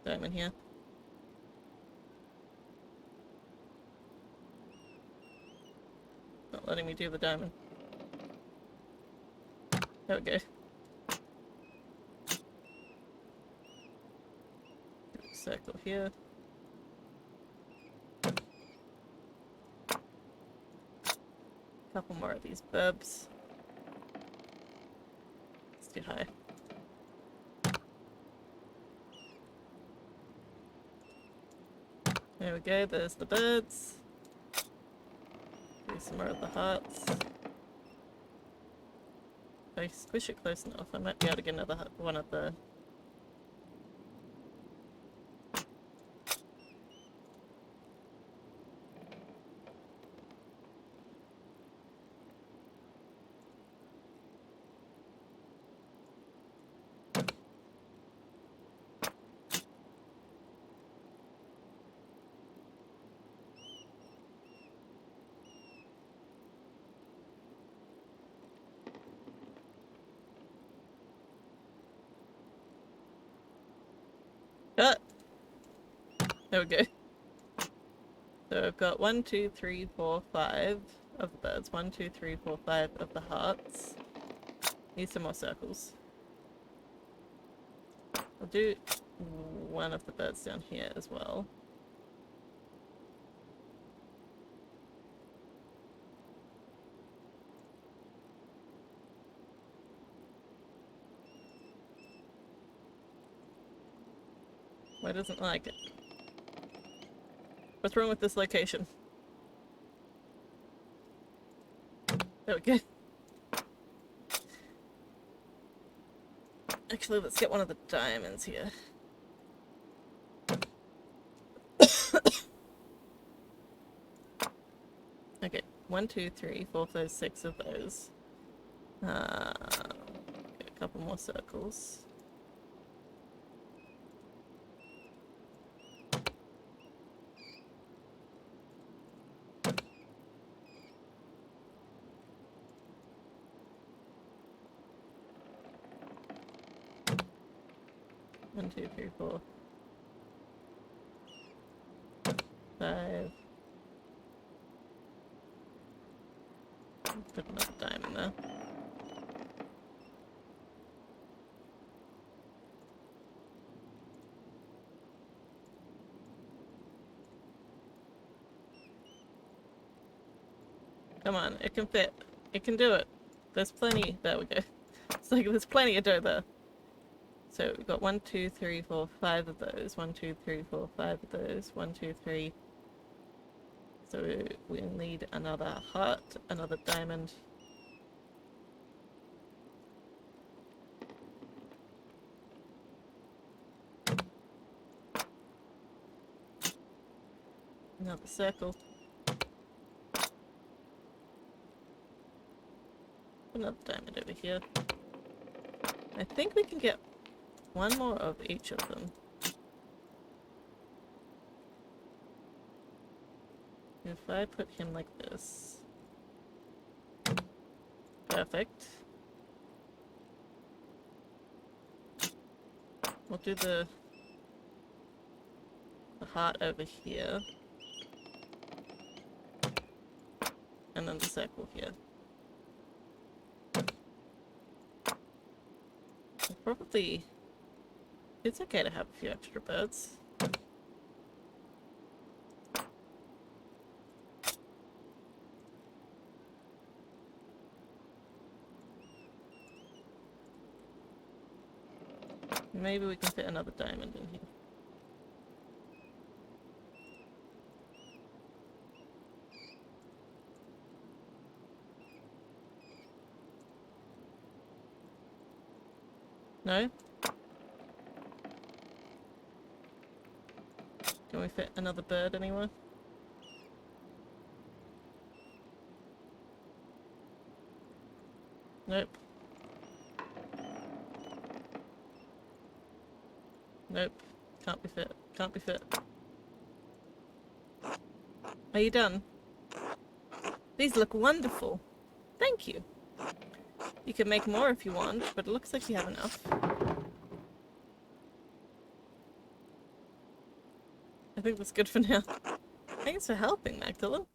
Diamond here. Not letting me do the diamond. There we go. Circle here. Couple more of these burbs. It's too high. There we go, there's the birds. Do some more of the hearts. If I squish it close enough, I might be able to get another one of the... Ah! There we go. So I've got 1, 2, 3, 4, 5 of the birds. 1, 2, 3, 4, 5 of the hearts. Need some more circles. I'll do one of the birds down here as well. Why doesn't it like it? What's wrong with this location? There we go. Actually, let's get one of the diamonds here. Okay, 1, 2, 3, 4, 5, 6 of those. Get a couple more circles. One, two, three, 4, 5. Put another diamond there. Come on, it can fit. It can do it. There's plenty. There we go. It's like there's plenty of dough there. So we've got 1, 2, 3, 4, 5 of those. 1, 2, 3, 4, 5 of those. 1, 2, 3. So we need another heart, another diamond. Another circle. Another diamond over here. I think we can get one more of each of them. If I put him like this. Perfect. We'll do the heart over here. And then the circle here. Probably, it's okay to have a few extra birds. Maybe we can fit another diamond in here. No? Can we fit another bird anywhere? Nope. Nope. Can't be fit. Can't be fit. Are you done? These look wonderful. Thank you. You can make more if you want, but it looks like you have enough. I think that's good for now. Thanks for helping, Magdalene.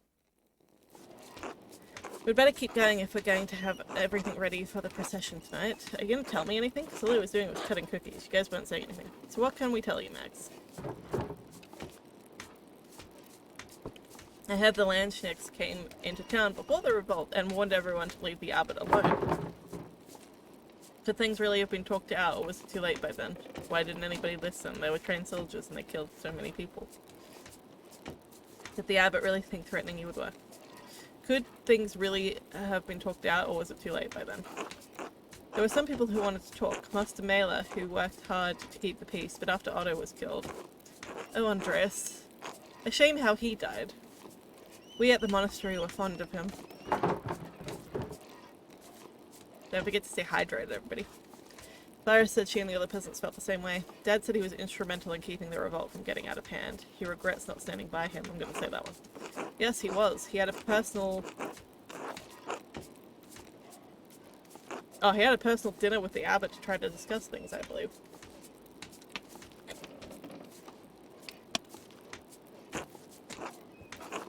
We'd better keep going if we're going to have everything ready for the procession tonight. Are you going to tell me anything? Because all I was doing was cutting cookies. You guys weren't saying anything. So what can we tell you, Max? I heard the Landschnicks came into town before the revolt and warned everyone to leave the abbot alone. Could things really have been talked out, or was it too late by then? Why didn't anybody listen? They were trained soldiers and they killed so many people. Did the abbot really think threatening you would work? Could things really have been talked out, or was it too late by then? There were some people who wanted to talk. Master Maler, who worked hard to keep the peace, but after Otto was killed. Oh, Andreas. A shame how he died. We at the monastery were fond of him. Don't forget to stay hydrated, everybody. Clara said she and the other peasants felt the same way. Dad said he was instrumental in keeping the revolt from getting out of hand. He regrets not standing by him. I'm going to say that one. Yes, he was. He had a personal... Oh, he had a personal dinner with the abbot to try to discuss things, I believe.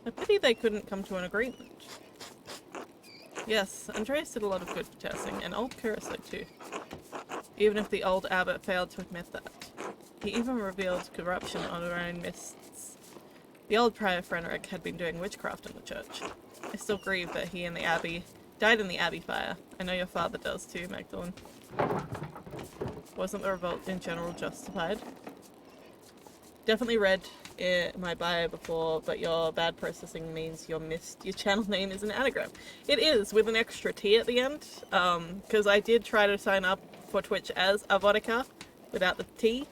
A pity they couldn't come to an agreement. Yes, Andreas did a lot of good for Tassing, and old Keirsau too. Even if the old abbot failed to admit that. He even revealed corruption on our own mists. The old prior Frederick had been doing witchcraft in the church. I still grieve that he and the abbey died in the abbey fire. I know your father does too, Magdalene. Wasn't the revolt in general justified? Definitely read my bio before, but your bad processing means your channel name is an anagram. It is, with an extra T at the end, because I did try to sign up for Twitch as Avoticat without the T,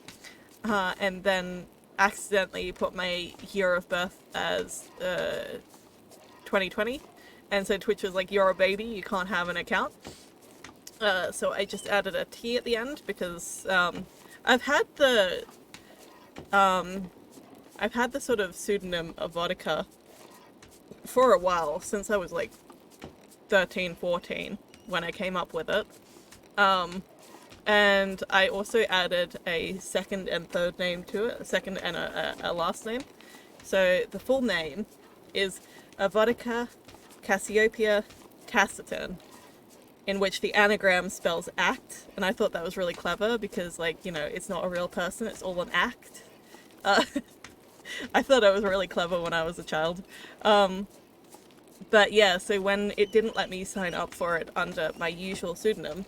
and then accidentally put my year of birth as 2020, and so Twitch was like, you're a baby, you can't have an account. So I just added a T at the end because I've had the sort of pseudonym Avoticat for a while, since I was like 13, 14 when I came up with it. And I also added a second and third name to it, a second and a last name. So the full name is Avoticat Cassiopeia Taciturn, in which the anagram spells act, and I thought that was really clever because, like, you know, it's not a real person, it's all an act. I thought it was really clever when I was a child. But yeah, so when it didn't let me sign up for it under my usual pseudonym,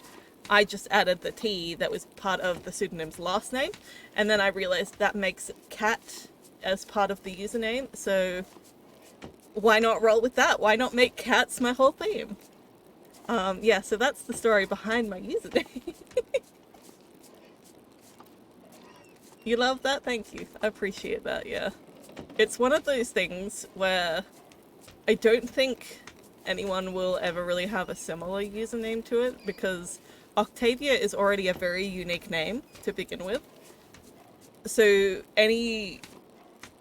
I just added the T that was part of the pseudonym's last name, and then I realized that makes cat as part of the username, so why not roll with that? Why not make cats my whole theme? Yeah, so that's the story behind my username. You love that? Thank you. I appreciate that, yeah. It's one of those things where I don't think anyone will ever really have a similar username to it, because Octavia is already a very unique name to begin with. So any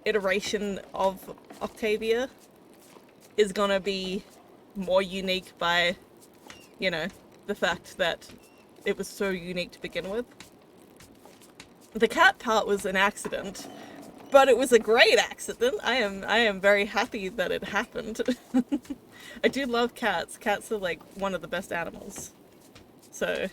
iteration of Octavia is gonna be more unique by, you know, the fact that it was so unique to begin with. The cat part was an accident, but it was a great accident. I am very happy that it happened. I do love cats. Cats are like one of the best animals. So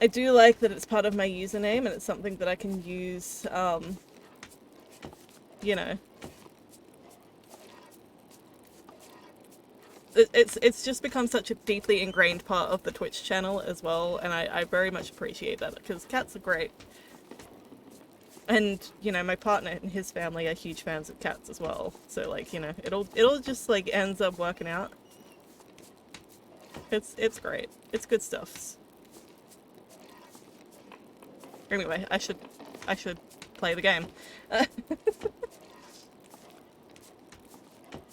I do like that it's part of my username and it's something that I can use, you know. It's just become such a deeply ingrained part of the Twitch channel as well, and I very much appreciate that, because cats are great. And, you know, my partner and his family are huge fans of cats as well, so, like, you know, it'll just, like, ends up working out. It's great. It's good stuff. Anyway, I should play the game.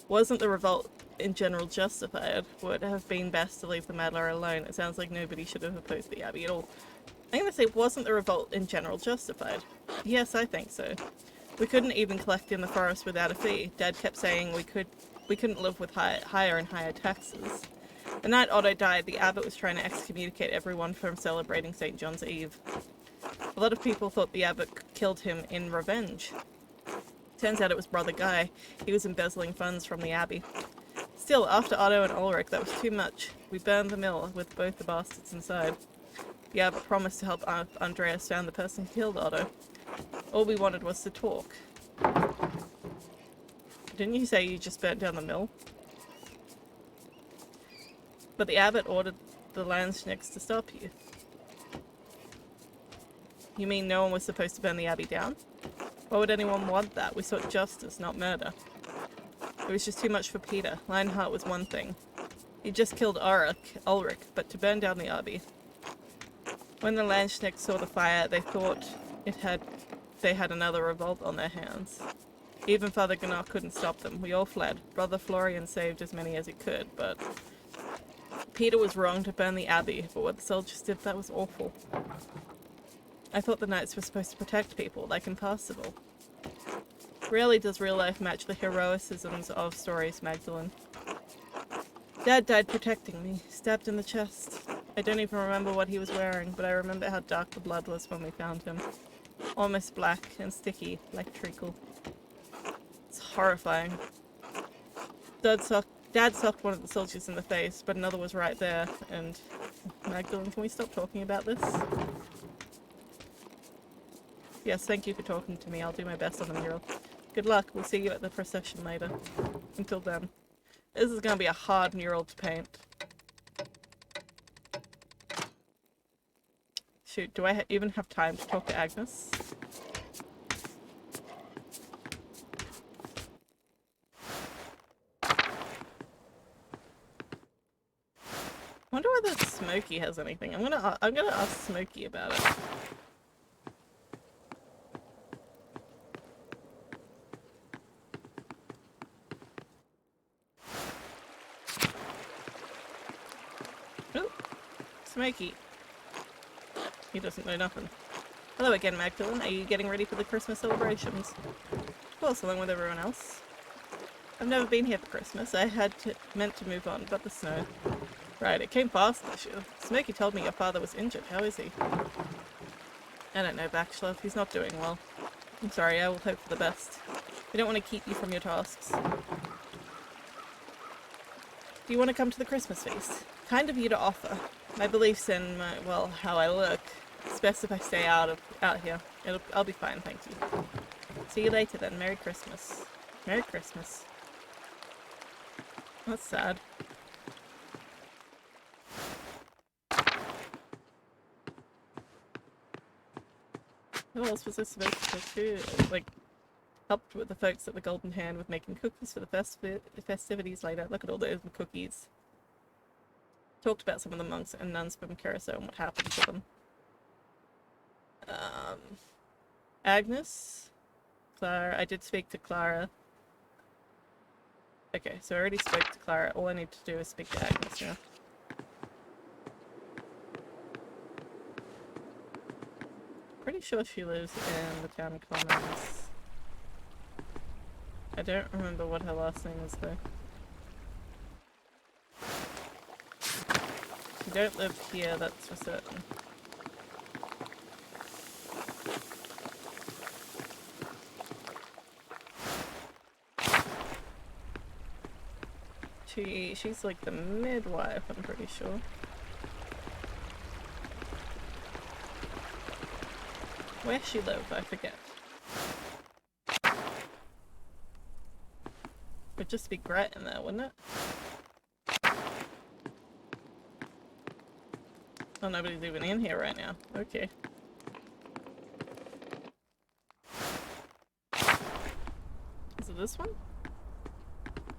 Wasn't the revolt in general justified? Would have been best to leave the meddler alone. It sounds like nobody should have opposed the Abbey at all. I'm gonna say, wasn't the revolt in general justified? Yes, I think so. We couldn't even collect in the forest without a fee. Dad kept saying we couldn't live with higher and higher taxes. The night Otto died, the abbot was trying to excommunicate everyone from celebrating St. John's Eve. A lot of people thought the abbot killed him in revenge. Turns out it was Brother Guy. He was embezzling funds from the abbey. Still, after Otto and Ulrich, that was too much. We burned the mill with both the bastards inside. The abbot promised to help Andreas find the person who killed Otto. All we wanted was to talk. Didn't you say you just burnt down the mill? But the abbot ordered the Landsknechts to stop you. You mean no one was supposed to burn the abbey down? Why would anyone want that? We sought justice, not murder. It was just too much for Peter. Lionheart was one thing. He just killed Ulrich, but to burn down the abbey. When the Landsknechts saw the fire, they thought they had another revolt on their hands. Even Father Gunnar couldn't stop them. We all fled. Brother Florian saved as many as he could, but Peter was wrong to burn the abbey, but what the soldiers did, that was awful. I thought the knights were supposed to protect people, like Impassable. Rarely does real life match the heroicisms of stories, Magdalene. Dad died protecting me, stabbed in the chest. I don't even remember what he was wearing, but I remember how dark the blood was when we found him. Almost black and sticky, like treacle. It's horrifying. Dad socked one of the soldiers in the face, but another was right there, and... Magdalene, can we stop talking about this? Yes, thank you for talking to me. I'll do my best on the mural. Good luck. We'll see you at the procession later. Until then. This is going to be a hard mural to paint. Shoot, do I even have time to talk to Agnes? Wonder whether Smokey has anything. I'm gonna ask Smokey about it. Oh, Smokey. He doesn't know nothing. Hello again, Magdalene. Are you getting ready for the Christmas celebrations? Of course, along with everyone else. I've never been here for Christmas. I meant to move on, but the snow. Right, it came fast this year. Smokey told me your father was injured. How is he? I don't know, Backschlove. He's not doing well. I'm sorry, I will hope for the best. We don't want to keep you from your tasks. Do you want to come to the Christmas feast? Kind of you to offer. My beliefs and well, how I look. It's best if I stay out here. I'll be fine, thank you. See you later then. Merry Christmas. Merry Christmas. That's sad. Who else was I supposed to do? Like, helped with the folks at the Golden Hand with making cookies for the festivities later. Look at all those cookies. Talked about some of the monks and nuns from Keirsau and what happened to them. Agnes? Clara? I did speak to Clara. Okay, so I already spoke to Clara. All I need to do is speak to Agnes now. Pretty sure she lives in the town commons. I don't remember what her last name is though. She don't live here, that's for certain. She's like the midwife, I'm pretty sure. Where she live, I forget. Would just be Gret in there, wouldn't it? Oh, nobody's even in here right now. Okay. Is it this one?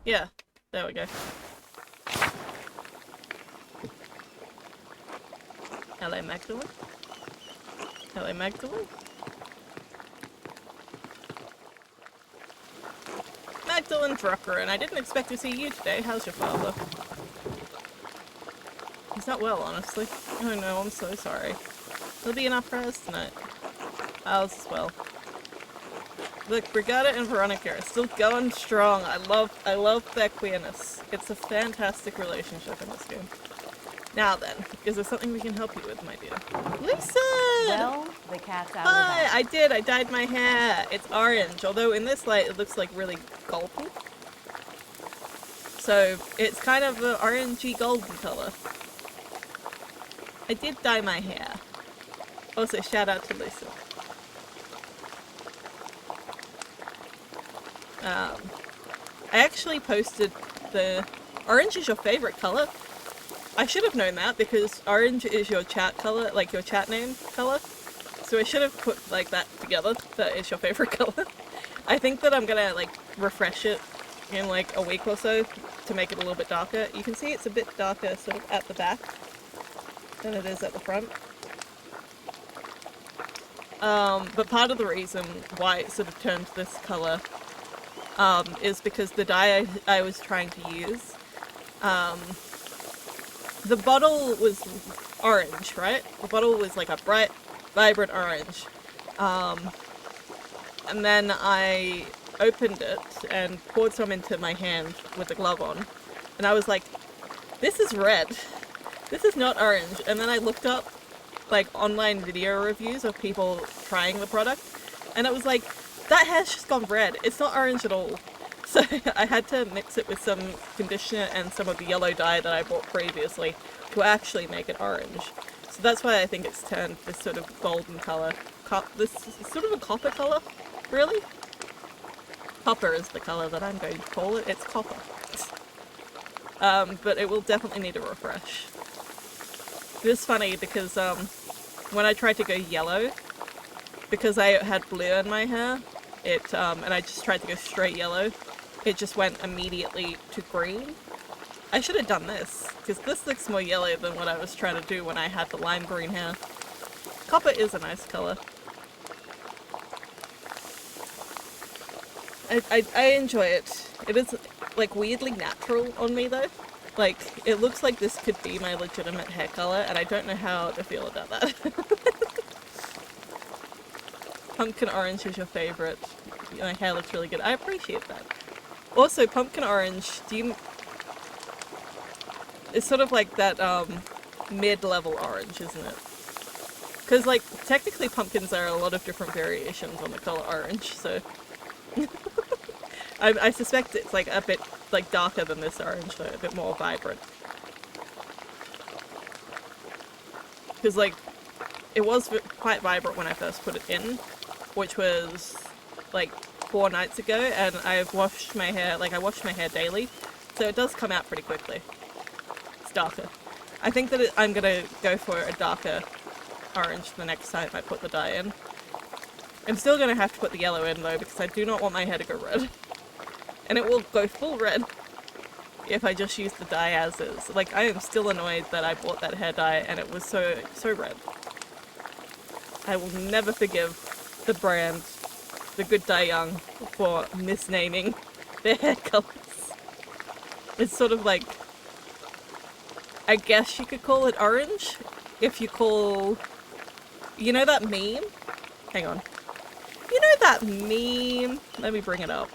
Yeah, there we go. Hello, Magdalene. Hello, Magdalene. Magdalene Drucker, and I didn't expect to see you today. How's your father? He's not well, honestly. Oh no, I'm so sorry. He'll be in our prayers tonight. Ours as well. Look, Brigada and Veronica are still going strong. I love their queerness. It's a fantastic relationship in this game. Now then, is there something we can help you with, my dear? Lisa! Well, the cat's out Hi, of the I bag. did. I dyed my hair. It's orange, although in this light it looks like really golden. So it's kind of an orangey golden color. I did dye my hair. Also, shout out to Lisa. I actually posted the orange is your favorite color. I should have known that because orange is your chat color, like your chat name color. So I should have put like that together. That is your favorite color. I think that I'm gonna like refresh it in like a week or so to make it a little bit darker. You can see it's a bit darker sort of at the back than it is at the front. But part of the reason why it sort of turned this color is because the dye I was trying to use, the bottle was orange, right? The bottle was like a bright, vibrant orange. And then I opened it and poured some into my hand with the glove on. And I was like, this is red. This is not orange. And then I looked up like online video reviews of people trying the product. And it was like, that hair's just gone red. It's not orange at all. So I had to mix it with some conditioner and some of the yellow dye that I bought previously to actually make it orange. So that's why I think it's turned this sort of golden color. This is sort of a copper color, really? Copper is the color that I'm going to call it. It's copper. But it will definitely need a refresh. It was funny because when I tried to go yellow, because I had blue in my hair, and I just tried to go straight yellow, it just went immediately to green. I should have done this, because this looks more yellow than what I was trying to do when I had the lime green hair. Copper is a nice color. I enjoy it. It is like weirdly natural on me though. Like, it looks like this could be my legitimate hair color, and I don't know how to feel about that. Pumpkin orange is your favorite. My hair looks really good. I appreciate that. Also, pumpkin orange, it's sort of like that mid-level orange, isn't it? Because, like, technically pumpkins are a lot of different variations on the color orange, so... I suspect it's, like, a bit, like, darker than this orange, though, a bit more vibrant. Because, like, it was quite vibrant when I first put it in, which was, like, 4 nights ago, and I've washed my hair, like, I wash my hair daily, so it does come out pretty quickly. It's darker. I think that I'm gonna go for a darker orange the next time I put the dye in. I'm still gonna have to put the yellow in, though, because I do not want my hair to go red. And it will go full red if I just use the dye as is. Like, I am still annoyed that I bought that hair dye and it was so red. I will never forgive the brand, the Good Dye Young, for misnaming their hair colours. It's sort of like, I guess you could call it orange, if you call, you know that meme? Hang on. You know that meme? Let me bring it up.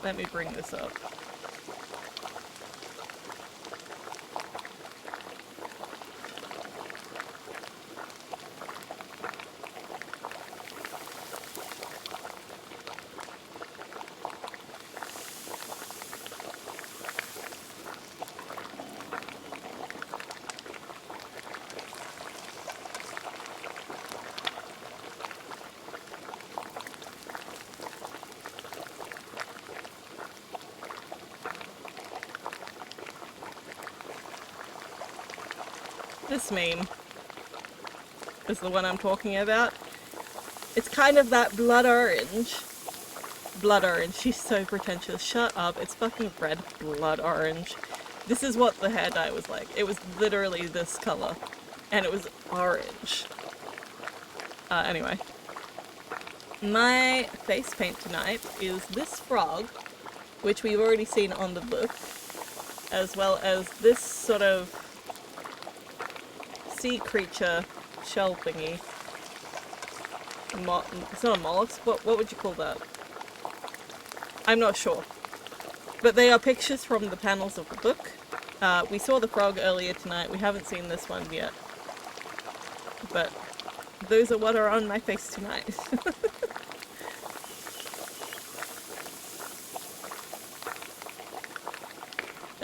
Let me bring this up. This meme is the one I'm talking about. It's kind of that blood orange. Blood orange. She's so pretentious. Shut up. It's fucking red blood orange. This is what the hair dye was like. It was literally this color. And it was orange. Anyway. My face paint tonight is this frog, which we've already seen on the book, as well as this sort of sea creature shell thingy. It's not a mollusk. What would you call that? I'm not sure. But they are pictures from the panels of the book. We saw the frog earlier tonight. We haven't seen this one yet. But those are what are on my face tonight.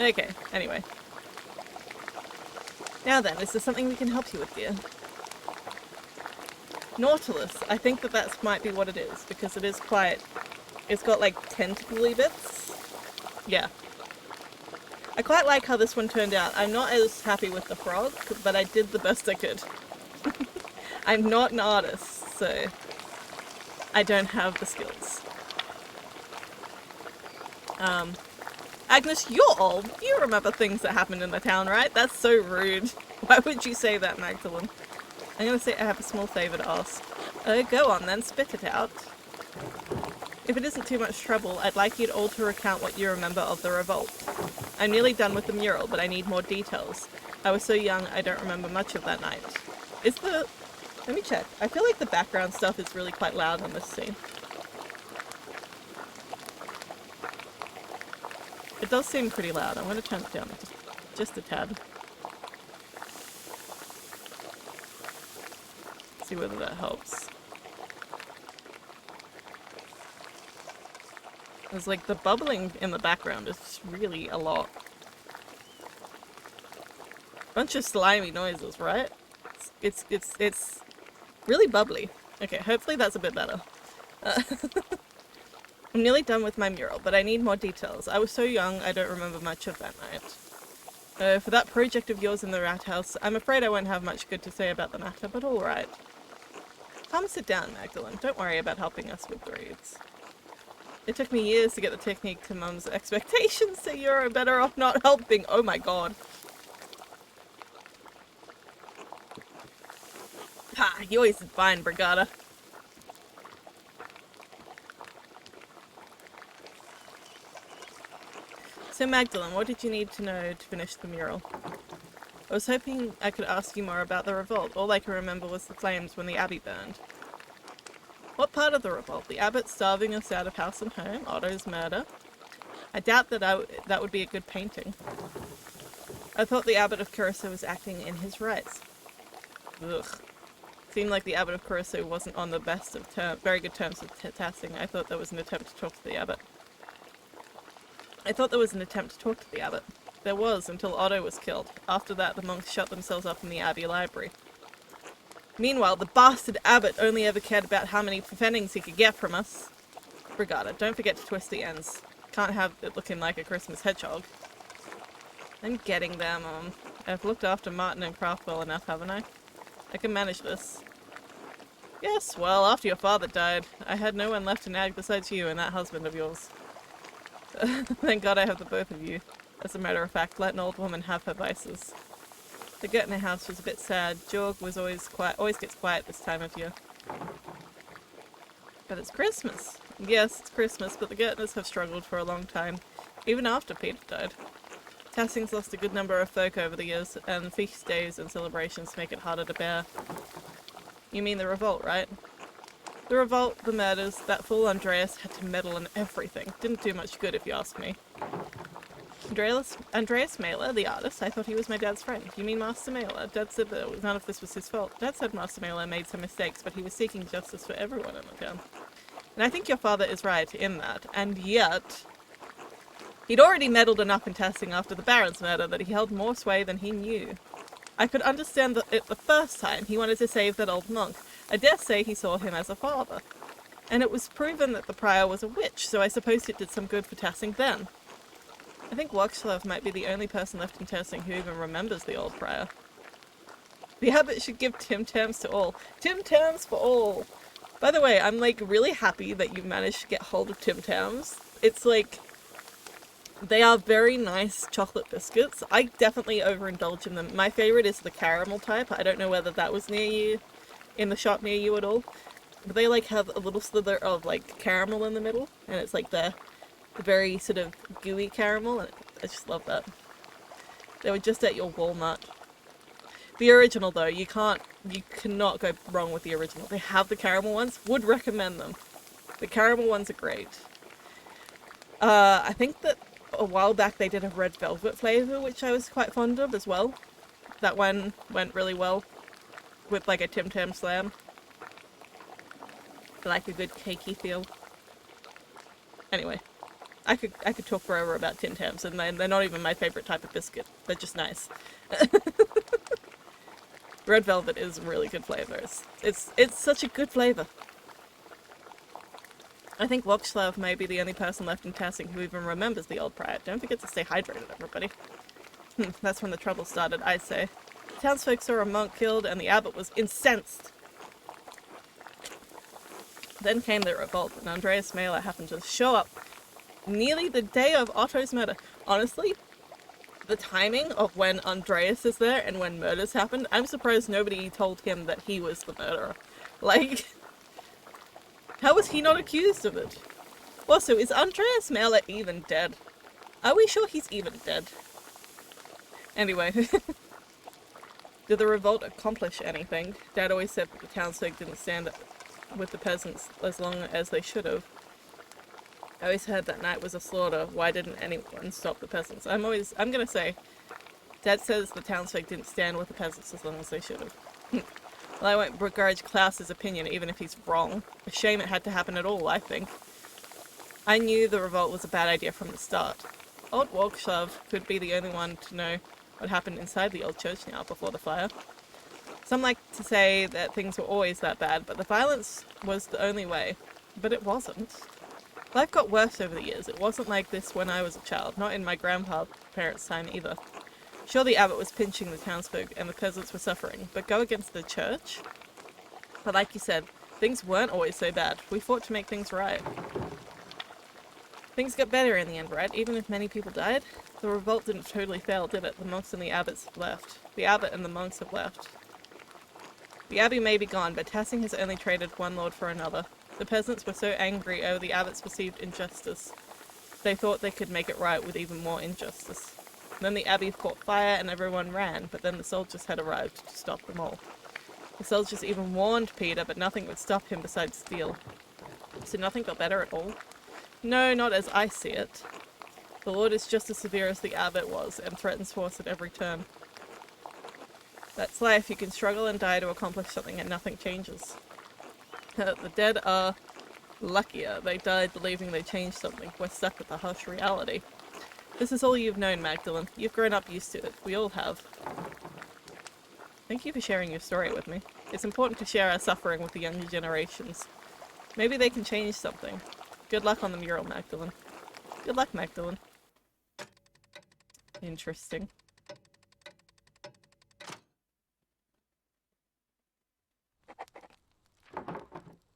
Okay, anyway. Now then, is there something we can help you with, dear? Nautilus. I think that might be what it is, because it is quite... It's got like tentacly bits. Yeah. I quite like how this one turned out. I'm not as happy with the frog, but I did the best I could. I'm not an artist, so I don't have the skills. Agnes, you're old. You remember things that happened in the town, right? That's so rude. Why would you say that, Magdalene? I'm gonna say I have a small favour to ask. Go on then, spit it out. If it isn't too much trouble, I'd like you all to recount what you remember of the revolt. I'm nearly done with the mural, but I need more details. I was so young, I don't remember much of that night. Let me check. I feel like the background stuff is really quite loud in this scene. It does seem pretty loud. I'm going to turn it down just a tad. See whether that helps. There's like the bubbling in the background is really a lot. Bunch of slimy noises, right? It's really bubbly. Okay, hopefully that's a bit better. I'm nearly done with my mural, but I need more details. I was so young, I don't remember much of that night. For that project of yours in the rat house, I'm afraid I won't have much good to say about the matter, but alright. Come sit down, Magdalene. Don't worry about helping us with the reads. It took me years to get the technique to Mum's expectations, so you're better off not helping. Oh my god. Ha! You always did fine, Brigada. So Magdalene, what did you need to know to finish the mural? I was hoping I could ask you more about the revolt. All I can remember was the flames when the abbey burned. What part of the revolt? The abbot starving us out of house and home? Otto's murder? I doubt that that would be a good painting. I thought the abbot of Keirsau was acting in his rights. Ugh. Seemed like the abbot of Keirsau wasn't on the best of very good terms with Tassing. I thought there was an attempt to talk to the abbot. There was, until Otto was killed. After that, the monks shut themselves up in the abbey library. Meanwhile, the bastard abbot only ever cared about how many pfennings he could get from us. Brigada, don't forget to twist the ends. Can't have it looking like a Christmas hedgehog. I'm getting there, Mum. I've looked after Martin and Kraft well enough, haven't I? I can manage this. Yes, well, after your father died, I had no one left to nag besides you and that husband of yours. Thank God I have the both of you. As a matter of fact, let an old woman have her vices. The Gertner house was a bit sad. Georg was always gets quiet this time of year. But it's Christmas. Yes, it's Christmas, but the Gertners have struggled for a long time, even after Peter died. Tassing's lost a good number of folk over the years, and feast days and celebrations make it harder to bear. You mean the revolt, right? The revolt, the murders, that fool Andreas had to meddle in everything. Didn't do much good if you ask me. Andreas Maler, the artist, I thought he was my dad's friend. You mean Master Maler? Dad said that none of this was his fault. Dad said Master Maler made some mistakes, but he was seeking justice for everyone in the town. And I think your father is right in that. And yet, he'd already meddled enough in Tassing after the Baron's murder that he held more sway than he knew. I could understand it the first time he wanted to save that old monk. I dare say he saw him as a father. And it was proven that the prior was a witch, so I suppose it did some good for Tassing then. I think Wachslav might be the only person left in Tassing who even remembers the old prior. The abbot should give Tim Tams to all. Tim Tams for all! By the way, I'm like really happy that you managed to get hold of Tim Tams. It's like, they are very nice chocolate biscuits. I definitely overindulge in them. My favorite is the caramel type. I don't know whether that was near you, in the shop near you at all. But they like have a little slither of like caramel in the middle, and it's like the very sort of gooey caramel, and I just love that. They were just at your Walmart. The original though, you cannot go wrong with the original. They have the caramel ones. Would recommend them. The caramel ones are great. I think that a while back they did a red velvet flavour, which I was quite fond of as well. That one went really well with like a Tim Tam Slam. I like a good cakey feel. Anyway, I could talk forever about Tim Tams, and they're not even my favourite type of biscuit. They're just nice. Red velvet is really good flavour. It's such a good flavour. I think Wokslav may be the only person left in Tassing who even remembers the old prior. Don't forget to stay hydrated, everybody. That's when the trouble started, I say. The townsfolk saw a monk killed, and the abbot was incensed. Then came the revolt, and Andreas Maler happened to show up nearly the day of Otto's murder. Honestly, the timing of when Andreas is there and when murders happened, I'm surprised nobody told him that he was the murderer. Like, how was he not accused of it? Also, is Andreas Maler even dead? Are we sure he's even dead? Anyway. Did the revolt accomplish anything? Dad always said that the townsfolk didn't stand with the peasants as long as they should have. I always heard that night was a slaughter. Why didn't anyone stop the peasants? I'm gonna say, Dad says the townsfolk didn't stand with the peasants as long as they should have. Well, I won't begrudge Klaus's opinion, even if he's wrong. A shame it had to happen at all, I think. I knew the revolt was a bad idea from the start. Old Walkshav could be the only one to know what happened inside the old church now before the fire. Some like to say that things were always that bad, but the violence was the only way. But it wasn't. Life got worse over the years. It wasn't like this when I was a child, not in my grandparents' time either. Sure, the abbot was pinching the townsfolk and the peasants were suffering, but go against the church? But like you said, things weren't always so bad. We fought to make things right. Things got better in the end, right? Even if many people died? The revolt didn't totally fail, did it? The monks and the abbots have left. The abbot and the monks have left. The abbey may be gone, but Tassing has only traded one lord for another. The peasants were so angry over the abbot's perceived injustice. They thought they could make it right with even more injustice. Then the abbey caught fire and everyone ran, but then the soldiers had arrived to stop them all. The soldiers even warned Peter, but nothing would stop him besides steel. So nothing got better at all? No, not as I see it. The Lord is just as severe as the abbot was, and threatens force at every turn. That's life. You can struggle and die to accomplish something and nothing changes. The dead are luckier. They died believing they changed something. We're stuck with the harsh reality. This is all you've known, Magdalene. You've grown up used to it. We all have. Thank you for sharing your story with me. It's important to share our suffering with the younger generations. Maybe they can change something. Good luck on the mural, Magdalene. Good luck, Magdalene. Interesting.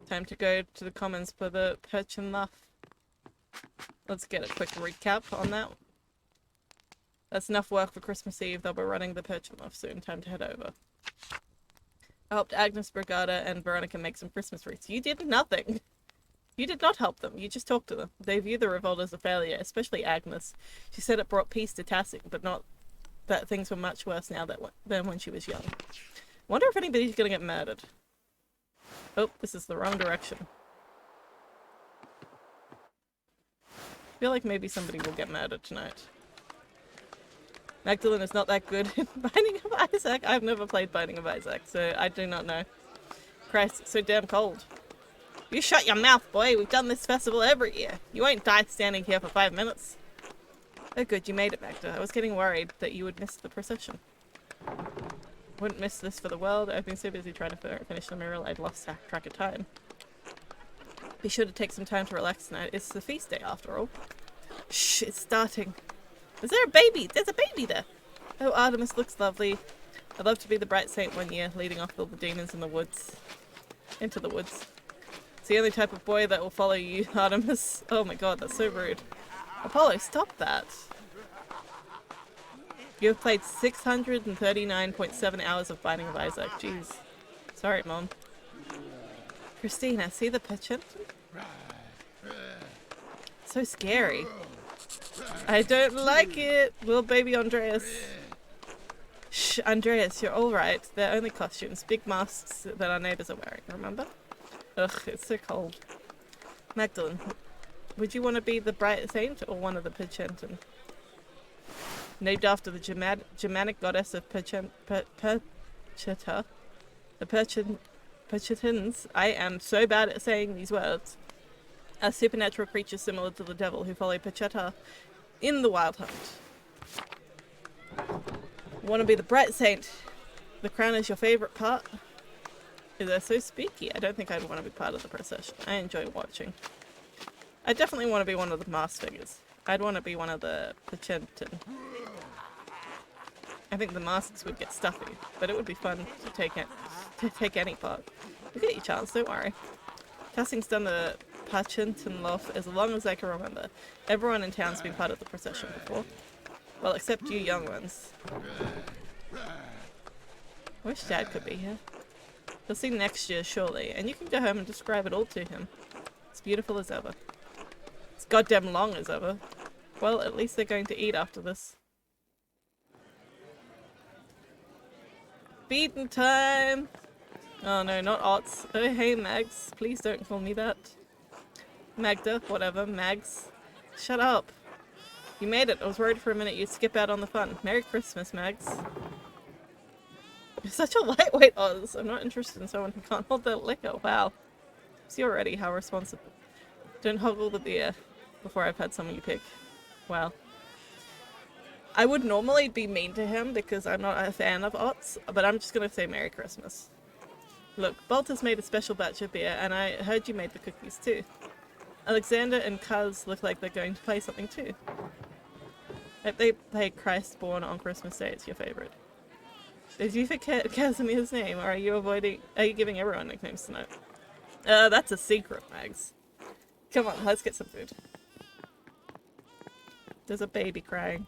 Time to go to the commons for the perch and luff. Let's get a quick recap on that. That's enough work for Christmas Eve. They'll be running the perch and luff soon. Time to head over. I helped Agnes, Brigada, and Veronica make some Christmas wreaths. You did nothing. You did not help them. You just talked to them. They view the revolt as a failure, especially Agnes. She said it brought peace to Tassing, but not that things were much worse now than when she was young. Wonder if anybody's gonna get murdered. Oh, this is the wrong direction. I feel like maybe somebody will get murdered tonight. Magdalene is not that good in Binding of Isaac. I've never played Binding of Isaac, so I do not know. Christ, it's so damn cold. You shut your mouth, boy. We've done this festival every year. You won't die standing here for 5 minutes. Oh good, you made it, Magda. I was getting worried that you would miss the procession. Wouldn't miss this for the world. I've been so busy trying to finish the mural, I'd lost track of time. Be sure to take some time to relax tonight. It's the feast day after all. Shh, it's starting. Is there a baby? There's a baby there. Oh, Artemis looks lovely. I'd love to be the bright saint one year, leading off all the demons in the woods. Into the woods. It's the only type of boy that will follow you, Artemis. Oh my god, that's so rude. Apollo, stop that. You have played 639.7 hours of Binding of Isaac. Jeez. Sorry, Mom. Christina, see the penchant? So scary. I don't like it. Little baby Andreas. Shh, Andreas, you're alright. They're only costumes. Big masks that our neighbours are wearing, remember? Ugh, it's so cold. Magdalene, would you want to be the bright saint or one of the Perchenton? Named after the Germanic goddess of Percheta. The Perchetins, I am so bad at saying these words, are supernatural creatures similar to the devil who follow Percheta in the Wild Hunt. Want to be the bright saint? The crown is your favourite part? Is that so spooky? I don't think I'd want to be part of the procession. I enjoy watching. I definitely want to be one of the masked figures. I'd want to be one of the Perchenton. I think the masks would get stuffy, but it would be fun to take any part. You'll get your chance, don't worry. Tassing's done the Perchenton loft as long as I can remember. Everyone in town's been part of the procession before. Well, except you young ones. I wish Dad could be here. He'll see next year, surely, and you can go home and describe it all to him. It's beautiful as ever. It's goddamn long as ever. Well, at least they're going to eat after this. Feeding time! Oh no, not Ots. Oh hey Mags, please don't call me that. Magda, whatever, Mags. Shut up. You made it. I was worried for a minute you'd skip out on the fun. Merry Christmas, Mags. You're such a lightweight, Oz. I'm not interested in someone who can't hold their liquor. Wow. See already how responsible. Don't hoggle the beer before I've had someone you pick. Wow. I would normally be mean to him because I'm not a fan of Ots, but I'm just going to say Merry Christmas. Look, Balta's made a special batch of beer, and I heard you made the cookies too. Alexander and Kaz look like they're going to play something too. If they play Christ Born on Christmas Day, it's your favourite. Did you forget Casimir's name, or are you giving everyone nicknames tonight? That's a secret, Mags. Come on, let's get some food. There's a baby crying.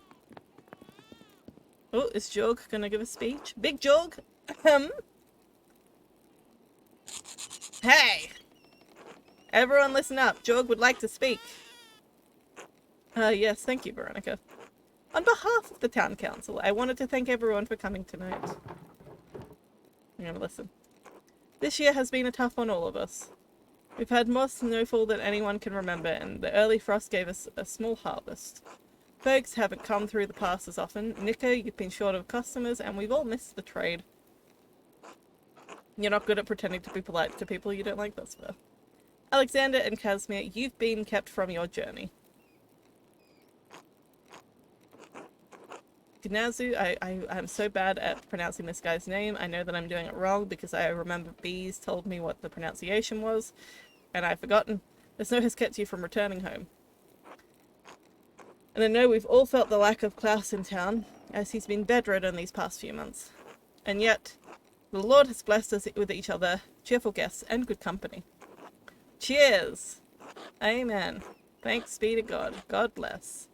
Oh, is Jog gonna give a speech? Big Jog? Hey! Everyone listen up. Jog would like to speak. Yes, thank you, Veronica. On behalf of the town council, I wanted to thank everyone for coming tonight. I'm gonna listen. This year has been a tough on all of us. We've had more snowfall than anyone can remember, and the early frost gave us a small harvest. Folks haven't come through the pass as often. Nico, you've been short of customers, and we've all missed the trade. You're not good at pretending to be polite to people you don't like, that's fair. Alexander and Casimir, you've been kept from your journey. Gnazu, I'm so bad at pronouncing this guy's name. I know that I'm doing it wrong because I remember Bees told me what the pronunciation was, and I've forgotten. The snow has kept you from returning home. And I know we've all felt the lack of Klaus in town, as he's been bedridden these past few months. And yet, the Lord has blessed us with each other, cheerful guests, and good company. Cheers! Amen. Thanks be to God. God bless.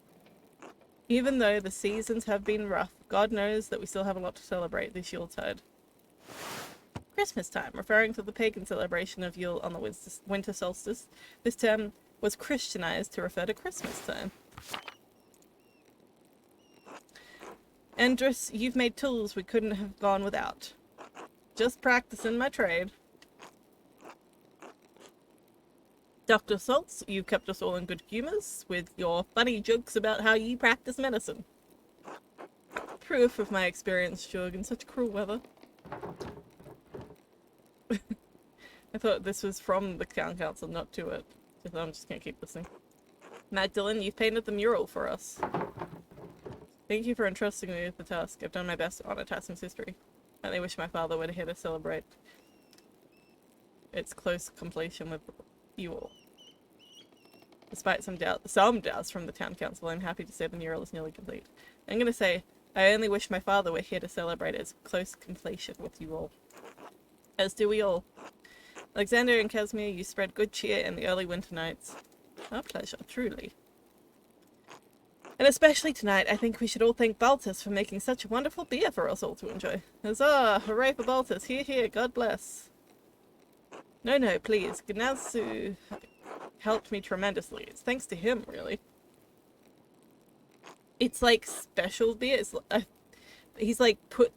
Even though the seasons have been rough, God knows that we still have a lot to celebrate this Yuletide. Christmas time, referring to the pagan celebration of Yule on the winter solstice, this term was Christianized to refer to Christmas time. Andreas, you've made tools we couldn't have gone without. Just practicing my trade. Dr. Saltz, you've kept us all in good humours with your funny jokes about how you practice medicine. Proof of my experience, Jurg, in such cruel weather. I thought this was from the town council, not to it. So I'm just gonna keep listening. Magdalene, you've painted the mural for us. Thank you for entrusting me with the task. I've done my best to honor Tassing's history. And I wish my father were here to celebrate its close completion with you all. Despite some doubts from the town council, I'm happy to say the mural is nearly complete. I'm going to say, I only wish my father were here to celebrate its close completion with you all. As do we all. Alexander and Casimir, you spread good cheer in the early winter nights. Our pleasure, truly. And especially tonight, I think we should all thank Baltus for making such a wonderful beer for us all to enjoy. Huzzah! Hooray for Baltus! Hear, hear! God bless! No, no, please. Gnazzu helped me tremendously. It's thanks to him, really. It's like special beer. It's, he's like put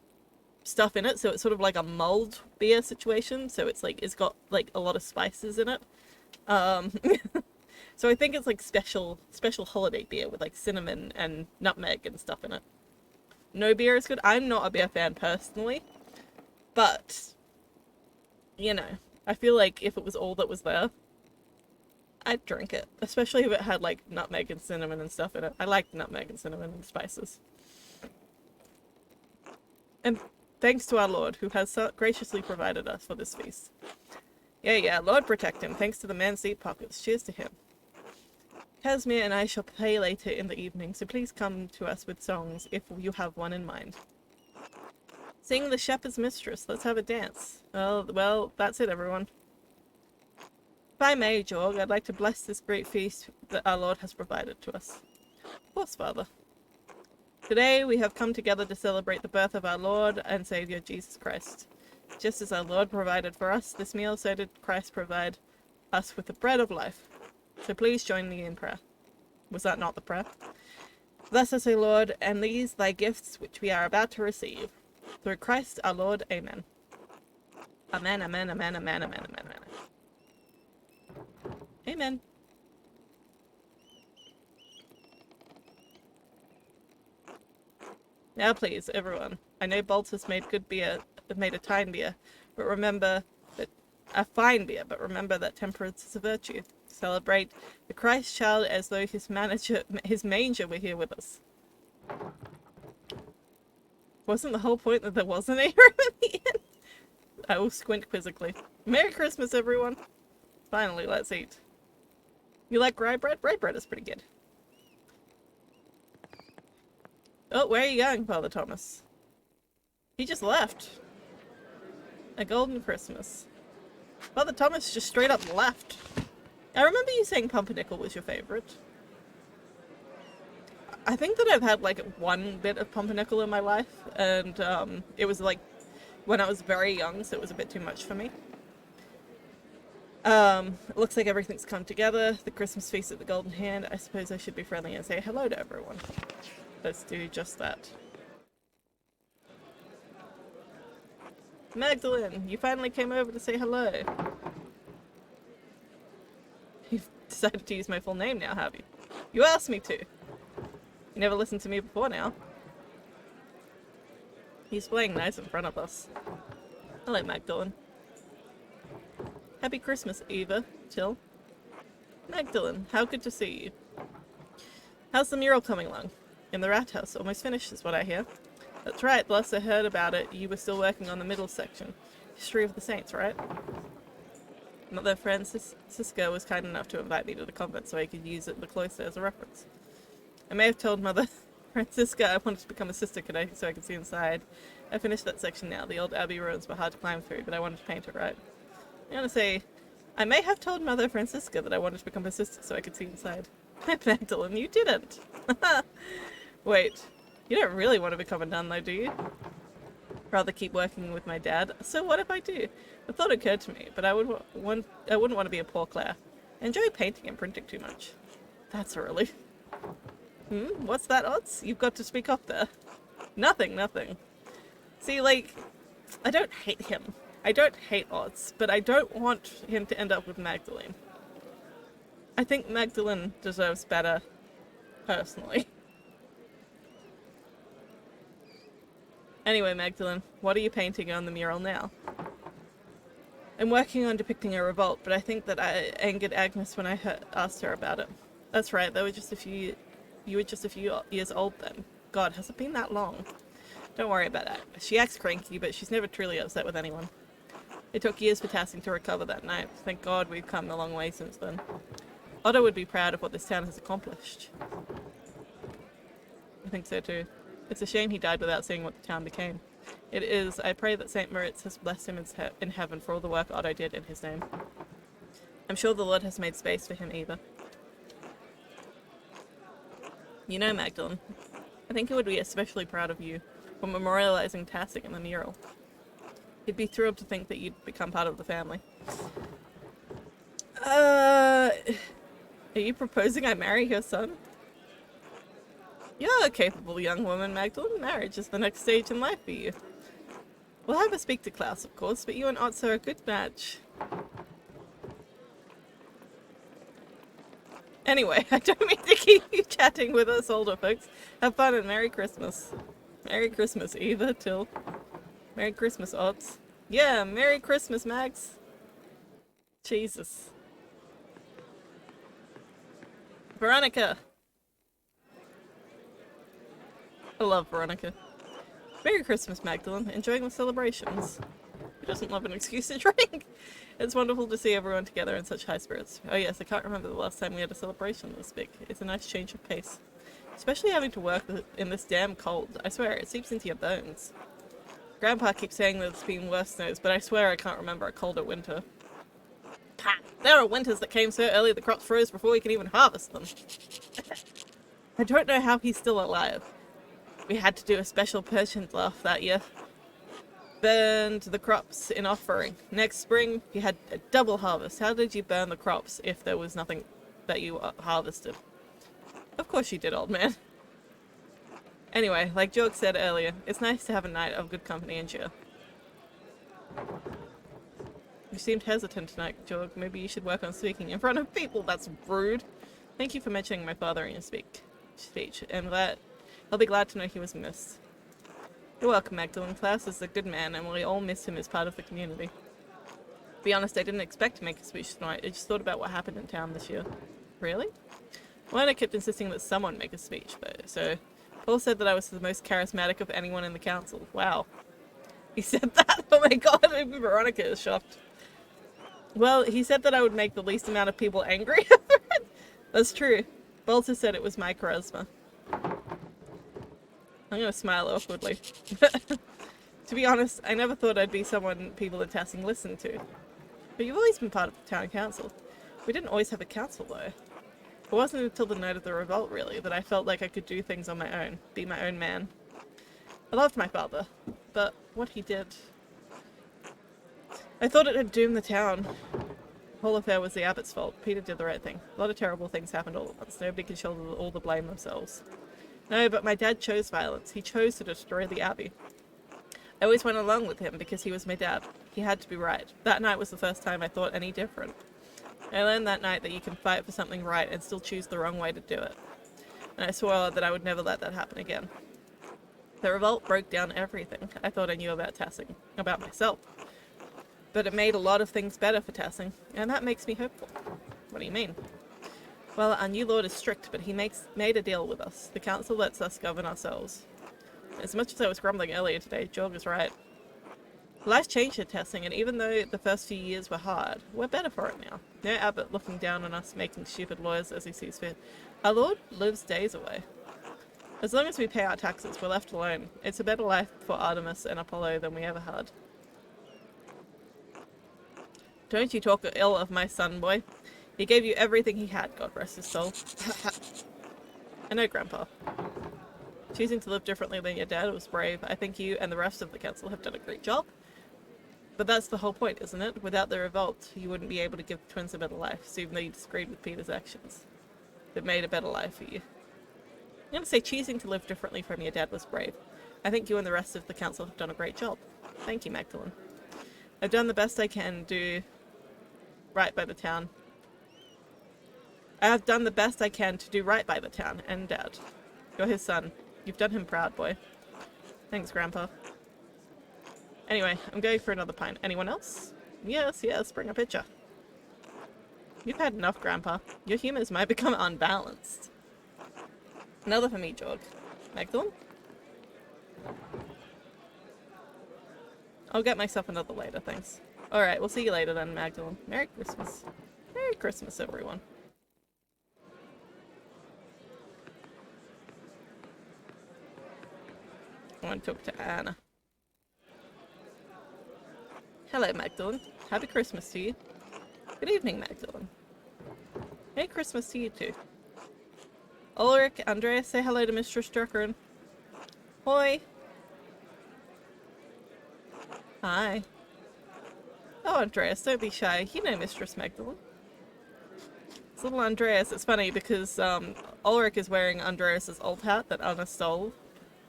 stuff in it, so it's sort of like a mulled beer situation. So it's like, it's got like a lot of spices in it. So I think it's like special holiday beer with like cinnamon and nutmeg and stuff in it. No beer is good. I'm not a beer fan personally, but you know, I feel like if it was all that was there, I'd drink it, especially if it had like nutmeg and cinnamon and stuff in it. I like nutmeg and cinnamon and spices. And thanks to our Lord, who has so graciously provided us for this feast. Yeah, Lord protect him. Thanks to the man's deep pockets. Cheers to him. Casimir and I shall play later in the evening, so please come to us with songs if you have one in mind. Sing the Shepherd's Mistress. Let's have a dance. Well, that's it, everyone. If I may, Jorg, I'd like to bless this great feast that our Lord has provided to us. Of course, Father. Today we have come together to celebrate the birth of our Lord and Saviour Jesus Christ. Just as our Lord provided for us this meal, so did Christ provide us with the bread of life. So please join me in prayer. Was that not the prayer? Bless us, O Lord, and these thy gifts which we are about to receive. Through Christ our Lord. Amen. Amen, amen, amen, amen, amen, amen, amen. Amen. Now please, everyone. I know Baltus made good beer, made a fine beer, but remember that temperance is a virtue. Celebrate the Christ child as though his manger were here with us. Wasn't the whole point that there wasn't a room in the inn? I will squint quizzically. Merry Christmas, everyone. Finally, let's eat. You like rye bread? Rye bread is pretty good. Oh, where are you going, Father Thomas? He just left. A golden Christmas. Father Thomas just straight up left. I remember you saying pumpernickel was your favourite. I think that I've had like one bit of pumpernickel in my life, and it was like when I was very young, so it was a bit too much for me. It looks like everything's come together. The Christmas feast at the Golden Hand. I suppose I should be friendly and say hello to everyone. Let's do just that. Magdalene, you finally came over to say hello. You've decided to use my full name now, have you? You asked me to. You never listened to me before now. He's playing nice in front of us. Hello, Magdalene. Happy Christmas, Eva. Jill. Magdalene, how good to see you. How's the mural coming along? In the rat house, almost finished is what I hear. That's right, the last I heard about it, you were still working on the middle section. History of the Saints, right? Mother Francisca was kind enough to invite me to the convent so I could use it in the cloister as a reference. I may have told Mother Francisca I wanted to become a sister so I could see inside. I finished that section now. The old abbey ruins were hard to climb through, but I wanted to paint it right. I'm gonna say, I may have told Mother Francisca that I wanted to become a sister so I could see inside. Magdalene, you didn't. Wait, you don't really want to become a nun though, do you? Rather keep working with my dad. So what if I do? The thought occurred to me, but I wouldn't want to be a poor Claire. I enjoy painting and printing too much. That's early. What's that, Odds? You've got to speak up there. Nothing. See, like, I don't hate him. I don't hate Odds, but I don't want him to end up with Magdalene. I think Magdalene deserves better, personally. Anyway, Magdalene, what are you painting on the mural now? I'm working on depicting a revolt, but I think that I angered Agnes when I asked her about it. That's right, you were just a few years old then. God, has it been that long? Don't worry about Agnes. She acts cranky, but she's never truly upset with anyone. It took years for Tassing to recover that night. Thank God we've come a long way since then. Otto would be proud of what this town has accomplished. I think so too. It's a shame he died without seeing what the town became. It is. I pray that St. Moritz has blessed him in heaven for all the work Otto did in his name. I'm sure the Lord has made space for him either. You know, Magdalene, I think he would be especially proud of you for memorializing Tassing in the mural. He'd be thrilled to think that you'd become part of the family. Are you proposing I marry your son? You're a capable young woman, Magdalene. Marriage is the next stage in life for you. We'll have a speak to Klaus, of course, but you and Otto are a good match. Anyway, I don't mean to keep you chatting with us older folks. Have fun and Merry Christmas. Merry Christmas, Eva, Till. Merry Christmas, Odds. Yeah, Merry Christmas, Max. Jesus. Veronica. I love Veronica. Merry Christmas, Magdalene. Enjoying the celebrations. Who doesn't love an excuse to drink? It's wonderful to see everyone together in such high spirits. Oh yes, I can't remember the last time we had a celebration this big. It's a nice change of pace. Especially having to work in this damn cold. I swear, it seeps into your bones. Grandpa keeps saying that it's been worse snows, but I swear I can't remember a colder winter. Ha! There are winters that came so early the crops froze before we could even harvest them. I don't know how he's still alive. We had to do a special Persian laugh that year. Burned the crops in offering. Next spring, you had a double harvest. How did you burn the crops if there was nothing that you harvested? Of course you did, old man. Anyway, like Jorg said earlier, it's nice to have a night of good company and cheer. You seemed hesitant tonight, Jorg. Maybe you should work on speaking in front of people. That's rude. Thank you for mentioning my father in your speech. I'll be glad to know he was missed. You're welcome, Magdalene. Klaus is a good man, and we all miss him as part of the community. To be honest, I didn't expect to make a speech tonight. I just thought about what happened in town this year. Really? Well, I kept insisting that someone make a speech, though, so... Paul said that I was the most charismatic of anyone in the council. Wow. He said that? Oh my god, even Veronica is shocked. Well, he said that I would make the least amount of people angry. That's true. Bolter said it was my charisma. I'm gonna smile awkwardly. To be honest, I never thought I'd be someone people in Tassing listened to. But you've always been part of the town council. We didn't always have a council, though. It wasn't until the night of the revolt, really, that I felt like I could do things on my own, be my own man. I loved my father, but what he did... I thought it had doomed the town. The whole affair was the abbot's fault. Peter did the right thing. A lot of terrible things happened all at once. Nobody can shoulder all the blame themselves. No, but my dad chose violence. He chose to destroy the abbey. I always went along with him because he was my dad. He had to be right. That night was the first time I thought any different. I learned that night that you can fight for something right and still choose the wrong way to do it. And I swore that I would never let that happen again. The revolt broke down everything I thought I knew about Tassing, about myself. But it made a lot of things better for Tassing, and that makes me hopeful. What do you mean? Well, our new lord is strict, but he made a deal with us. The council lets us govern ourselves. As much as I was grumbling earlier today, Jorg was right. Life changed at Tassing, and even though the first few years were hard, we're better for it now. No abbot looking down on us, making stupid laws as he sees fit. Our lord lives days away. As long as we pay our taxes, we're left alone. It's a better life for Artemis and Apollo than we ever had. Don't you talk ill of my son, boy. He gave you everything he had, God rest his soul. I know, Grandpa. Choosing to live differently than your dad was brave. I think you and the rest of the council have done a great job. But that's the whole point, isn't it? Without the revolt, you wouldn't be able to give the twins a better life, so even though you disagreed with Peter's actions. It made a better life for you. I'm going to say choosing to live differently from your dad was brave. I think you and the rest of the council have done a great job. Thank you, Magdalene. I've done the best I can do right by the town. I have done the best I can to do right by the town and Dad. You're his son. You've done him proud, boy. Thanks, Grandpa. Anyway, I'm going for another pint. Anyone else? Yes, bring a pitcher. You've had enough, Grandpa. Your humours might become unbalanced. Another for me, Jorg. Magdalene? I'll get myself another later, thanks. Alright, we'll see you later then, Magdalene. Merry Christmas. Merry Christmas, everyone. I want to talk to Anna. Hello, Magdalene. Happy Christmas to you. Good evening, Magdalene. Merry Christmas to you too. Ulrich, Andreas, say hello to Mistress Druckern. Hoi. Hi. Oh, Andreas, don't be shy. You know Mistress Magdalene. It's little Andreas. It's funny because Ulrich is wearing Andreas's old hat that Anna stole,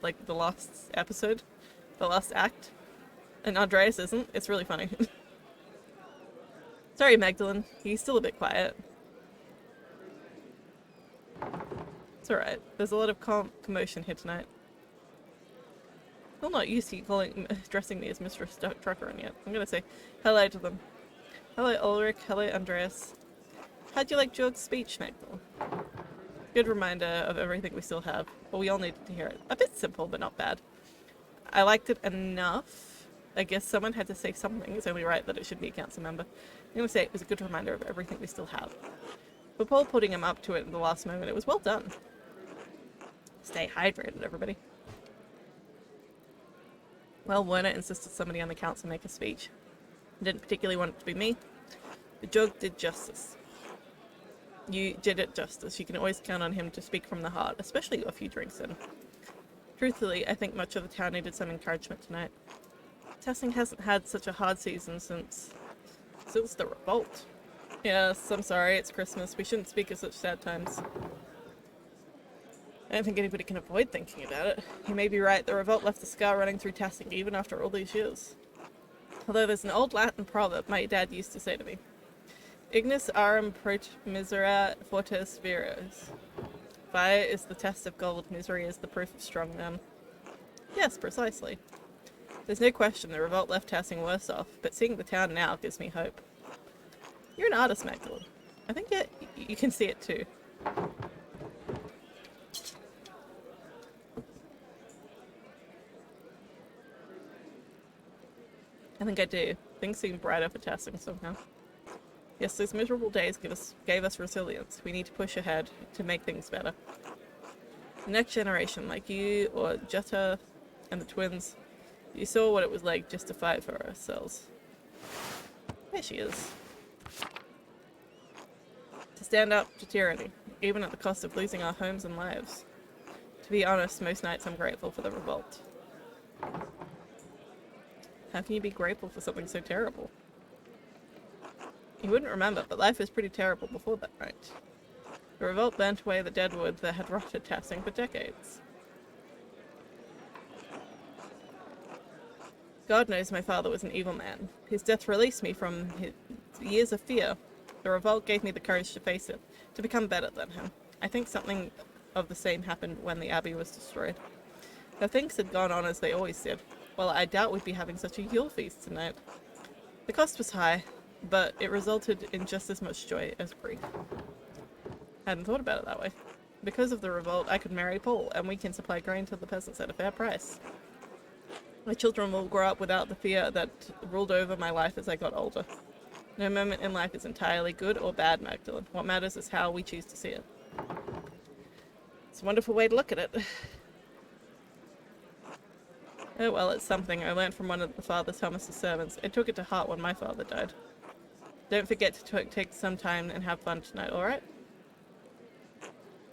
like the last episode, the last act, and Andreas isn't. It's really funny. Sorry, Magdalene. He's still a bit quiet. It's alright. There's a lot of commotion here tonight. I'm not used to you addressing me as Mistress Druckern yet. I'm gonna say hello to them. Hello, Ulrich. Hello, Andreas. How'd you like Jorg's speech, Magdalene? Good reminder of everything we still have. Well, we all needed to hear it. A bit simple, but not bad. I liked it enough. I guess someone had to say something. It's only right that it should be a council member. I'm gonna say it was a good reminder of everything we still have. For Paul putting him up to it in the last moment, it was well done. Stay hydrated, everybody. Well, Werner insisted somebody on the council make a speech. Didn't particularly want it to be me. The Jorg did justice. You did it justice. You can always count on him to speak from the heart, especially a few drinks in. Truthfully, I think much of the town needed some encouragement tonight. Tassing hasn't had such a hard season since the revolt. Yes, I'm sorry, it's Christmas. We shouldn't speak of such sad times. I don't think anybody can avoid thinking about it. You may be right, the revolt left a scar running through Tassing even after all these years. Although there's an old Latin proverb my dad used to say to me. Ignis arum prote misera fortes viros. Fire is the test of gold, misery is the proof of strong men. Yes, precisely. There's no question the revolt left Tassing worse off, but seeing the town now gives me hope. You're an artist, Magdalene. I think you can see it too. I think I do. Things seem brighter for Tassing somehow. Yes, those miserable days gave us resilience. We need to push ahead to make things better. The next generation, like you or Jutta and the twins, you saw what it was like just to fight for ourselves. There she is. To stand up to tyranny, even at the cost of losing our homes and lives. To be honest, most nights I'm grateful for the revolt. How can you be grateful for something so terrible? You wouldn't remember, but life was pretty terrible before that night. The revolt burnt away the deadwood that had rotted Tassing for decades. God knows my father was an evil man. His death released me from his years of fear. The revolt gave me the courage to face it, to become better than him. I think something of the same happened when the Abbey was destroyed. If things had gone on as they always did, well, I doubt we'd be having such a Yule feast tonight. The cost was high, but it resulted in just as much joy as grief. I hadn't thought about it that way. Because of the revolt, I could marry Paul, and we can supply grain to the peasants at a fair price. My children will grow up without the fear that ruled over my life as I got older. No moment in life is entirely good or bad, Magdalene. What matters is how we choose to see it. It's a wonderful way to look at it. Oh well, it's something I learned from one of the Father Thomas's servants. I took it to heart when my father died. Don't forget to take some time and have fun tonight, alright?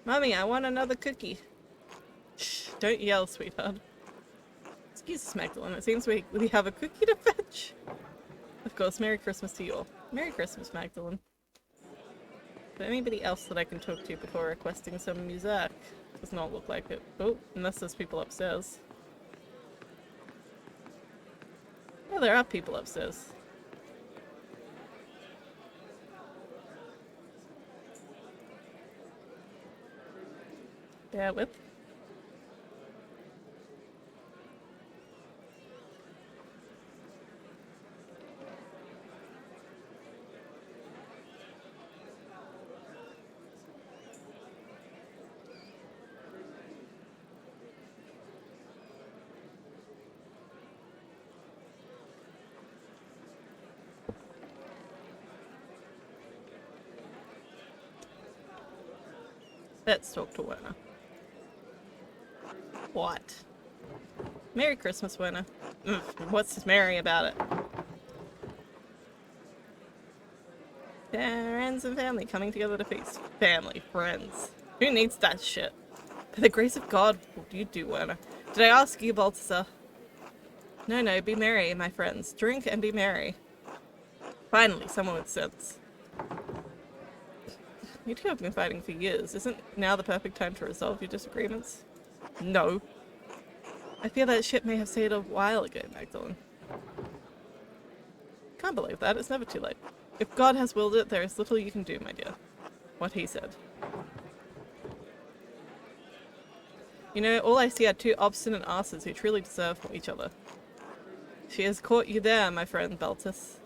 Mommy, I want another cookie. Shh, don't yell, sweetheart. Excuse us, Magdalene. It seems we have a cookie to fetch. Of course, Merry Christmas to you all. Merry Christmas, Magdalene. Is there anybody else that I can talk to before requesting some music? Does not look like it. Oh, unless there's people upstairs. Oh, there are people upstairs. Bear with. Let's talk to Werner. What? Merry Christmas, Werner. What's merry about it? Friends and family coming together to feast. Family, friends. Who needs that shit? By the grace of God, what do you do, Werner? Did I ask you, Balthasar? No, be merry, my friends. Drink and be merry. Finally, someone with sense. You two have been fighting for years. Isn't now the perfect time to resolve your disagreements? No. I fear that ship may have sailed a while ago, Magdalene. Can't believe that. It's never too late. If God has willed it, there is little you can do, my dear. What he said. You know, all I see are two obstinate asses who truly deserve each other. She has caught you there, my friend Baltus.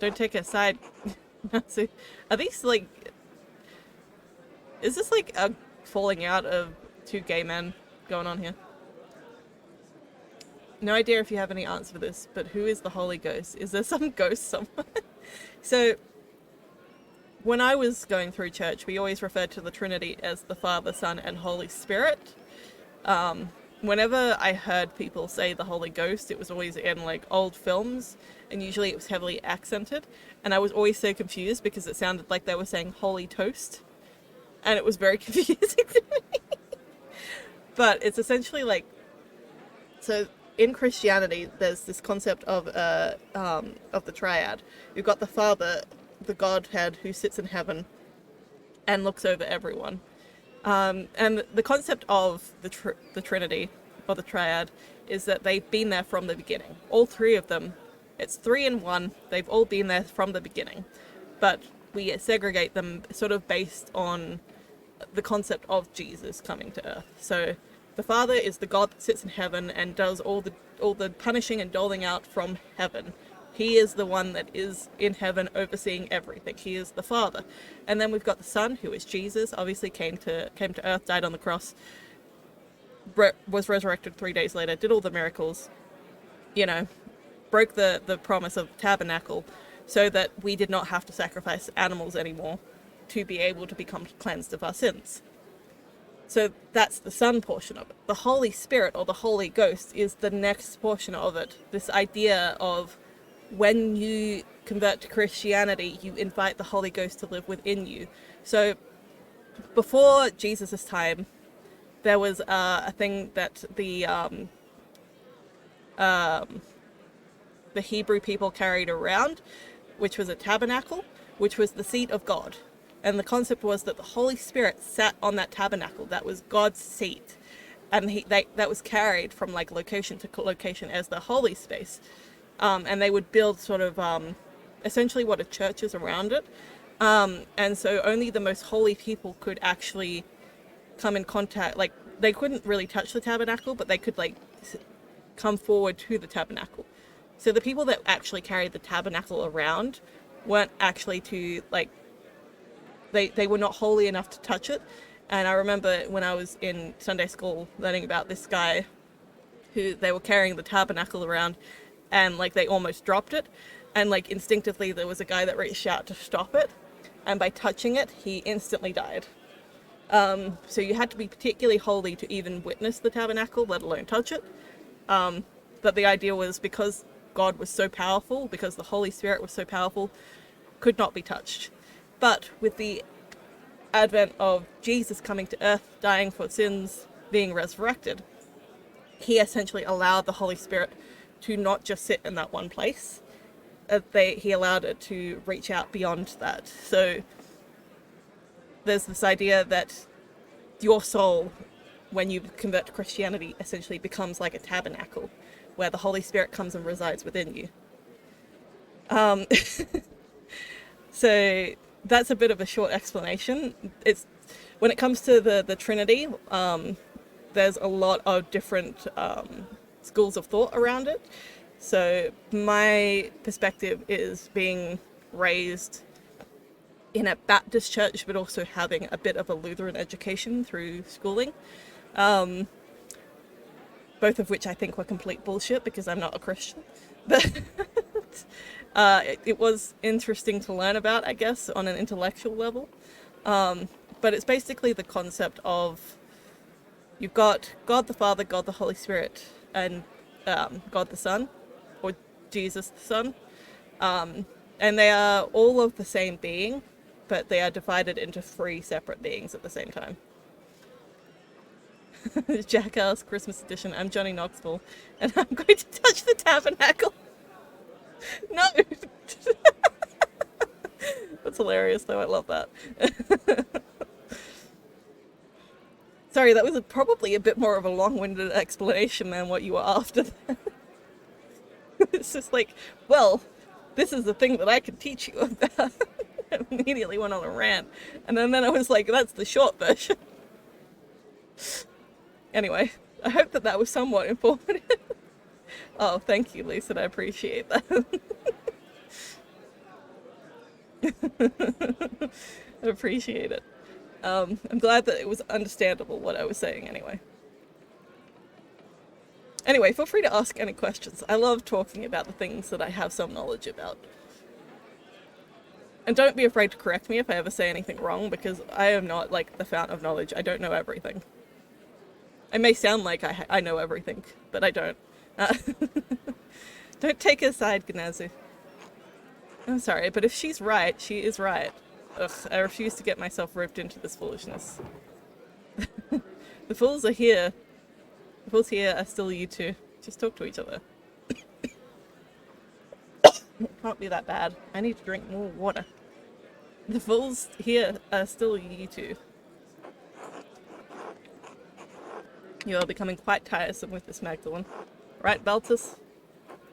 Don't take her side. So, are these like... Is this like a falling out of two gay men going on here? No idea if you have any answer for this, but who is the Holy Ghost? Is there some ghost somewhere? So, when I was going through church, we always referred to the Trinity as the Father, Son, and Holy Spirit. Whenever I heard people say the Holy Ghost, it was always in like old films, and usually it was heavily accented. And I was always so confused because it sounded like they were saying Holy Toast. And it was very confusing to me. But it's essentially like, so in Christianity, there's this concept of the triad. You've got the Father, the Godhead, who sits in heaven and looks over everyone. And the concept of the Trinity, or the triad, is that they've been there from the beginning. All three of them, it's 3 in 1, they've all been there from the beginning. But we segregate them sort of based on the concept of Jesus coming to earth. So the Father is the God that sits in heaven and does all the punishing and doling out from heaven. He is the one that is in heaven overseeing everything. He is the Father. And then we've got the Son, who is Jesus, obviously came to earth, died on the cross, was resurrected 3 days later, did all the miracles, you know, broke the promise of tabernacle so that we did not have to sacrifice animals anymore to be able to become cleansed of our sins. So that's the Son portion of it. The Holy Spirit, or the Holy Ghost, is the next portion of it. This idea of when you convert to Christianity, you invite the Holy Ghost to live within you. So before Jesus' time, there was a thing that the Hebrew people carried around, which was a tabernacle, which was the seat of God. And the concept was that the Holy Spirit sat on that tabernacle. That was God's seat. And that was carried from like location to location as the holy space. And they would build sort of essentially what a church is around it. And so only the most holy people could actually come in contact. Like, they couldn't really touch the tabernacle, but they could like come forward to the tabernacle. So the people that actually carried the tabernacle around weren't actually to like, they were not holy enough to touch it. And I remember when I was in Sunday school learning about this guy who they were carrying the tabernacle around, and like they almost dropped it, and like instinctively there was a guy that reached out to stop it, and by touching it he instantly died. So you had to be particularly holy to even witness the tabernacle, let alone touch it. But the idea was because God was so powerful, because the Holy Spirit was so powerful, could not be touched. But with the advent of Jesus coming to earth, dying for sins, being resurrected, he essentially allowed the Holy Spirit to not just sit in that one place. He allowed it to reach out beyond that. So there's this idea that your soul, when you convert to Christianity, essentially becomes like a tabernacle where the Holy Spirit comes and resides within you. So that's a bit of a short explanation. It's when it comes to the Trinity, there's a lot of different schools of thought around it. So my perspective is being raised in a Baptist church, but also having a bit of a Lutheran education through schooling. Both of which I think were complete bullshit because I'm not a Christian. But it was interesting to learn about, I guess, on an intellectual level. But it's basically the concept of you've got God the Father, God the Holy Spirit, and God the Son, or Jesus the Son. And they are all of the same being, but they are divided into 3 separate beings at the same time. Jackass Christmas edition. I'm Johnny Knoxville, and I'm going to touch the tabernacle. No! That's hilarious, though. I love that. Sorry, that was probably a bit more of a long-winded explanation than what you were after. It's just like, well, this is the thing that I can teach you about. I immediately went on a rant. And then I was like, that's the short version. Anyway, I hope that that was somewhat informative. Oh, thank you, Lisa. I appreciate that. I appreciate it. I'm glad that it was understandable what I was saying anyway. Anyway, feel free to ask any questions. I love talking about the things that I have some knowledge about. And don't be afraid to correct me if I ever say anything wrong, because I am not like the fountain of knowledge. I don't know everything. I may sound like I know everything, but I don't. Don't take a side, Gnazu. I'm sorry, but if she's right, she is right. Ugh, I refuse to get myself roped into this foolishness. The fools are here. The fools here are still you two. Just talk to each other. It can't be that bad. I need to drink more water. The fools here are still you two. You are becoming quite tiresome with this Magdalene. Right, Baltus?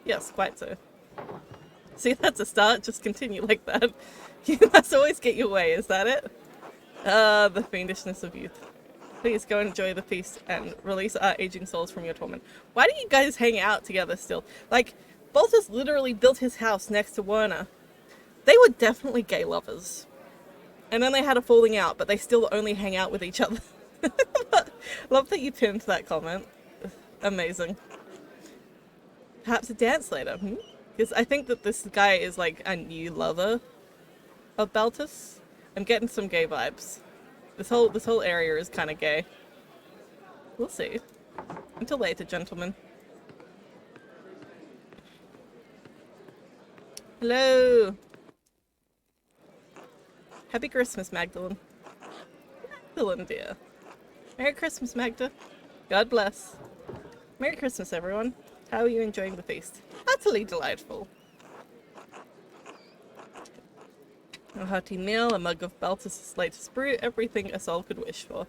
Yes, quite so. See, that's a start. Just continue like that. You must always get your way, is that it? Ah, the fiendishness of youth. Please go and enjoy the feast and release our aging souls from your torment. Why do you guys hang out together still? Like, Baltus literally built his house next to Werner. They were definitely gay lovers. And then they had a falling out, but they still only hang out with each other. Love that you pinned that comment. Amazing. Perhaps a dance later, Because I think that this guy is like a new lover of Baltus. I'm getting some gay vibes. This whole area is kind of gay. We'll see. Until later, gentlemen. Hello. Happy Christmas, Magdalene. Magdalene, dear. Merry Christmas, Magda. God bless. Merry Christmas, everyone. How are you enjoying the feast? Utterly delightful. A hearty meal, a mug of Baltus' latest brew, everything a soul could wish for.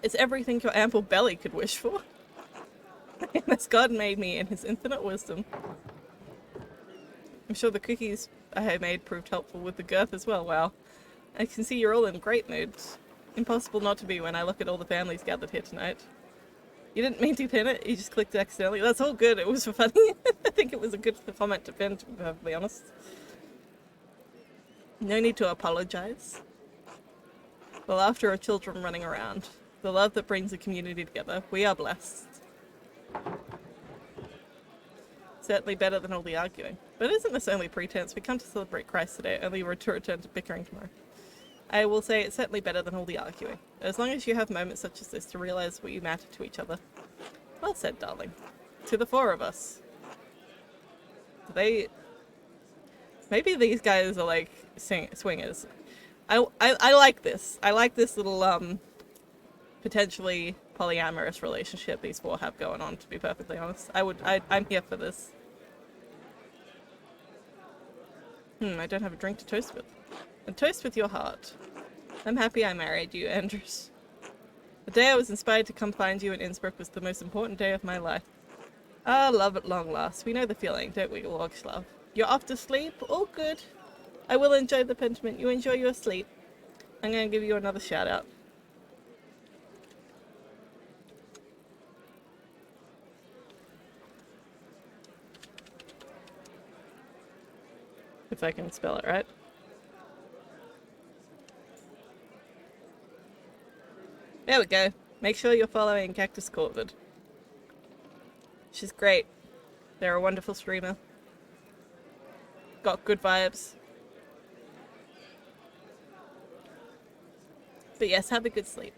It's everything your ample belly could wish for. And as God made me in his infinite wisdom. I'm sure the cookies I had made proved helpful with the girth as well. Wow. I can see you're all in great moods. Impossible not to be when I look at all the families gathered here tonight. You didn't mean to pin it, you just clicked accidentally. That's all good, it was for funny. I think it was a good comment to pin, to be perfectly honest. No need to apologize. The laughter of children running around. The love that brings a community together. We are blessed. Certainly better than all the arguing. But isn't this only pretense? We come to celebrate Christ today, only to return to bickering tomorrow. I will say it's certainly better than all the arguing. As long as you have moments such as this to realize what you matter to each other. Well said, darling. To the 4 of us. Maybe these guys are like swingers. I like this. I like this little potentially polyamorous relationship these 4 have going on, to be perfectly honest. I'm here for this. I don't have a drink to toast with. And toast with your heart. I'm happy I married you, Andreas. The day I was inspired to come find you in Innsbruck was the most important day of my life. Ah, love at long last. We know the feeling, don't we, Logslav? You're off to sleep? All good. I will enjoy the Pentiment. You enjoy your sleep. I'm going to give you another shout out. If I can spell it right. There we go. Make sure you're following Cactus Corvid. She's great. They're a wonderful streamer. Got good vibes. But yes, have a good sleep.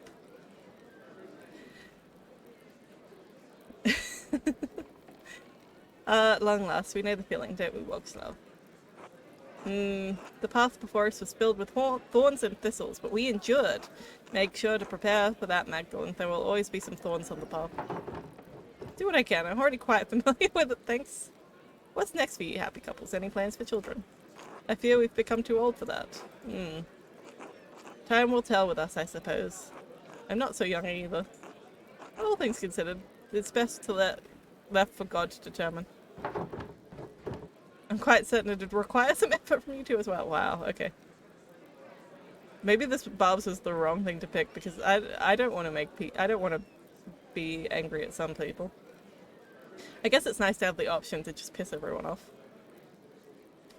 Long last, we know the feeling, don't we, Wogslav? The path before us was filled with thorns and thistles, but we endured. Make sure to prepare for that, Magdalene. There will always be some thorns on the path. Do what I can. I'm already quite familiar with it, thanks. What's next for you, happy couples? Any plans for children? I fear we've become too old for that. Time will tell with us, I suppose. I'm not so young either. All things considered, it's best to left for God to determine. I'm quite certain it'd require some effort from you two as well. Wow, okay. Maybe this Barb's was the wrong thing to pick because I don't want to I don't want to be angry at some people. I guess it's nice to have the option to just piss everyone off.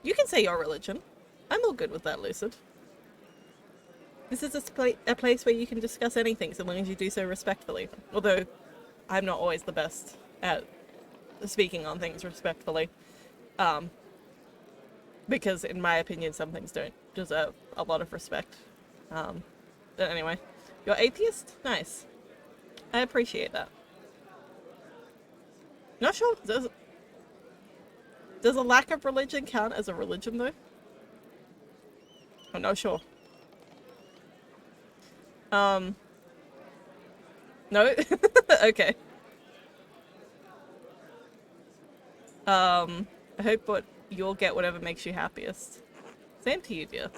You can say your religion. I'm all good with that, Lucid. This is a place where you can discuss anything so long as you do so respectfully. Although, I'm not always the best at speaking on things respectfully. Because in my opinion, some things don't deserve a lot of respect. But anyway, you're atheist? Nice. I appreciate that. Not sure. Does a lack of religion count as a religion, though? I'm not sure. No? Okay. I hope you'll get whatever makes you happiest. Same to you, dear.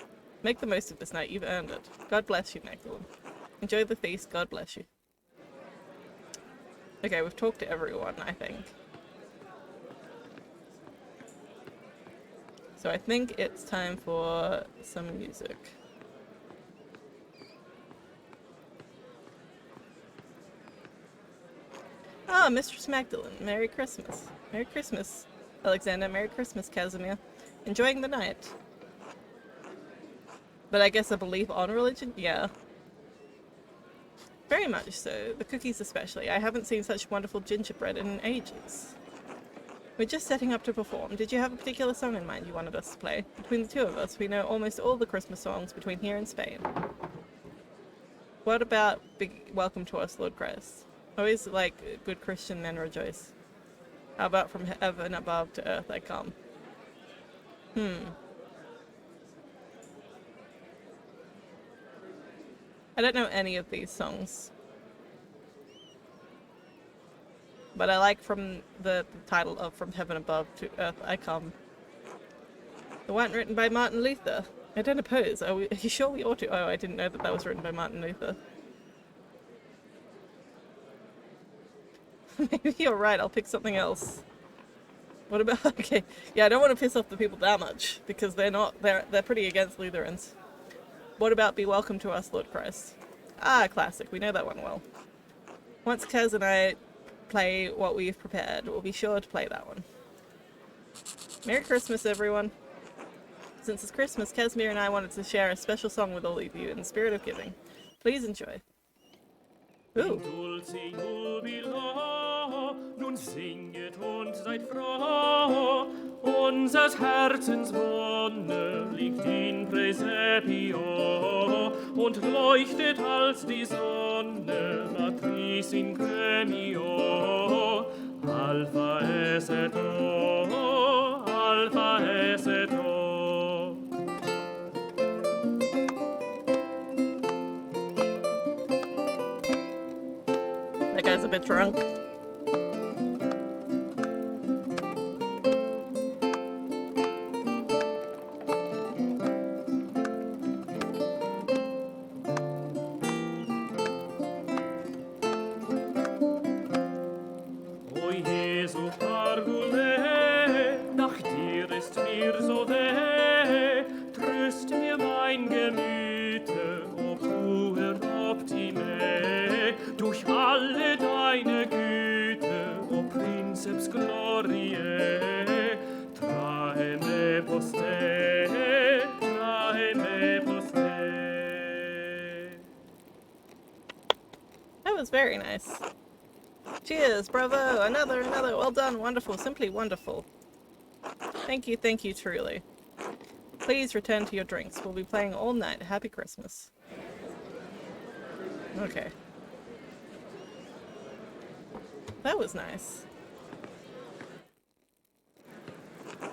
Make the most of this night. You've earned it. God bless you, Magdalene. Enjoy the feast. God bless you. Okay, we've talked to everyone, I think. So I think it's time for some music. Ah, Mistress Magdalene. Merry Christmas. Merry Christmas, Alexander. Merry Christmas, Casimir. Enjoying the night. But I guess a belief on religion? Yeah. Very much so. The cookies especially. I haven't seen such wonderful gingerbread in ages. We're just setting up to perform. Did you have a particular song in mind you wanted us to play? Between the two of us, we know almost all the Christmas songs between here and Spain. What about Big Welcome to Us, Lord Christ? Always like good Christian men rejoice. How about from heaven above to earth I come? I don't know any of these songs. But I like from the title of From Heaven Above to Earth I Come. The one written by Martin Luther. I don't oppose. Are you sure we ought to? Oh, I didn't know that was written by Martin Luther. Maybe you're right, I'll pick something else. What about, okay, yeah, I don't want to piss off the people that much, because they're pretty against Lutherans. What about Be Welcome to Us, Lord Christ? Ah, classic, we know that one well. Once Kaz and I play what we've prepared, we'll be sure to play that one. Merry Christmas, everyone. Since it's Christmas, Casimir and I wanted to share a special song with all of you in the spirit of giving. Please enjoy. Ooh. Nun singet und seid froh, unsers Herzens Wonne liegt in Praesepio und leuchtet als die Sonne, Matris in Gremio, Alpha es et O, Alpha es et O. That guy's a bit drunk. Very nice. Cheers, bravo, another, well done, wonderful, simply wonderful. Thank you, truly. Please return to your drinks. We'll be playing all night. Happy Christmas. Okay. That was nice.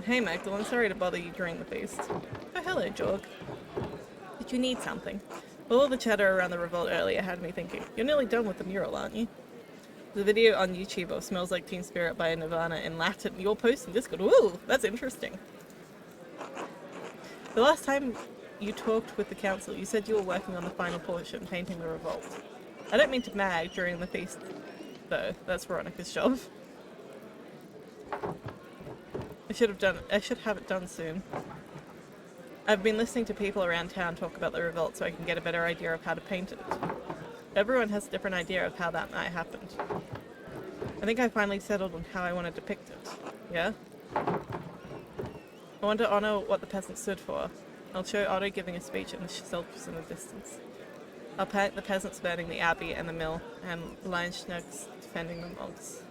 Hey Magdalene, sorry to bother you during the feast. Oh hello, Jorg. Did you need something? All the chatter around the revolt earlier had me thinking, you're nearly done with the mural, aren't you? The video on YouTube of Smells Like Teen Spirit by Nirvana in Latin, you're posting Discord. Ooh, that's interesting. The last time you talked with the council, you said you were working on the final portion, painting the revolt. I don't mean to mag during the feast, though. That's Veronica's job. I should have it done soon. I've been listening to people around town talk about the revolt so I can get a better idea of how to paint it. Everyone has a different idea of how that might happen. I think I finally settled on how I want to depict it. Yeah? I want to honour what the peasants stood for. I'll show Otto giving a speech and the soldiers in the distance. I'll paint the peasants burning the abbey and the mill, and Lionschnugs defending the monks.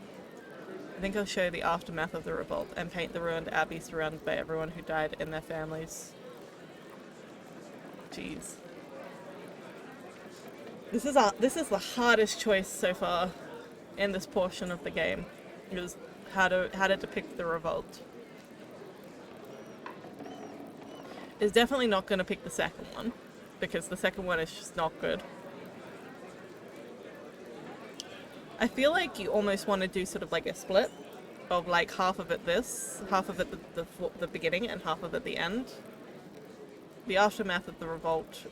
I think I'll show the aftermath of the revolt and paint the ruined abbey surrounded by everyone who died and their families. Jeez. This is the hardest choice so far in this portion of the game. Is how to depict the revolt. It's definitely not going to pick the second one, because the second one is just not good. I feel like you almost want to do sort of like a split of like half of it this, half of it the beginning, and half of it the end. The aftermath of the revolt.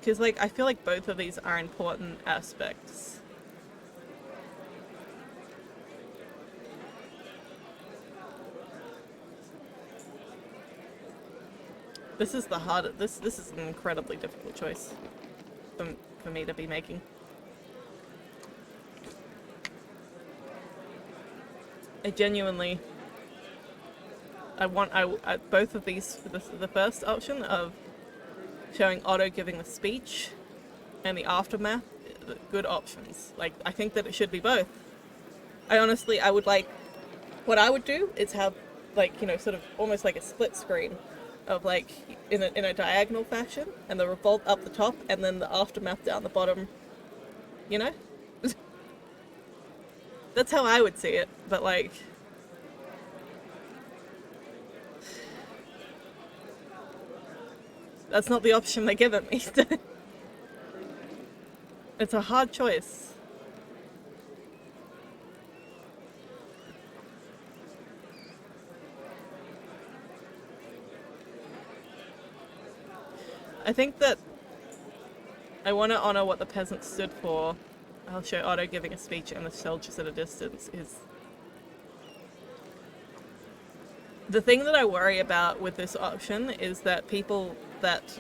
Because, like, I feel like both of these are important aspects. This is the hardest. This is an incredibly difficult choice for me to be making. I genuinely, I both of these. The first option of showing Otto giving the speech and the aftermath, good options. Like, I think that it should be both. I would like, what I would do is have, like, you know, sort of almost like a split screen of, like, in a diagonal fashion, and the revolt up the top and then the aftermath down the bottom, you know? That's how I would see it, but, like, that's not the option they give me. It's a hard choice. I think that I want to honour what the peasants stood for. I'll show Otto giving a speech and the soldiers at a distance is... The thing that I worry about with this option is that people that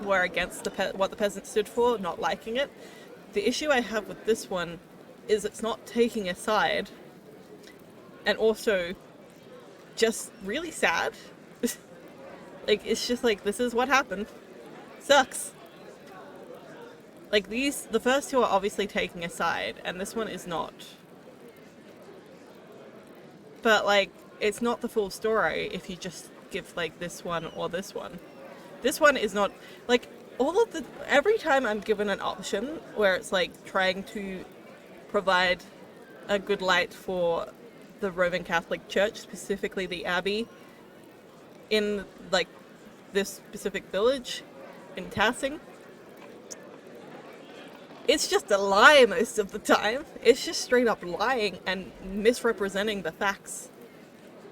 were against what the peasants stood for, not liking it. The issue I have with this one is it's not taking a side, and also just really sad. Like, it's just like, this is what happened. Sucks. Like, the first two are obviously taking a side, and this one is not. But, like, it's not the full story if you just give, like, this one or this one. This one is not, like, every time I'm given an option where it's, like, trying to provide a good light for the Roman Catholic Church, specifically the Abbey, in, like, this specific village in Tassing, it's just a lie most of the time. It's just straight up lying and misrepresenting the facts.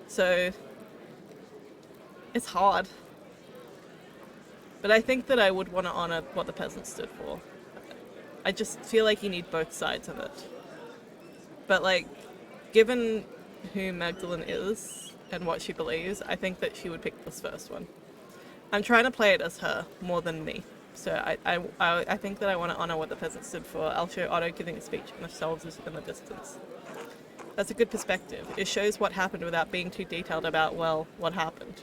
So, it's hard. But I think that I would want to honour what the peasants stood for. I just feel like you need both sides of it. But, like, given who Magdalene is and what she believes, I think that she would pick this first one. I'm trying to play it as her more than me. So I think that I want to honour what the peasants stood for. I'll show Otto giving a speech and the soldiers in the distance. That's a good perspective. It shows what happened without being too detailed about, well, what happened.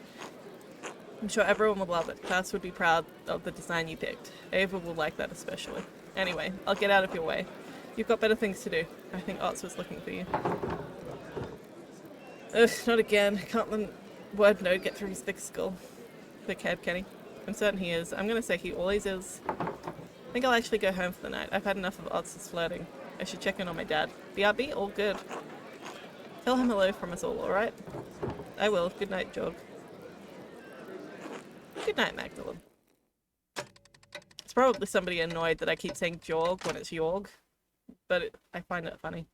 I'm sure everyone will love it. Class would be proud of the design you picked. Ava will like that especially. Anyway, I'll get out of your way. You've got better things to do. I think Ots was looking for you. Ugh, not again. word no get through his thick skull. Thick head, Kenny. I'm certain he is. I'm gonna say he always is. I think I'll actually go home for the night. I've had enough of Otz's flirting. I should check in on my dad. BRB? All good. Tell him hello from us all, alright? I will. Good night, Jorg. Good night, Magdalene. It's probably somebody annoyed that I keep saying Jorg when it's Jorg, but I find it funny.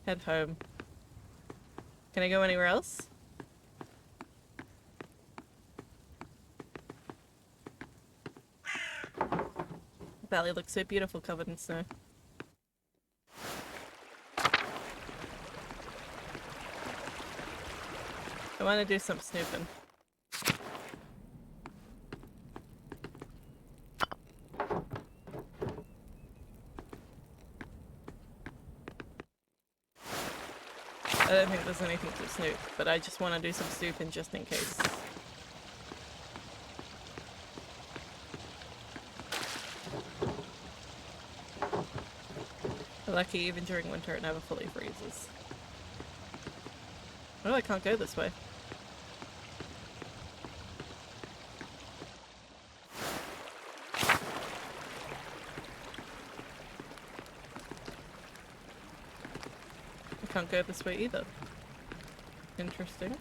Head home. Can I go anywhere else? The valley looks so beautiful covered in snow. I want to do some snooping. I don't think there's anything to snoop, but I just want to do some snooping just in case. Lucky, even during winter it never fully freezes. Oh, I can't go this way. I can't go this way either. Interesting.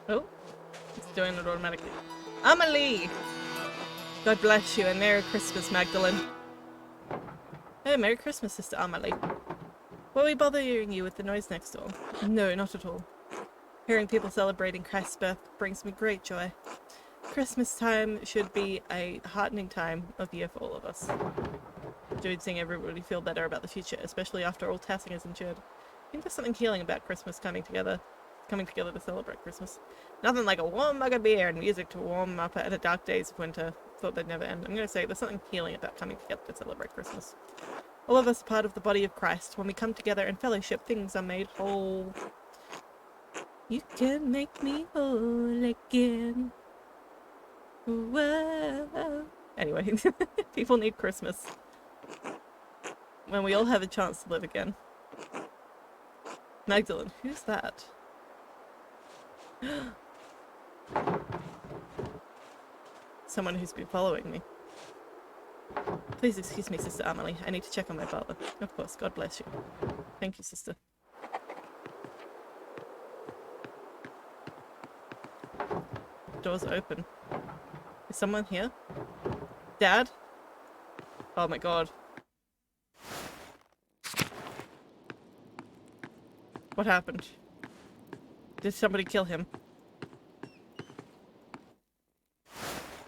Oh, it's doing it automatically. Amelie! God bless you and Merry Christmas, Magdalene. Oh, Merry Christmas, Sister Amelie. Were we bothering you with the noise next door? No, not at all. Hearing people celebrating Christ's birth brings me great joy. Christmas time should be a heartening time of year for all of us. Enjoyed seeing everybody feel better about the future, especially after all Tassing has endured. I think there's something healing about Christmas coming together to celebrate Christmas. Nothing like a warm mug of beer and music to warm up at the dark days of winter. Thought they'd never end. I'm going to say there's something healing about coming together to celebrate Christmas. All of us are part of the body of Christ. When we come together in fellowship, things are made whole. You can make me whole again. Whoa. Anyway, people need Christmas. When we all have a chance to live again. Magdalene, who's that? Someone who's been following me. Please excuse me, Sister Amelie. I need to check on my father. Of course, God bless you. Thank you, sister. Door's open. Is someone here? Dad? Oh my god. What happened? Did somebody kill him?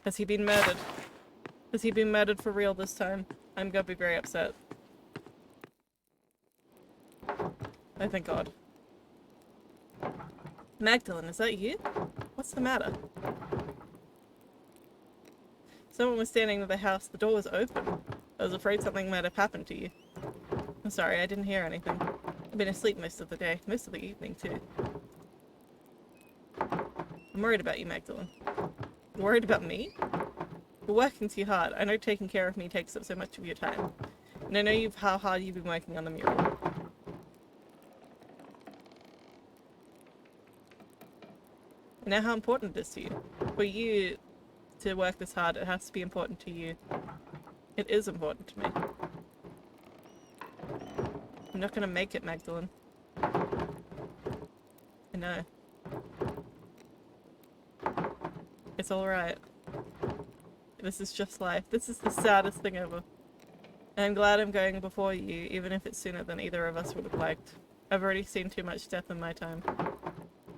Has he been murdered? Has he been murdered for real this time? I'm gonna be very upset. Oh, thank God. Magdalene, is that you? What's the matter? Someone was standing at the house. The door was open. I was afraid something might have happened to you. I'm sorry, I didn't hear anything. I've been asleep most of the day. Most of the evening, too. I'm worried about you, Magdalene. You're worried about me? You're working too hard. I know taking care of me takes up so much of your time. And I know how hard you've been working on the mural. I know how important it is to you. For you to work this hard, it has to be important to you. It is important to me. I'm not gonna make it, Magdalene. I know. It's alright. This is just life. This is the saddest thing ever. And I'm glad I'm going before you, even if it's sooner than either of us would have liked. I've already seen too much death in my time.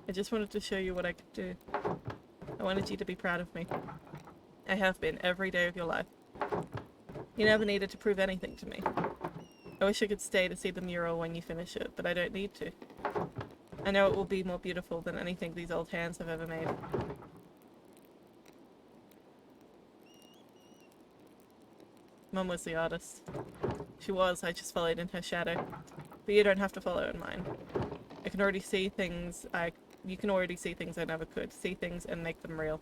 I just wanted to show you what I could do. I wanted you to be proud of me. I have been every day of your life. You never needed to prove anything to me. I wish I could stay to see the mural when you finish it, but I don't need to. I know it will be more beautiful than anything these old hands have ever made. Mum was the artist. She was, I just followed in her shadow. But you don't have to follow in mine. I can already see things you can already see things I never could. See things and make them real.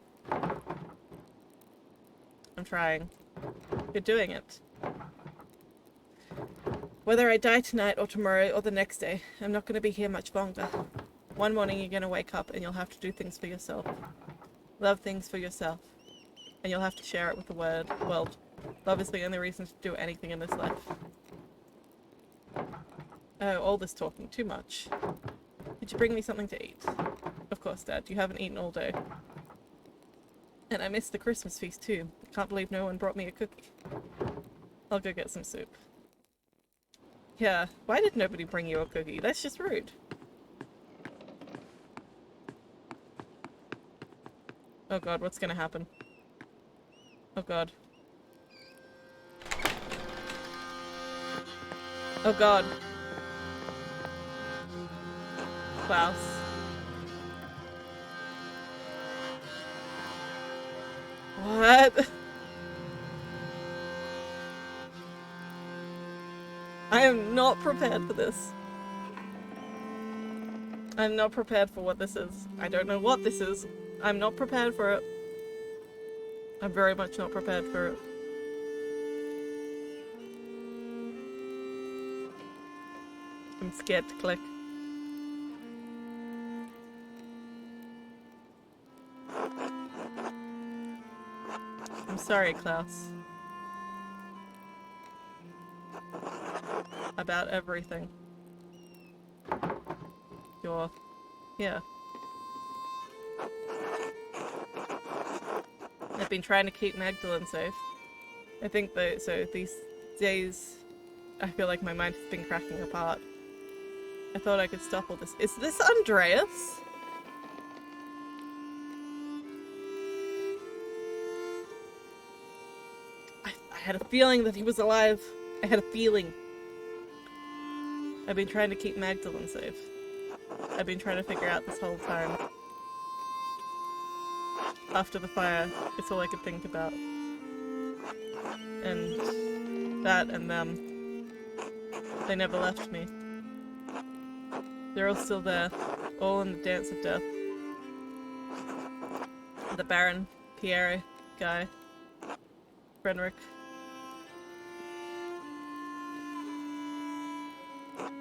I'm trying. You're doing it. Whether I die tonight or tomorrow or the next day, I'm not going to be here much longer. One morning you're going to wake up and you'll have to do things for yourself. Love things for yourself. And you'll have to share it with the world. Love is the only reason to do anything in this life. Oh, all this talking. Too much. Could you bring me something to eat? Of course, Dad. You haven't eaten all day. And I missed the Christmas feast too. I can't believe no one brought me a cookie. I'll go get some soup. Yeah, why did nobody bring you a cookie? That's just rude. Oh god, what's gonna happen? Oh god. Oh god. Klaus. What? I am not prepared for this. I'm not prepared for what this is. I don't know what this is. I'm not prepared for it. I'm very much not prepared for it. I'm scared to click. I'm sorry, Klaus. About everything. You're here. I've been trying to keep Magdalene safe. I think that, so these days, I feel like my mind has been cracking apart. I thought I could stop all this. Is this Andreas? I had a feeling that he was alive. I had a feeling. I've been trying to keep Magdalene safe. I've been trying to figure out this whole time. After the fire, it's all I could think about. And that and them. They never left me. They're all still there. All in the dance of death. The Baron, Pierre, Guy, Frederick.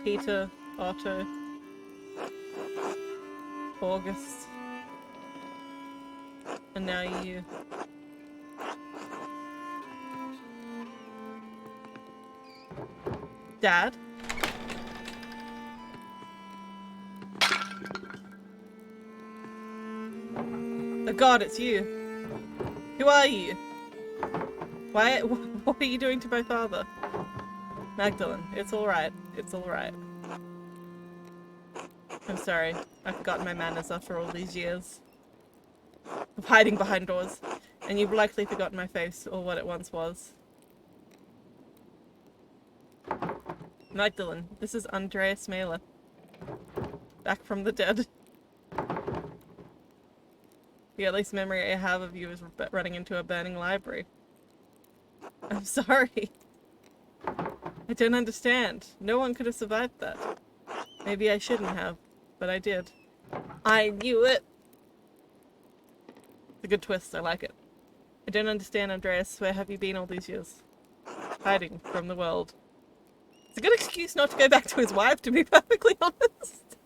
Peter, Otto, August, and now you. Dad? Oh god, it's you. Who are you? Why? What are you doing to my father? Magdalene, it's alright. It's alright. I'm sorry. I've forgotten my manners after all these years of hiding behind doors. And you've likely forgotten my face, or what it once was. Magdalene, this is Andreas Maler. Back from the dead. The earliest memory I have of you is running into a burning library. I'm sorry. I don't understand. No one could have survived that. Maybe I shouldn't have, but I did. I knew it! It's a good twist, I like it. I don't understand, Andreas. Where have you been all these years? Hiding from the world. It's a good excuse not to go back to his wife, to be perfectly honest.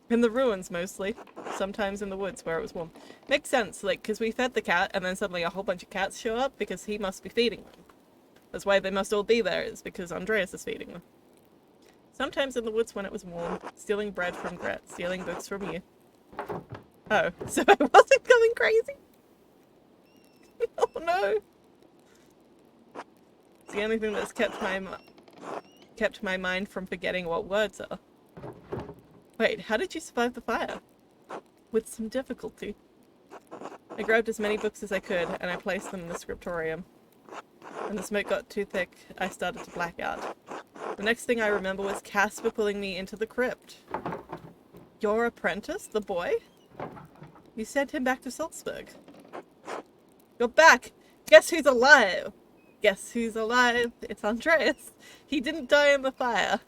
In the ruins, mostly. Sometimes in the woods, where it was warm. Makes sense, like, because we fed the cat, and then suddenly a whole bunch of cats show up, because he must be feeding them. That's why they must all be there, is because Andreas is feeding them. Sometimes in the woods when it was warm, stealing bread from Gret, stealing books from you. Oh, so I wasn't going crazy? Oh no! It's the only thing that's kept my mind from forgetting what words are. Wait, how did you survive the fire? With some difficulty. I grabbed as many books as I could, and I placed them in the scriptorium. When the smoke got too thick, I started to black out. The next thing I remember was Casper pulling me into the crypt. Your apprentice, the boy? You sent him back to Salzburg. You're back! Guess who's alive? Guess who's alive? It's Andreas. He didn't die in the fire.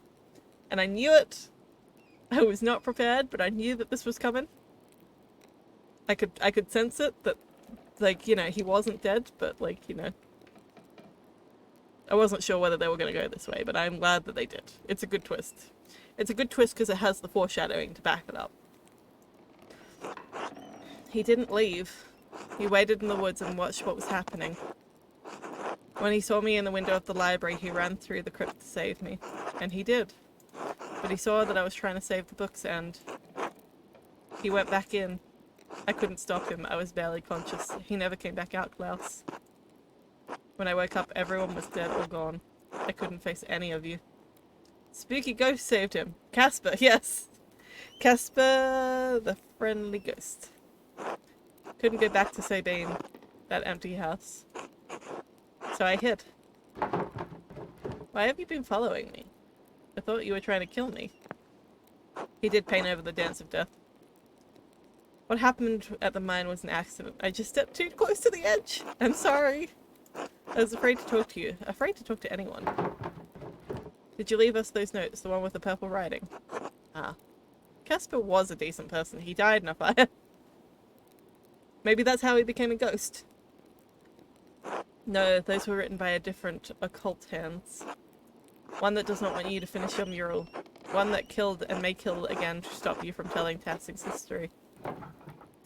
And I knew it. I was not prepared, but I knew that this was coming. I could sense it, that, like, you know, he wasn't dead, but, like, you know. I wasn't sure whether they were going to go this way, but I'm glad that they did. It's a good twist. It's a good twist because it has the foreshadowing to back it up. He didn't leave. He waited in the woods and watched what was happening. When he saw me in the window of the library, he ran through the crypt to save me. And he did. But he saw that I was trying to save the books and he went back in. I couldn't stop him. I was barely conscious. He never came back out, Klaus. When I woke up, everyone was dead or gone. I couldn't face any of you. Spooky ghost saved him. Casper, yes. Casper, the friendly ghost. Couldn't go back to Sabine, that empty house. So I hid. Why have you been following me? I thought you were trying to kill me. He did paint over the dance of death. What happened at the mine was an accident. I just stepped too close to the edge. I'm sorry. I was afraid to talk to you. Afraid to talk to anyone. Did you leave us those notes? The one with the purple writing? Ah. Casper was a decent person. He died in a fire. Maybe that's how he became a ghost. No, those were written by a different occult hands. One that does not want you to finish your mural. One that killed and may kill again to stop you from telling Tassing's history.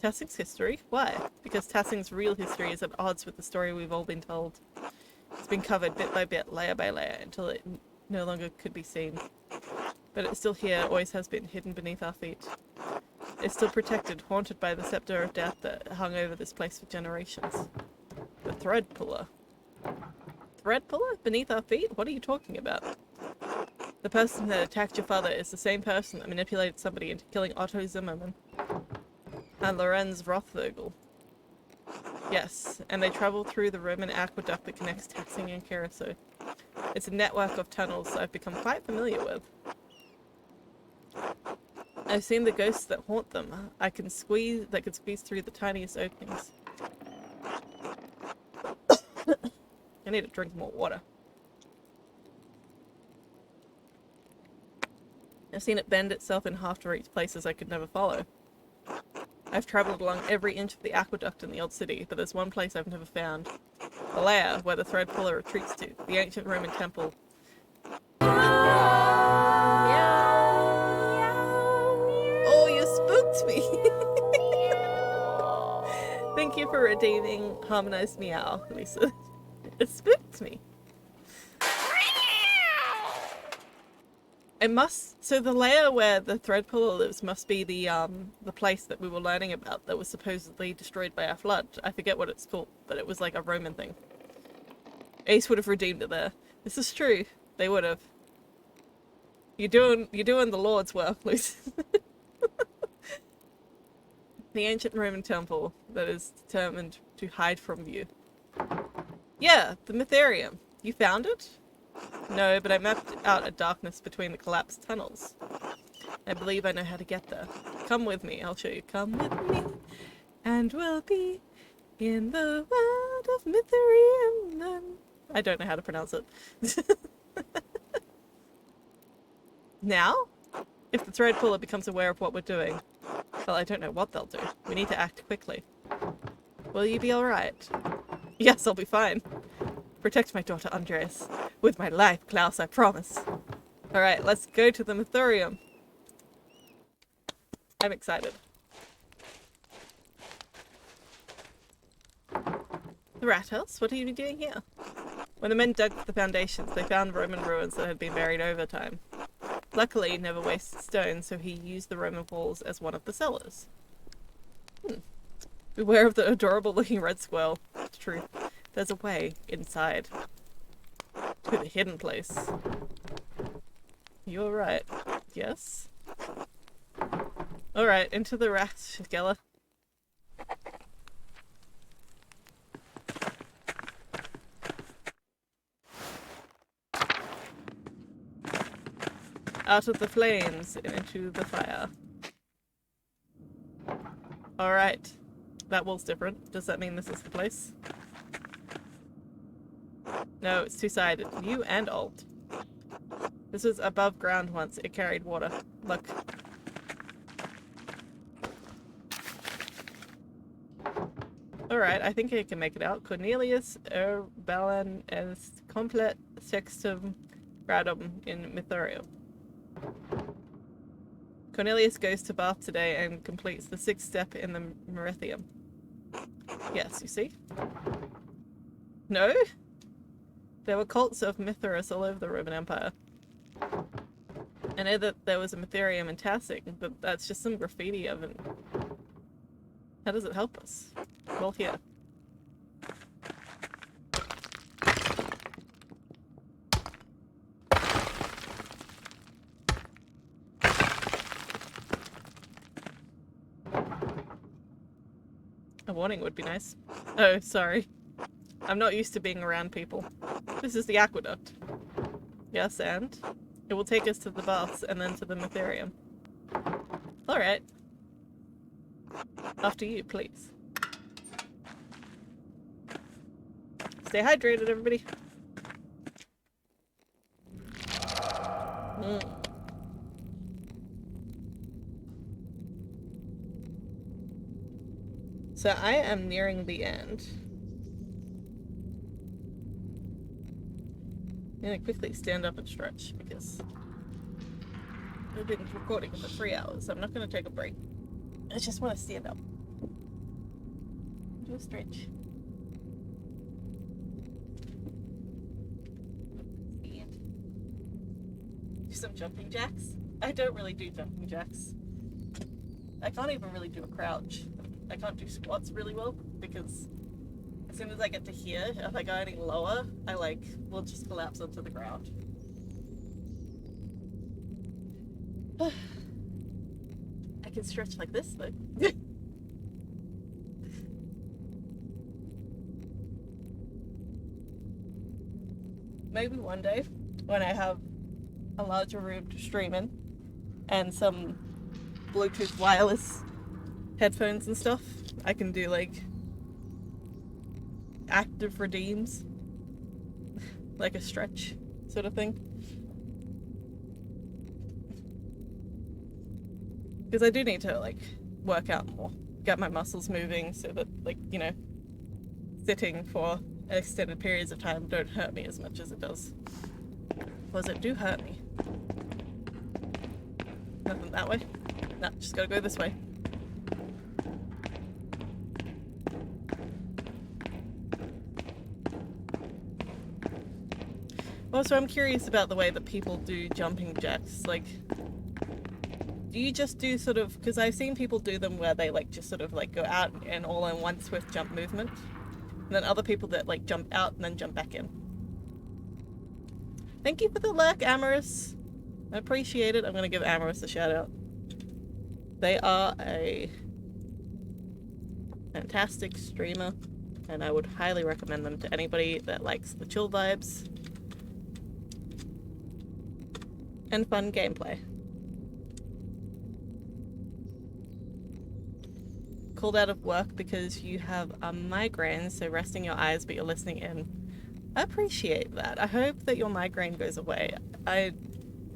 Tassing's history? Why? Because Tassing's real history is at odds with the story we've all been told. It's been covered bit by bit, layer by layer, until it no longer could be seen. But it's still here, always has been, hidden beneath our feet. It's still protected, haunted by the scepter of death that hung over this place for generations. The thread puller. Thread puller? Beneath our feet? What are you talking about? The person that attacked your father is the same person that manipulated somebody into killing Otto Zimmermann. And Lorenz Rothvogel. Yes, and they travel through the Roman aqueduct that connects Tassing and Keirsau. It's a network of tunnels I've become quite familiar with. I've seen the ghosts that haunt them. That can squeeze through the tiniest openings. I need to drink more water. I've seen it bend itself in half to reach places I could never follow. I've travelled along every inch of the aqueduct in the old city, but there's one place I've never found. The lair where the thread puller retreats to, the ancient Roman temple. Oh, you spooked me! Thank you for redeeming harmonized meow, Lisa. It spooked me. It must. So the layer where the thread puller lives must be the place that we were learning about that was supposedly destroyed by a flood. I forget what it's called, but it was like a Roman thing. Ace would have redeemed it there. This is true. They would have. You're doing the Lord's work, Lucy. The ancient Roman temple that is determined to hide from view. Yeah, the Mytherium. You found it? No, but I mapped out a darkness between the collapsed tunnels. I believe I know how to get there. Come with me, I'll show you. Come with me, and we'll be in the world of Mytherium then. I don't know how to pronounce it. Now? If the thread puller becomes aware of what we're doing, well, I don't know what they'll do. We need to act quickly. Will you be alright? Yes, I'll be fine. Protect my daughter, Andreas. With my life, Klaus, I promise. Alright, let's go to the Mytherium. I'm excited. The rat house? What are you doing here? When the men dug the foundations, they found Roman ruins that had been buried over time. Luckily, he never wasted stone, so he used the Roman walls as one of the cellars. Beware of the adorable-looking red squirrel. It's true. There's a way inside. To the hidden place. You're right. Yes? Alright, into the rat, Shigella. Out of the flames and into the fire. Alright. That wall's different. Does that mean this is the place? No, it's two-sided. U and Alt. This was above ground once. It carried water. Look. Alright, I think I can make it out. Cornelius Urbalan est complet sextum gradum in Mithurium. Cornelius goes to Bath today and completes the 6th step in the Merithium. Yes, you see? No? There were cults of Mithras all over the Roman Empire. I know that there was a Mithurium in Tassing, but that's just some graffiti of it. How does it help us? Well, here. A warning would be nice. Oh, sorry. I'm not used to being around people. This is the aqueduct. Yes, and? It will take us to the baths and then to the Mithurium. Alright. After you, please. Stay hydrated, everybody. So I am nearing the end. I'm gonna quickly stand up and stretch because I've been recording for 3 hours, so I'm not gonna take a break. I just want to stand up. Do a stretch. And do some jumping jacks. I don't really do jumping jacks. I can't even really do a crouch. I can't do squats really well because as soon as I get to here, if I go any lower, I will just collapse onto the ground. I can stretch like this though. Maybe one day when I have a larger room to stream in and some Bluetooth wireless headphones and stuff, I can do active redeems, like a stretch sort of thing. Because I do need to work out more, get my muscles moving so that sitting for extended periods of time don't hurt me as much as it does. Because it do hurt me. Nothing that way? No, just gotta go this way. Also, I'm curious about the way that people do jumping jacks. Do you just do because I've seen people do them where they just go out and all in one swift jump movement. And then other people that jump out and then jump back in. Thank you for the lurk, Amorous. I appreciate it. I'm going to give Amorous a shout out. They are a fantastic streamer, and I would highly recommend them to anybody that likes the chill vibes and fun gameplay. Called out of work because you have a migraine, so resting your eyes but you're listening in. I appreciate that. I hope that your migraine goes away. I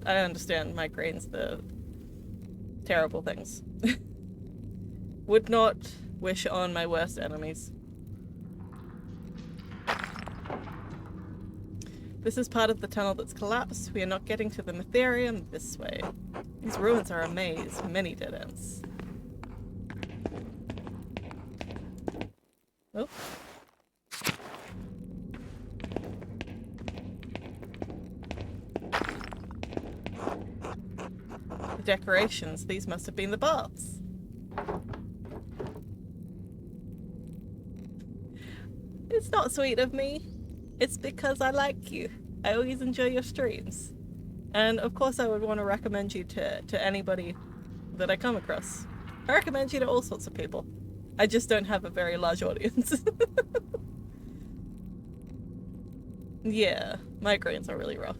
understand migraines, they're terrible things. Would not wish on my worst enemies. This is part of the tunnel that's collapsed. We are not getting to the Mithurium this way. These ruins are a maze, many dead ends. Oh. The decorations, these must have been the baths. It's not sweet of me. It's because I like you. I always enjoy your streams. And of course I would want to recommend you to anybody that I come across. I recommend you to all sorts of people. I just don't have a very large audience. Yeah, migraines are really rough.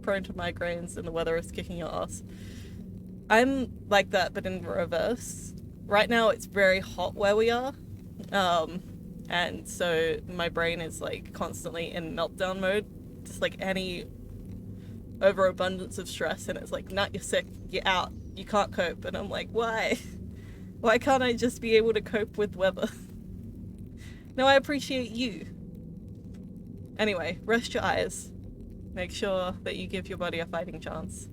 Prone to migraines and the weather is kicking your ass. I'm like that, but in reverse. Right now it's very hot where we are. And so my brain is like constantly in meltdown mode. Just like any overabundance of stress, and it's like, nah, you're sick, you're out, you can't cope. And I'm like, why? Why can't I just be able to cope with weather? No, I appreciate you. Anyway, rest your eyes. Make sure that you give your body a fighting chance.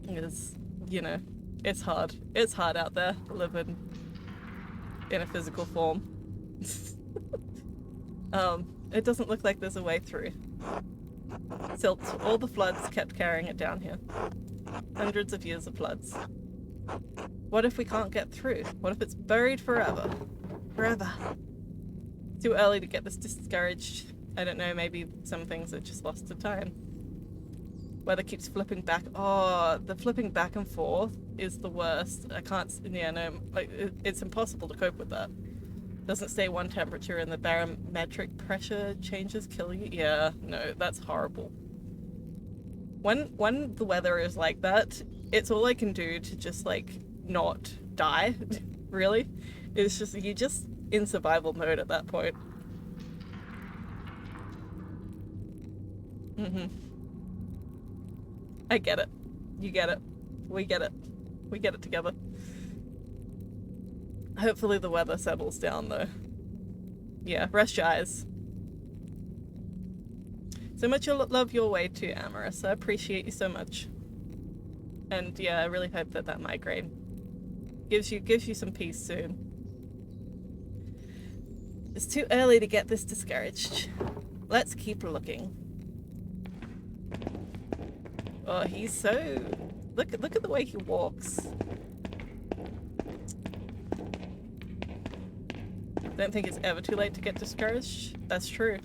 Because, you know, it's hard. It's hard out there living in a physical form. It doesn't look like there's a way through. Silt, all the floods kept carrying it down here. Hundreds of years of floods. What if we can't get through? What if it's buried forever? Forever. Too early to get this discouraged. I don't know, maybe some things are just lost to time. Weather keeps flipping back. Oh, the flipping back and forth is the worst. I can't, yeah, no, like, it's impossible to cope with that. Doesn't stay one temperature and the barometric pressure changes kill you. Yeah, no, that's horrible. When the weather is like that, it's all I can do to just like not die, really. It's just, you're just in survival mode at that point. I get it. You get it. We get it. We get it together. Hopefully the weather settles down though. Yeah, rest your eyes. So much love your way too, Amorous. I appreciate you so much. And yeah, I really hope that that migraine gives you some peace soon. It's too early to get this discouraged. Let's keep looking. Oh, he's so... Look at the way he walks. Don't think it's ever too late to get discouraged. That's true.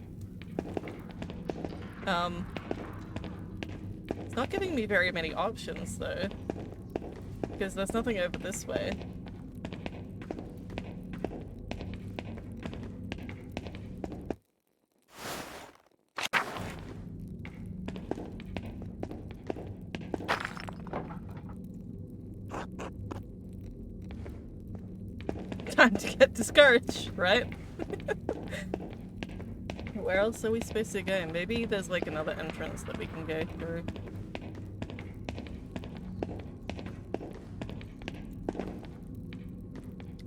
It's not giving me very many options though, because there's nothing over this way. Time to get discouraged, right? Where else are we supposed to go? Maybe there's like another entrance that we can go through.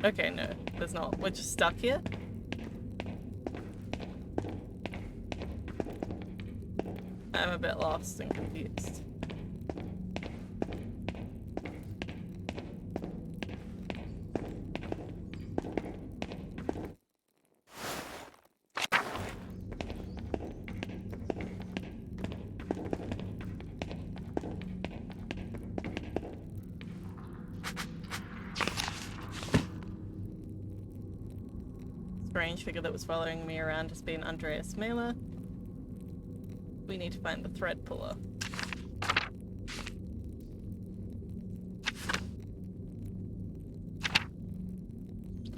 Okay, no, there's not. We're just stuck here? I'm a bit lost and confused. Strange figure that was following me around has been Andreas Maler. We need to find the thread puller.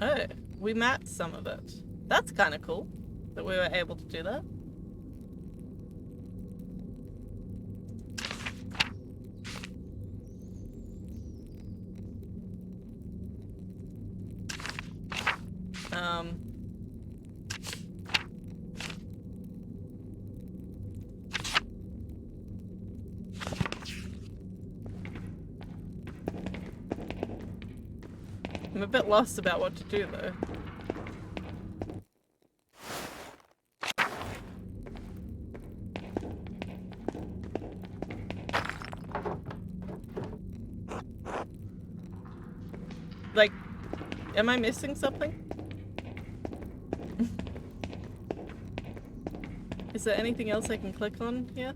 Oh, we mapped some of it. That's kind of cool that we were able to do that. I'm a bit lost about what to do though. Like, am I missing something? Is there anything else I can click on here?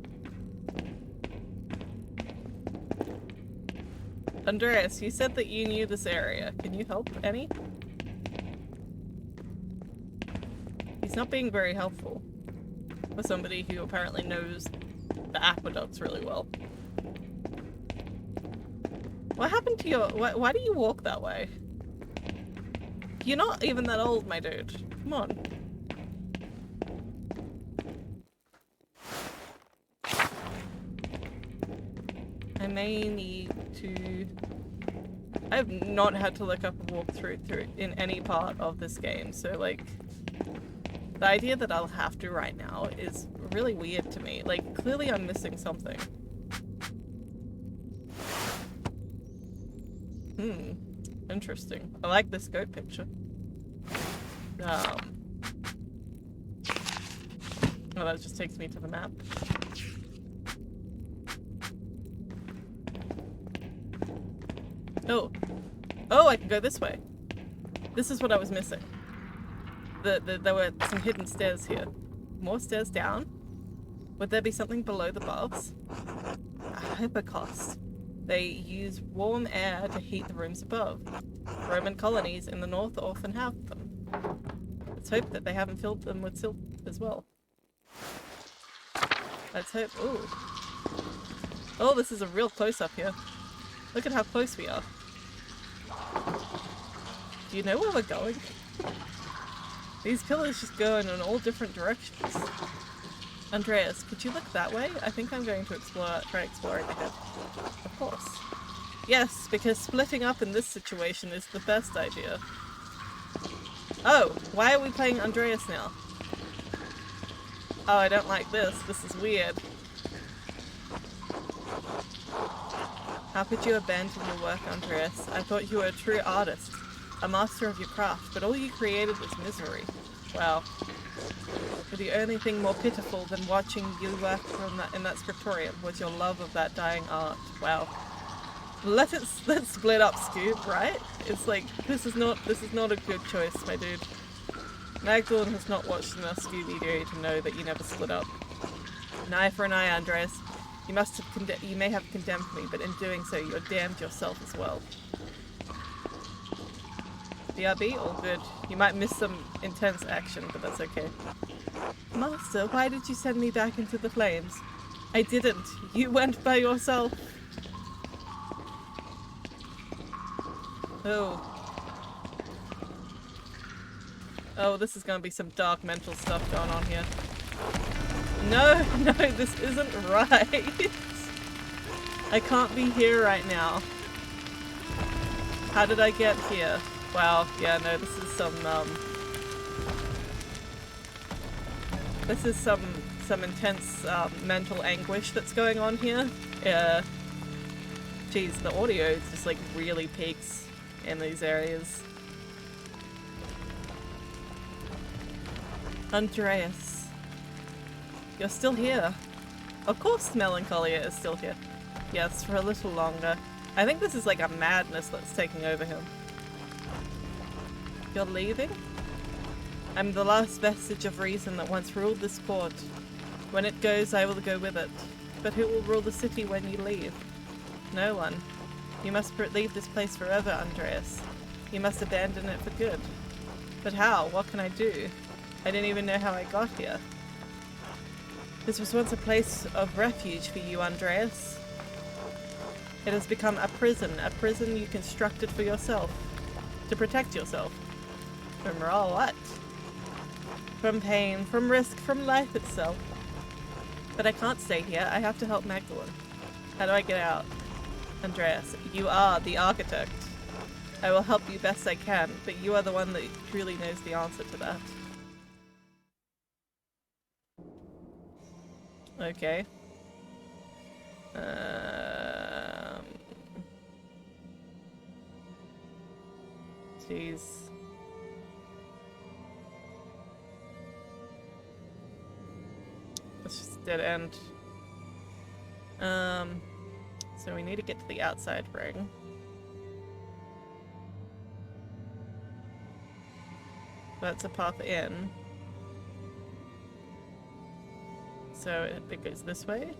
Andreas, you said that you knew this area. Can you help any? He's not being very helpful for somebody who apparently knows the aqueducts really well. What happened to your... Why do you walk that way? You're not even that old, my dude. Come on. I may need to... I've not had to look up a walkthrough in any part of this game, so like, The idea that I'll have to right now is really weird to me. Like, clearly I'm missing something. Interesting. I like this goat picture. Oh, that just takes me to the map. Oh. Oh, I can go this way. This is what I was missing. There were some hidden stairs here. More stairs down? Would there be something below the baths? A hypercost. They use warm air to heat the rooms above. Roman colonies in the north often have them. Let's hope that they haven't filled them with silt as well. Let's hope. Ooh. Oh, this is a real close-up here. Look at how close we are. Do you know where we're going? These pillars just go in all different directions. Andreas, could you look that way? I think I'm going to try exploring ahead. Of course. Yes, because splitting up in this situation is the best idea. Oh, why are we playing Andreas now? Oh, I don't like this. This is weird. How could you abandon your work, Andreas? I thought you were a true artist, a master of your craft, but all you created was misery. Wow. The only thing more pitiful than watching you work in that scriptorium was your love of that dying art. Wow. Let's split up, Scoob, right? It's like, this is not a good choice, my dude. Magdalene has not watched enough Scoob video to know that you never split up. An eye for an eye, Andreas. You may have condemned me, but in doing so, you have damned yourself as well. BRB, all good. You might miss some intense action, but that's okay. Master, why did you send me back into the flames? I didn't. You went by yourself. Oh. Oh, this is gonna be some dark mental stuff going on here. No, no, this isn't right. I can't be here right now. How did I get here? Wow, yeah, no, this is some intense mental anguish that's going on here. Geez, the audio just like really peaks in these areas. Andreas, you're still here. Of course Melancholia is still here. Yes, for a little longer. I think this is like a madness that's taking over him. You're leaving? I'm the last vestige of reason that once ruled this court. When it goes, I will go with it. But who will rule the city when you leave? No one. You must leave this place forever, Andreas. You must abandon it for good. But how? What can I do? I didn't even know how I got here. This was once a place of refuge for you, Andreas. It has become a prison you constructed for yourself. To protect yourself. From Mural, what? From pain, from risk, from life itself. But I can't stay here. I have to help Magdalene. How do I get out? Andreas, you are the architect. I will help you best I can, but you are the one that truly knows the answer to that. Okay. Jeez. It's just a dead end. So we need to get to the outside ring. That's a path in. So it goes this way.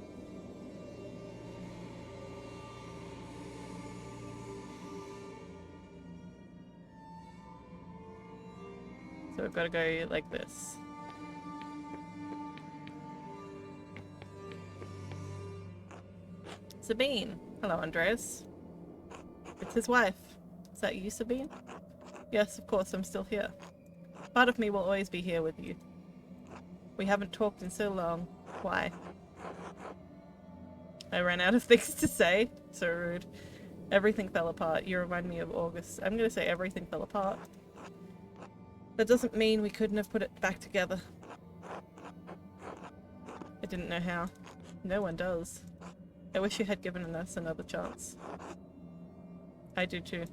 So we've got to go like this. Sabine! Hello, Andreas. It's his wife. Is that you, Sabine? Yes, of course, I'm still here. Part of me will always be here with you. We haven't talked in so long. Why? I ran out of things to say. So rude. Everything fell apart. You remind me of August. I'm gonna say everything fell apart. That doesn't mean we couldn't have put it back together. I didn't know how. No one does. I wish you had given us another chance. I do too.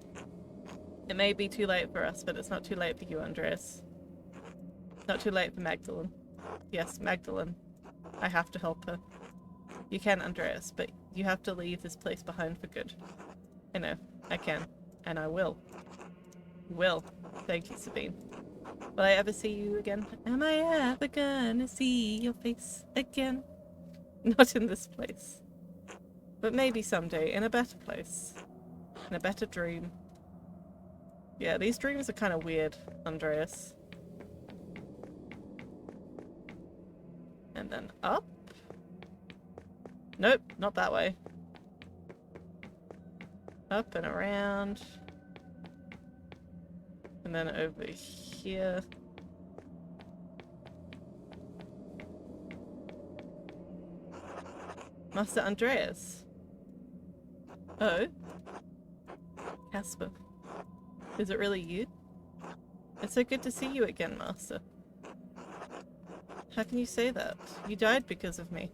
It may be too late for us, but it's not too late for you, Andreas. Not too late for Magdalene. Yes, Magdalene. I have to help her. You can, Andreas, but you have to leave this place behind for good. I know. I can. And I will. Will. Thank you, Sabine. Will I ever see you again? Am I ever gonna see your face again? Not in this place. But maybe someday in a better place. In a better dream. Yeah, these dreams are kind of weird, Andreas. And then up? Nope, not that way. Up and around. And then over here. Master Andreas. Oh. Casper. Is it really you? It's so good to see you again, Master. How can you say that? You died because of me.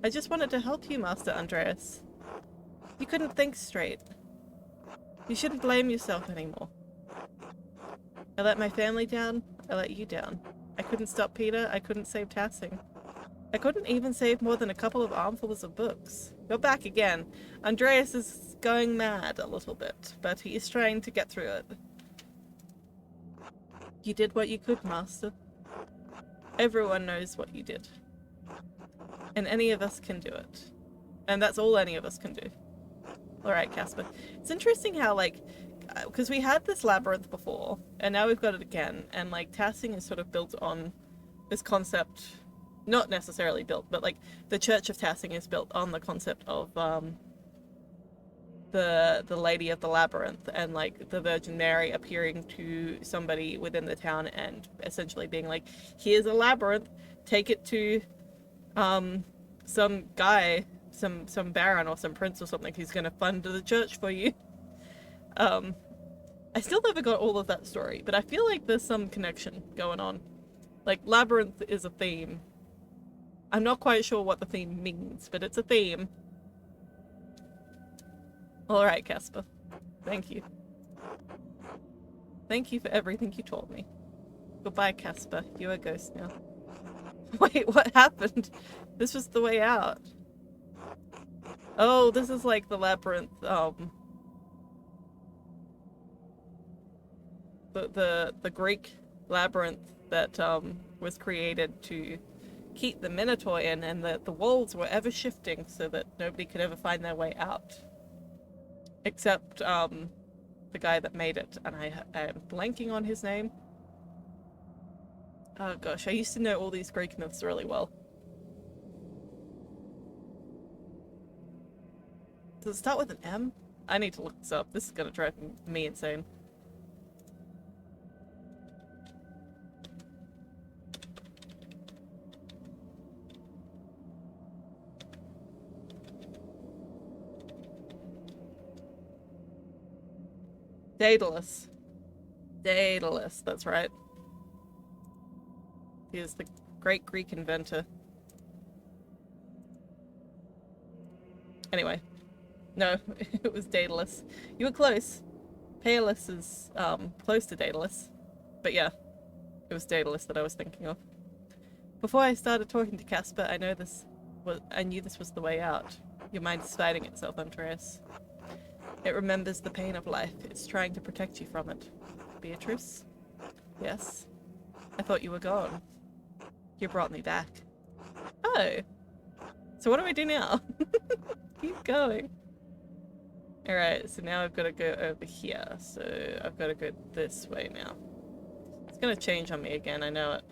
I just wanted to help you, Master Andreas. You couldn't think straight. You shouldn't blame yourself anymore. I let my family down. I let you down. I couldn't stop Peter. I couldn't save Tassing. I couldn't even save more than a couple of armfuls of books. You're back again. Andreas is going mad a little bit, but he is trying to get through it. You did what you could, Master. Everyone knows what you did. And any of us can do it. And that's all any of us can do. Alright, Casper. It's interesting how, like, because we had this labyrinth before, and now we've got it again, and, like, Tassing is sort of built on this concept, not necessarily built, but, like, the Church of Tassing is built on the concept of, the Lady of the Labyrinth, and, like, the Virgin Mary appearing to somebody within the town and essentially being like, here's a labyrinth, take it to, some guy, some baron or some prince or something who's gonna fund the church for you. I still never got all of that story, but I feel like there's some connection going on. Like, labyrinth is a theme. I'm not quite sure what the theme means, but it's a theme. Alright, Casper. Thank you. Thank you for everything you told me. Goodbye, Casper. You're a ghost now. Wait, what happened? This was the way out. Oh, this is like the labyrinth, the Greek labyrinth that, was created to keep the Minotaur in, and the walls were ever shifting so that nobody could ever find their way out. Except, the guy that made it, and I am blanking on his name. Oh gosh, I used to know all these Greek myths really well. Does it start with an M? I need to look this up. This is gonna drive me insane. Daedalus. Daedalus, that's right. He is the great Greek inventor. Anyway. No, it was Daedalus. You were close. Pallas is, close to Daedalus. But yeah, it was Daedalus that I was thinking of. Before I started talking to Casper, I knew this was the way out. Your mind is fighting itself, Andreas. It remembers the pain of life. It's trying to protect you from it. Beatrice? Yes. I thought you were gone. You brought me back. Oh. So what do I do now? Keep going. Alright, so now I've got to go over here. So I've got to go this way now. It's going to change on me again, I know it.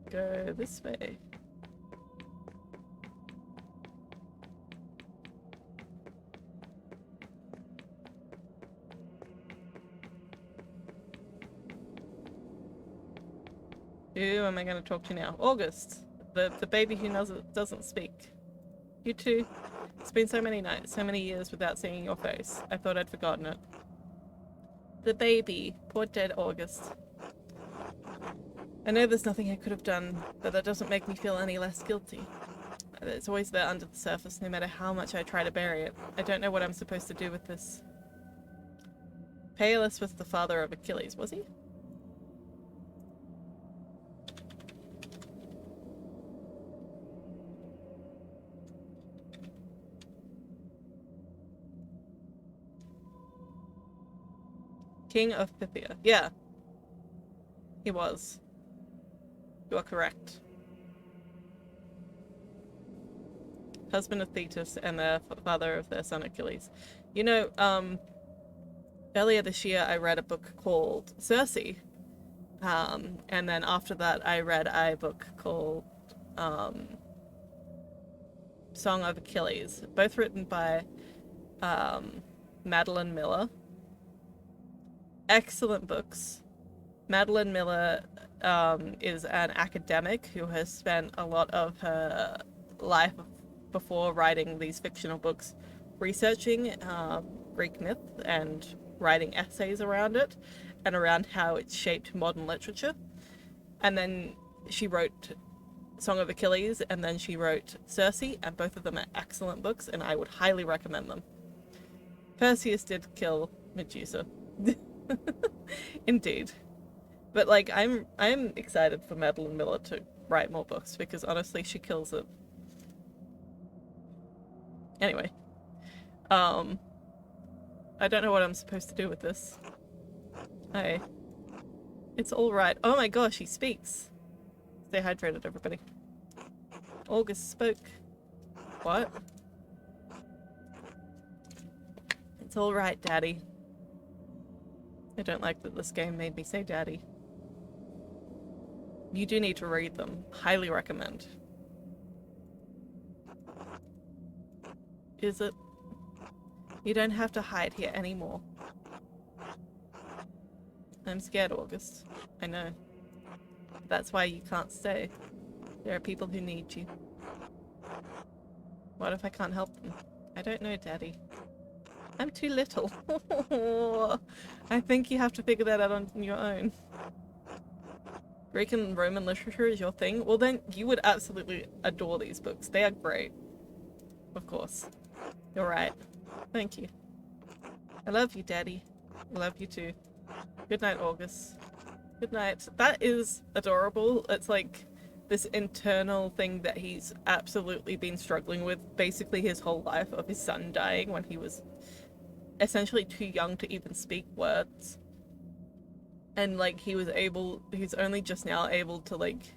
Go this way. Who am I going to talk to now? August, the baby who doesn't speak. You too. It's been so many nights, so many years without seeing your face. I thought I'd forgotten it. The baby. Poor dead August. I know there's nothing I could have done, but that doesn't make me feel any less guilty. It's always there under the surface, no matter how much I try to bury it. I don't know what I'm supposed to do with this. Peleus was the father of Achilles, was he? King of Pythia. Yeah. He was. You are correct. Husband of Thetis and the father of their son Achilles. You know, earlier this year I read a book called Circe. And then after that I read a book called Song of Achilles. Both written by Madeline Miller. Excellent books. Madeline Miller is an academic who has spent a lot of her life before writing these fictional books researching Greek myth and writing essays around it and around how it shaped modern literature. And then she wrote Song of Achilles, and then she wrote Circe, and both of them are excellent books, and I would highly recommend them. Perseus did kill Medusa. Indeed. But like I'm excited for Madeline Miller to write more books because honestly she kills it. Anyway. I don't know what I'm supposed to do with this. Hey. It's alright. Oh my gosh, he speaks. Stay hydrated, everybody. August spoke. What? It's alright, Daddy. I don't like that this game made me say Daddy. You do need to read them. Highly recommend. Is it? You don't have to hide here anymore. I'm scared, August. I know. That's why you can't stay. There are people who need you. What if I can't help them? I don't know, Daddy. I'm too little. I think you have to figure that out on your own. Greek and Roman literature is your thing? Well then, you would absolutely adore these books. They are great. Of course. You're right. Thank you. I love you, Daddy. I love you too. Good night, August. Good night. That is adorable. It's like this internal thing that he's absolutely been struggling with basically his whole life, of his son dying when he was essentially too young to even speak words. And like he's only just now able to like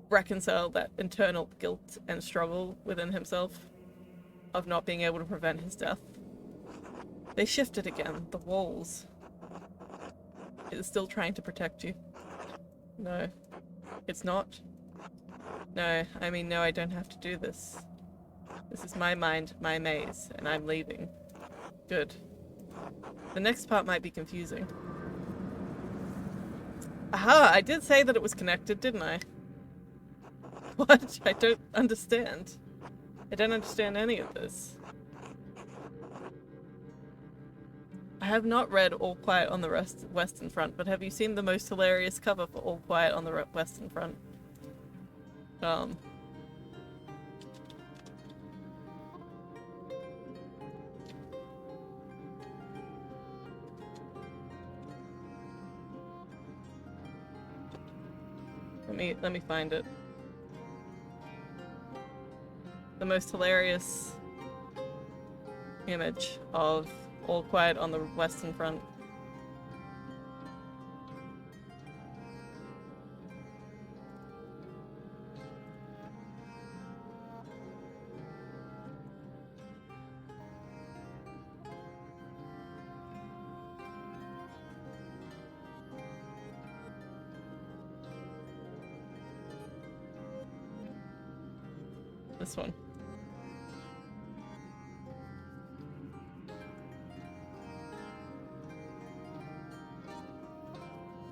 reconcile that internal guilt and struggle within himself of not being able to prevent his death. They shifted again. The walls. It is still trying to protect you. No. It's not. No, I mean, no, I don't have to do this. This is my mind, my maze, and I'm leaving. Good. The next part might be confusing. Aha! I did say that it was connected, didn't I? What? I don't understand. I don't understand any of this. I have not read All Quiet on the Western Front, but have you seen the most hilarious cover for All Quiet on the Western Front? Let me find it. The most hilarious image of All Quiet on the Western Front. This one.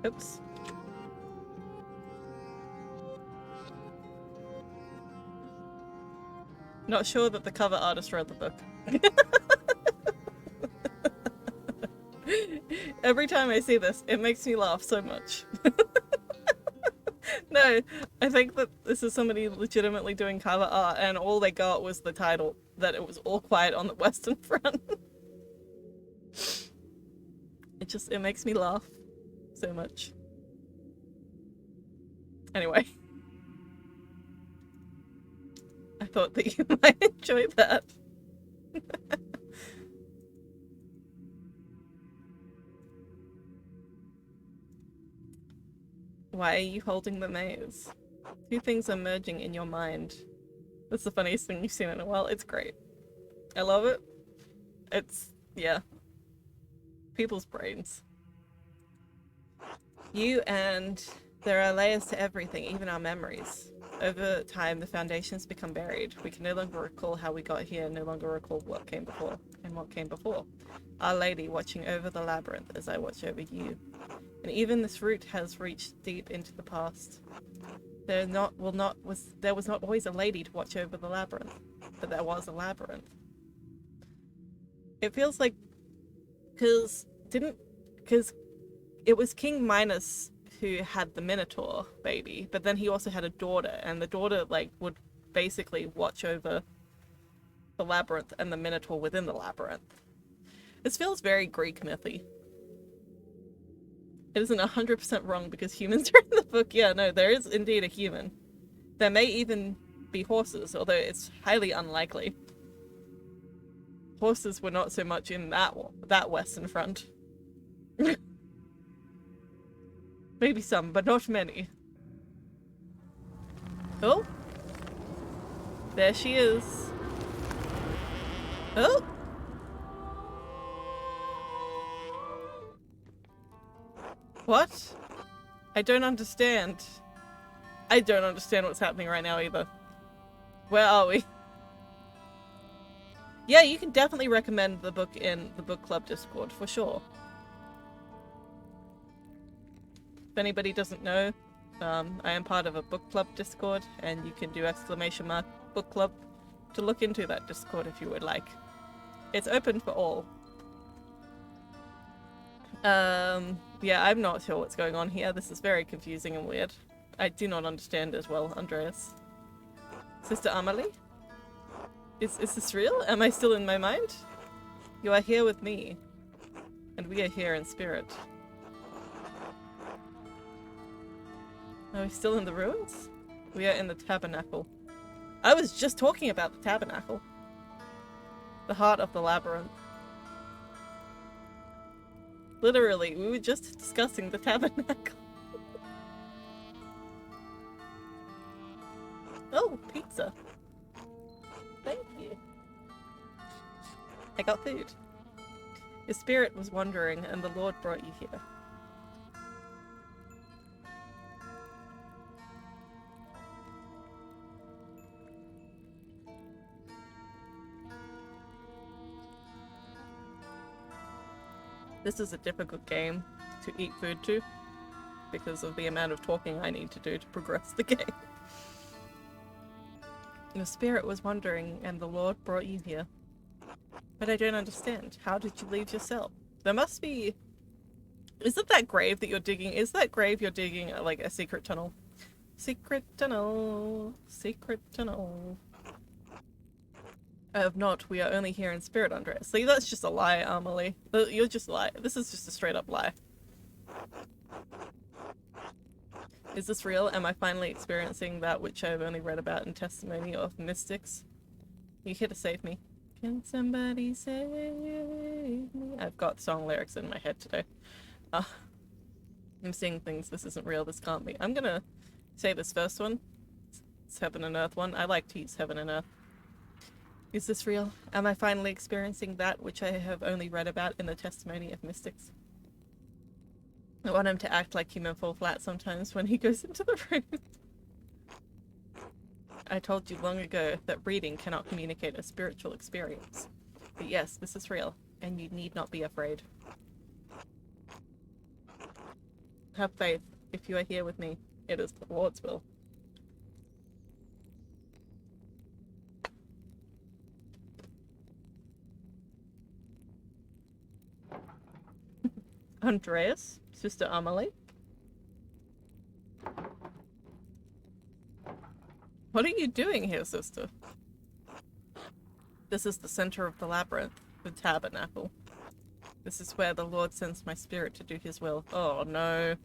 Oops. Not sure that the cover artist wrote the book. Every time I see this, it makes me laugh so much. No, I think that this is somebody legitimately doing cover art and all they got was the title, that it was All Quiet on the Western Front. It makes me laugh so much. Anyway. I thought that you might enjoy that. Why are you holding the maze? Two things are merging in your mind. That's the funniest thing you've seen in a while. It's great. I love it. Yeah. People's brains. There are layers to everything, even our memories. Over time, the foundations become buried. We can no longer recall how we got here, no longer recall what came before. And what came before. Our Lady watching over the labyrinth as I watch over you. And even this route has reached deep into the past. There was not always a lady to watch over the labyrinth, but there was a labyrinth. It feels like, because it was King Minos who had the Minotaur baby, but then he also had a daughter, and the daughter would basically watch over the labyrinth and the Minotaur within the labyrinth. This feels very Greek mythy. It isn't 100% wrong because humans are in the book. Yeah, no, there is indeed a human. There may even be horses, although it's highly unlikely. Horses were not so much in that Western Front. Maybe some, but not many. Oh! There she is. Oh! What? I don't understand. I don't understand what's happening right now either. Where are we? Yeah, you can definitely recommend the book in the book club Discord, for sure. If anybody doesn't know, I am part of a book club Discord, and you can do !book club to look into that Discord if you would like. It's open for all. Yeah, I'm not sure what's going on here. This is very confusing and weird. I do not understand as well, Andreas. Sister Amelie? Is this real? Am I still in my mind? You are here with me. And we are here in spirit. Are we still in the ruins? We are in the tabernacle. I was just talking about the tabernacle. The heart of the labyrinth. Literally, we were just discussing the tabernacle. Oh, pizza. Thank you. I got food. Your spirit was wandering, and the Lord brought you here. This is a difficult game to eat food to, because of the amount of talking I need to do to progress the game. Your spirit was wandering, and the Lord brought you here. But I don't understand. How did you leave yourself? There must be... Is it that grave that you're digging? Is that grave you're digging like a secret tunnel? Secret tunnel. Secret tunnel. I have not. We are only here in spirit, Andreas. See, that's just a lie, Amelie. You're just lying. This is just a straight up lie. Is this real? Am I finally experiencing that which I've only read about in testimony of mystics? You here to save me. Can somebody save me? I've got song lyrics in my head today. I'm seeing things. This isn't real. This can't be. I'm gonna say this first one. It's Heaven and Earth one. I like to use Heaven and Earth. Is this real? Am I finally experiencing that which I have only read about in the testimony of mystics? I want him to act like human fall flat sometimes when he goes into the room. I told you long ago that reading cannot communicate a spiritual experience. But yes, this is real, and you need not be afraid. Have faith. If you are here with me, it is the Lord's will. Andreas, Sister Amelie. What are you doing here, sister? This is the center of the labyrinth, the tabernacle. This is where the Lord sends my spirit to do his will. Oh no.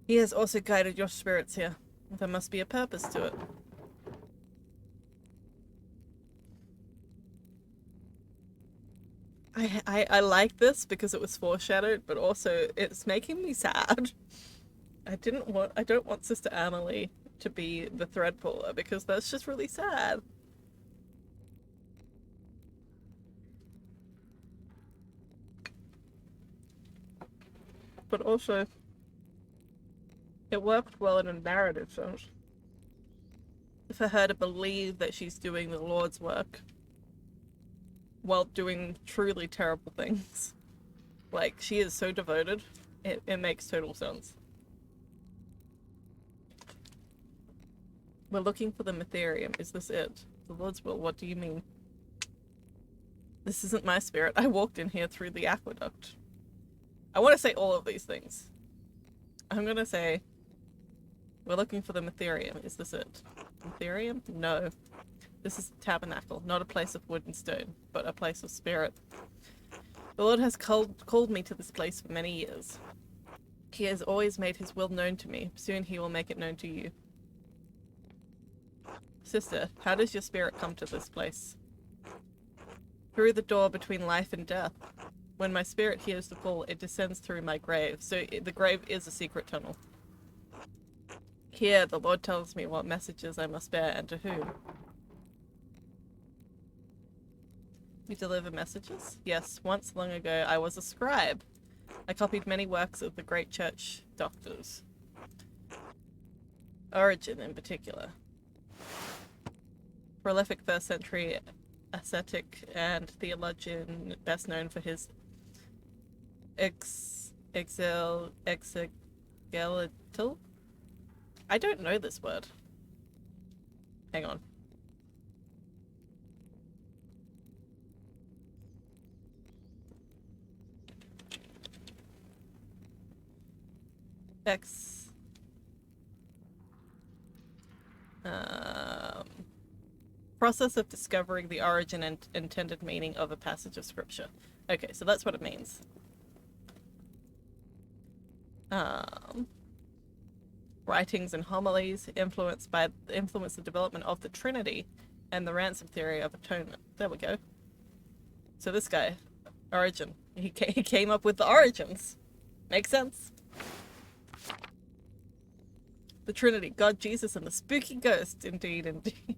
He has also guided your spirits here. There must be a purpose to it. I like this because it was foreshadowed, but also it's making me sad. I don't want Sister Amelie to be the thread puller because that's just really sad. But also, it worked well in a narrative sense. For her to believe that she's doing the Lord's work while doing truly terrible things. Like, she is so devoted, it makes total sense. We're looking for the Mytherium. Is this it? The Lord's will, what do you mean? This isn't my spirit. I walked in here through the aqueduct. I want to say all of these things. I'm gonna say, we're looking for the Mytherium. Is this it? Mytherium? No. This is a tabernacle, not a place of wood and stone, but a place of spirit. The Lord has called me to this place for many years. He has always made his will known to me. Soon he will make it known to you. Sister, how does your spirit come to this place? Through the door between life and death. When my spirit hears the call, it descends through my grave. So the grave is a secret tunnel. Here, the Lord tells me what messages I must bear and to whom. You deliver messages? Yes, once long ago I was a scribe. I copied many works of the great church doctors. Origen in particular. Prolific 1st century ascetic and theologian, best known for his exegetical? I don't know this word. Hang on. Process of discovering the origin and intended meaning of a passage of scripture. Okay, so that's what it means. Writings and homilies influence the development of the Trinity and the ransom theory of atonement. There we go. So this guy, Origen, he came up with the origins. Makes sense. The Trinity, God, Jesus, and the spooky ghost. Indeed, indeed.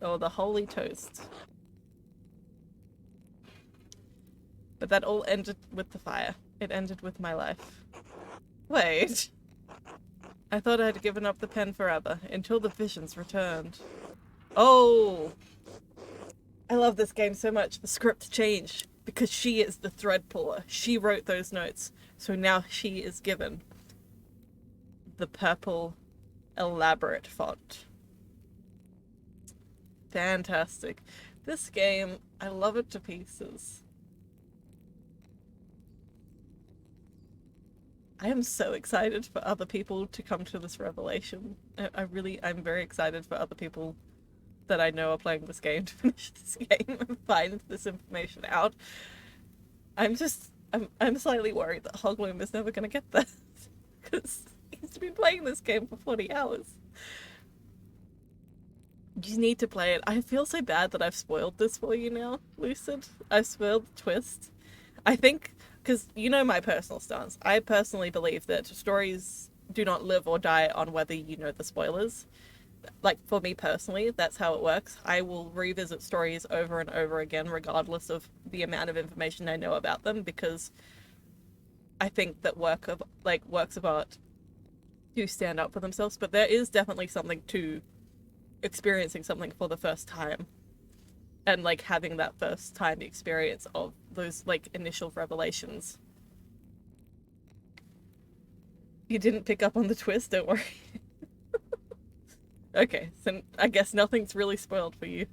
Oh, the holy toast. But that all ended with the fire. It ended with my life. Wait. I thought I had given up the pen forever, until the visions returned. Oh! I love this game so much. The script changed, because she is the thread puller. She wrote those notes, so now she is given the purple, elaborate font. Fantastic. This game, I love it to pieces. I am so excited for other people to come to this revelation. I'm very excited for other people that I know are playing this game to finish this game and find this information out. I'm slightly worried that Hogloom is never going to get this, because he's been playing this game for 40 hours. You need to play it. I feel so bad that I've spoiled this for you now, Lucid. I've spoiled the twist. I think, because you know my personal stance. I personally believe that stories do not live or die on whether you know the spoilers. Like, for me personally, that's how it works. I will revisit stories over and over again, regardless of the amount of information I know about them, because I think that works of art do stand up for themselves, but there is definitely something to experiencing something for the first time and like having that first time experience of those like initial revelations. You didn't pick up on the twist, don't worry. Okay, so I guess nothing's really spoiled for you,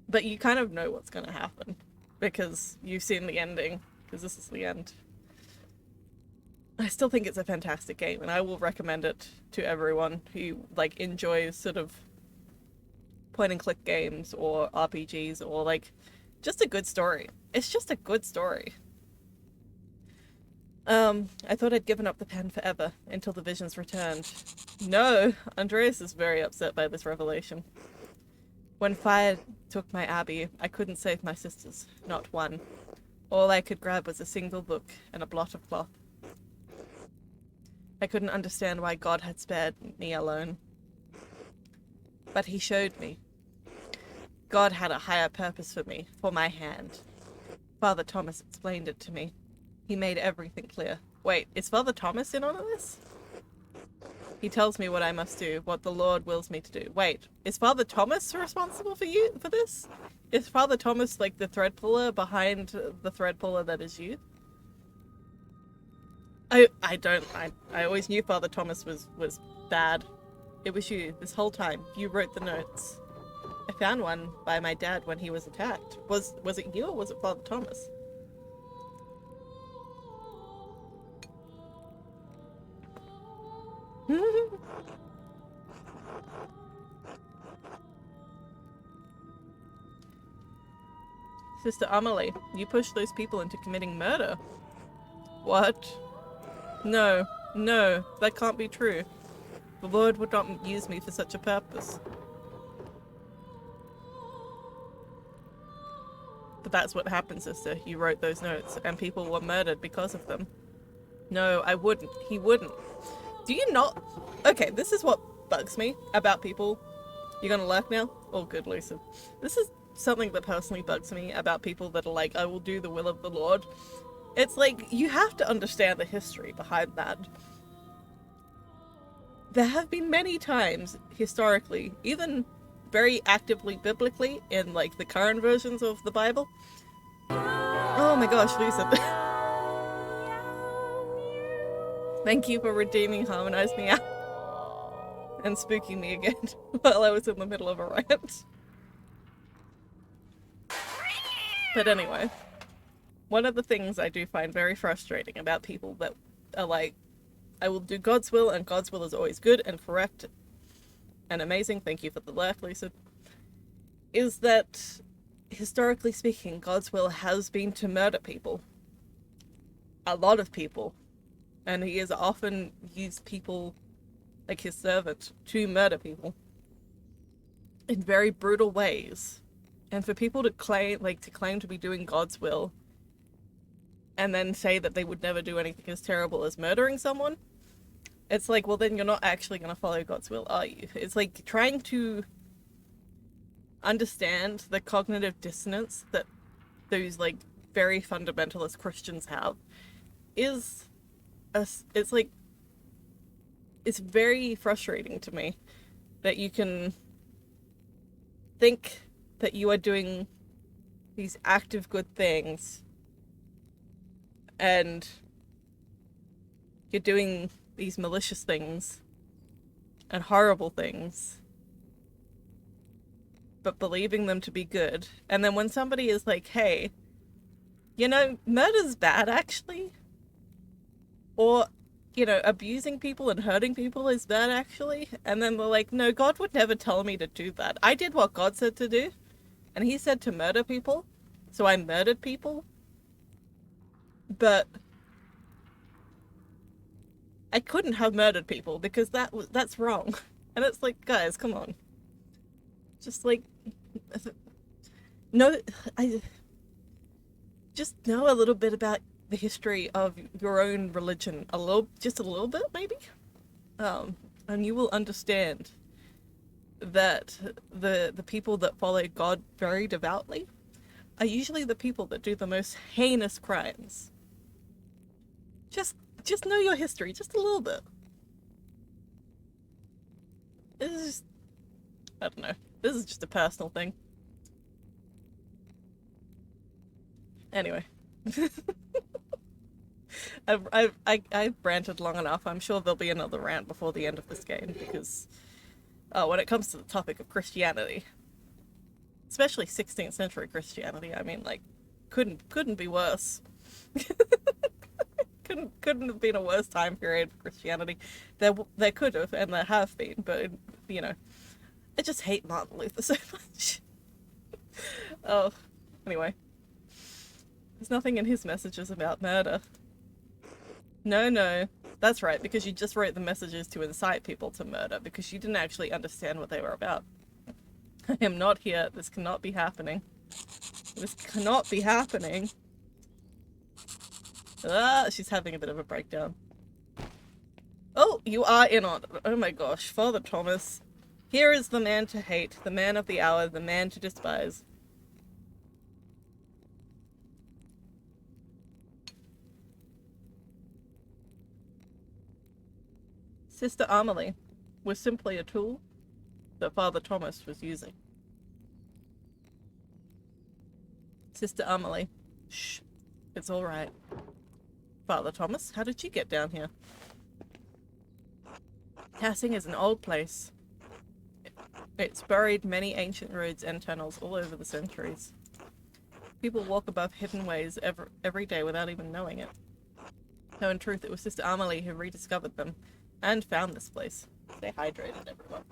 but you kind of know what's gonna happen. because you've seen the ending, because this is the end. I still think it's a fantastic game, and I will recommend it to everyone who, like, enjoys sort of point-and-click games or RPGs or, like, just a good story. It's just a good story. I thought I'd given up the pen forever until the visions returned. No, Andreas is very upset by this revelation. When fire took my abbey, I couldn't save my sisters, not one. All I could grab was a single book and a blot of cloth. I couldn't understand why God had spared me alone. But he showed me. God had a higher purpose for me, for my hand. Father Thomas explained it to me. He made everything clear. Wait, is Father Thomas in on this? He tells me what I must do, what the Lord wills me to do. Wait, is Father Thomas responsible for this? Is Father Thomas like the thread puller behind the thread puller that is you? I always knew Father Thomas was bad. It was you this whole time. You wrote the notes. I found one by my dad when he was attacked. Was it you or was it Father Thomas? Sister Amelie, you pushed those people into committing murder. What? No, that can't be true. The Lord would not use me for such a purpose. But that's what happened, sister. You wrote those notes, and people were murdered because of them. No, I wouldn't. He wouldn't. Do you not? Okay, this is what bugs me about people. You're gonna lurk now? Oh, good, Lucy. This is something that personally bugs me about people that are like, I will do the will of the Lord. It's like, you have to understand the history behind that. There have been many times, historically, even very actively biblically, in like the current versions of the Bible. Oh my gosh, Lisa. Thank you for redeeming Harmonize Me out and spooking me again while I was in the middle of a rant. But anyway, one of the things I do find very frustrating about people that are like, I will do God's will, and God's will is always good and correct and amazing, thank you for the laugh, Lisa, is that, historically speaking, God's will has been to murder people. A lot of people. And he has often used people, like his servant, to murder people. In very brutal ways. And for people to claim to be doing God's will, and then say that they would never do anything as terrible as murdering someone, it's like, well, then you're not actually going to follow God's will, are you? It's like trying to understand the cognitive dissonance that those, like, very fundamentalist Christians have is, it's like, it's very frustrating to me that you can think that you are doing these active good things and you're doing these malicious things and horrible things, but believing them to be good. And then when somebody is like, hey, you know, murder's bad actually, or, you know, abusing people and hurting people is bad actually, and then they're like, no, God would never tell me to do that. I did what God said to do, and he said to murder people, so I murdered people. But I couldn't have murdered people because that's wrong. And it's like, guys, come on. Just like, no, I just know a little bit about the history of your own religion, just a little bit maybe, and you will understand that the people that follow God very devoutly are usually the people that do the most heinous crimes. Just know your history, just a little bit. This is just, I don't know. This is just a personal thing. Anyway. I've ranted long enough. I'm sure there'll be another rant before the end of this game, because when it comes to the topic of Christianity, especially 16th century Christianity, I mean, like, couldn't be worse. couldn't have been a worse time period for Christianity. There could have, and there have been, but you know, I just hate Martin Luther so much. Oh, anyway, there's nothing in his messages about murder. No, that's right, because you just wrote the messages to incite people to murder, because you didn't actually understand what they were about. I am not here. This cannot be happening. This cannot be happening. Ah, she's having a bit of a breakdown. Oh, you are in on it. Oh my gosh, Father Thomas. Here is the man to hate, the man of the hour, the man to despise. Sister Amelie was simply a tool that Father Thomas was using. Sister Amelie, shh, it's all right. Father Thomas, how did you get down here? Tassing is an old place. It's buried many ancient roads and tunnels all over the centuries. People walk above hidden ways every day without even knowing it. No, in truth, it was Sister Amelie who rediscovered them and found this place. Stay hydrated, everyone.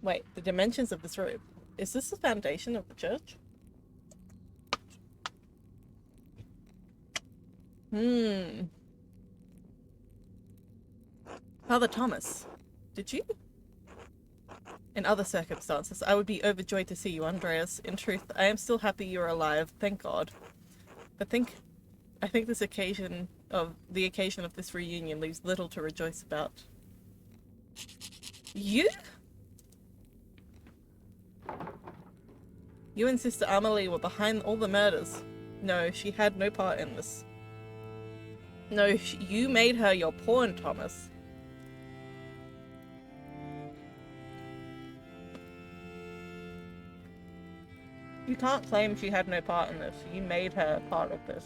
Wait, the dimensions of this road. Is this the foundation of the church? Father Thomas, did you? In other circumstances, I would be overjoyed to see you, Andreas. In truth, I am still happy you're alive, thank God. But I think the occasion of this reunion leaves little to rejoice about. You? You and Sister Amelie were behind all the murders. No, she had no part in this. No, you made her your pawn, Thomas. You can't claim she had no part in this. You made her part of this.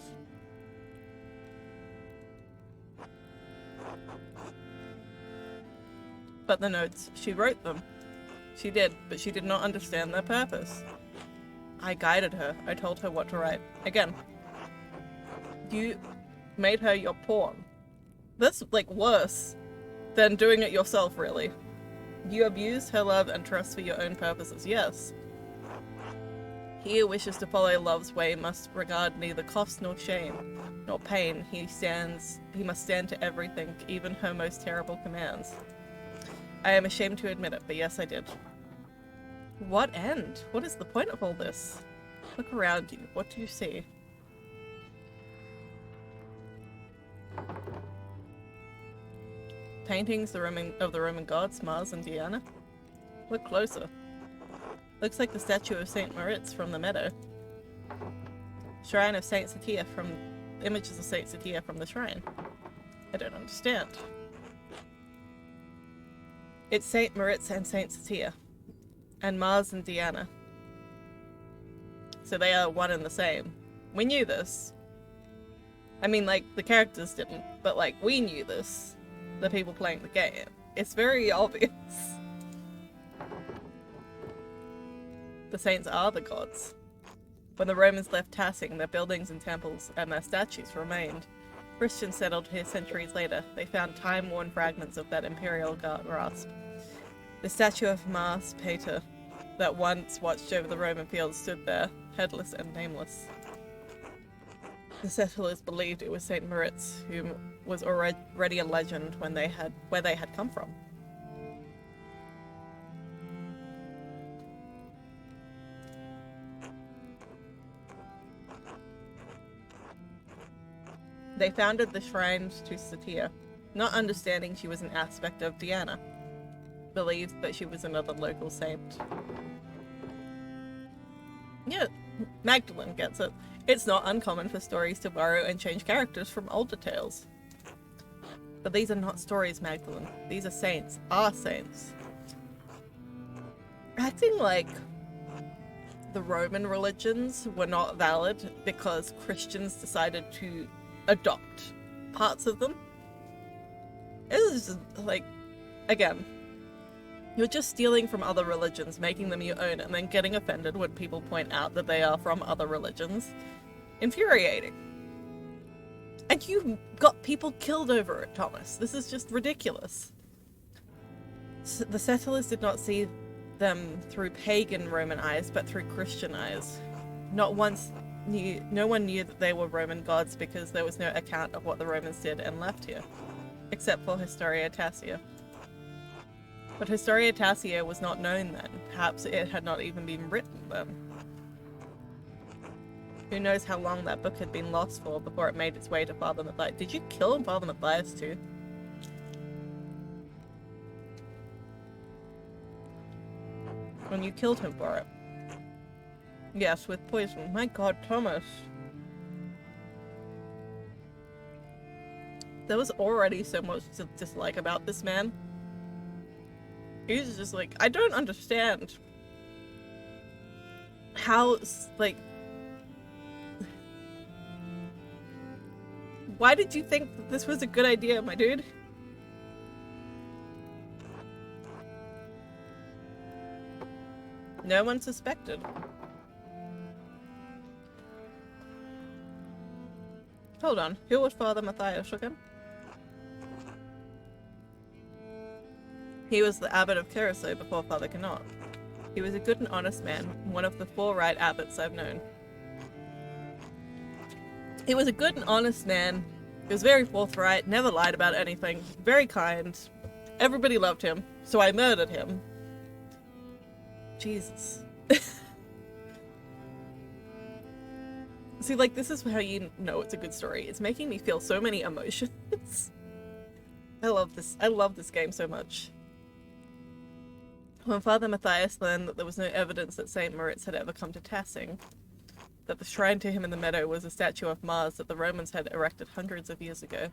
But the notes, she wrote them. She did, but she did not understand their purpose. I guided her. I told her what to write. Again, you made her your pawn. That's, like, worse than doing it yourself, really. You abused her love and trust for your own purposes, yes. He who wishes to follow love's way must regard neither cost nor shame, nor pain. He must stand to everything, even her most terrible commands. I am ashamed to admit it, but yes, I did. What end? What is the point of all this? Look around you. What do you see? Paintings of the Roman gods, Mars and Diana. Look closer. Looks like the statue of Saint Moritz from the meadow. Shrine of Saint Satia from... Images of Saint Satia from the shrine. I don't understand. It's Saint Moritz and Saint Satia. And Mars and Diana. So they are one and the same. We knew this. I mean, like, the characters didn't, but, like, we knew this. The people playing the game. It's very obvious. The saints are the gods. When the Romans left Tassing, their buildings and temples and their statues remained. Christians settled here centuries later. They found time-worn fragments of that imperial grasp. The statue of Mars Pater that once watched over the Roman fields stood there, headless and nameless. The settlers believed it was Saint Moritz, who was already a legend where they had come from. They founded the shrines to Satia, not understanding she was an aspect of Diana. Believed that she was another local saint. Yeah, Magdalene gets it. It's not uncommon for stories to borrow and change characters from older tales. But these are not stories, Magdalene. These are saints. Our saints. Acting like the Roman religions were not valid because Christians decided to adopt parts of them. It is just, like, again, You're just stealing from other religions, making them your own, and then getting offended when people point out that they are from other religions. Infuriating. And you got people killed over it, Thomas. This is just ridiculous. The settlers did not see them through pagan Roman eyes, but through Christian eyes. No one knew that they were Roman gods because there was no account of what the Romans did and left here, except for Historia Tassia. But Historia Tassia was not known then. Perhaps it had not even been written then. Who knows how long that book had been lost for before it made its way to Father Matthias. Did you kill Father Matthias too? And you killed him for it. Yes, with poison. My god, Thomas. There was already so much to dislike about this man. He's just like, I don't understand how, like, why did you think that this was a good idea, my dude? No one suspected. Hold on, who was Father Matthias again? He was the abbot of Keirsau before Father Canot. He was a good and honest man, one of the 4 right abbots I've known. He was a good and honest man. He was very forthright, never lied about anything, very kind. Everybody loved him, so I murdered him. Jesus. See, like, this is how you know it's a good story. It's making me feel so many emotions. I love this. I love this game so much. When Father Matthias learned that there was no evidence that St. Moritz had ever come to Tassing, that the shrine to him in the meadow was a statue of Mars that the Romans had erected hundreds of years ago,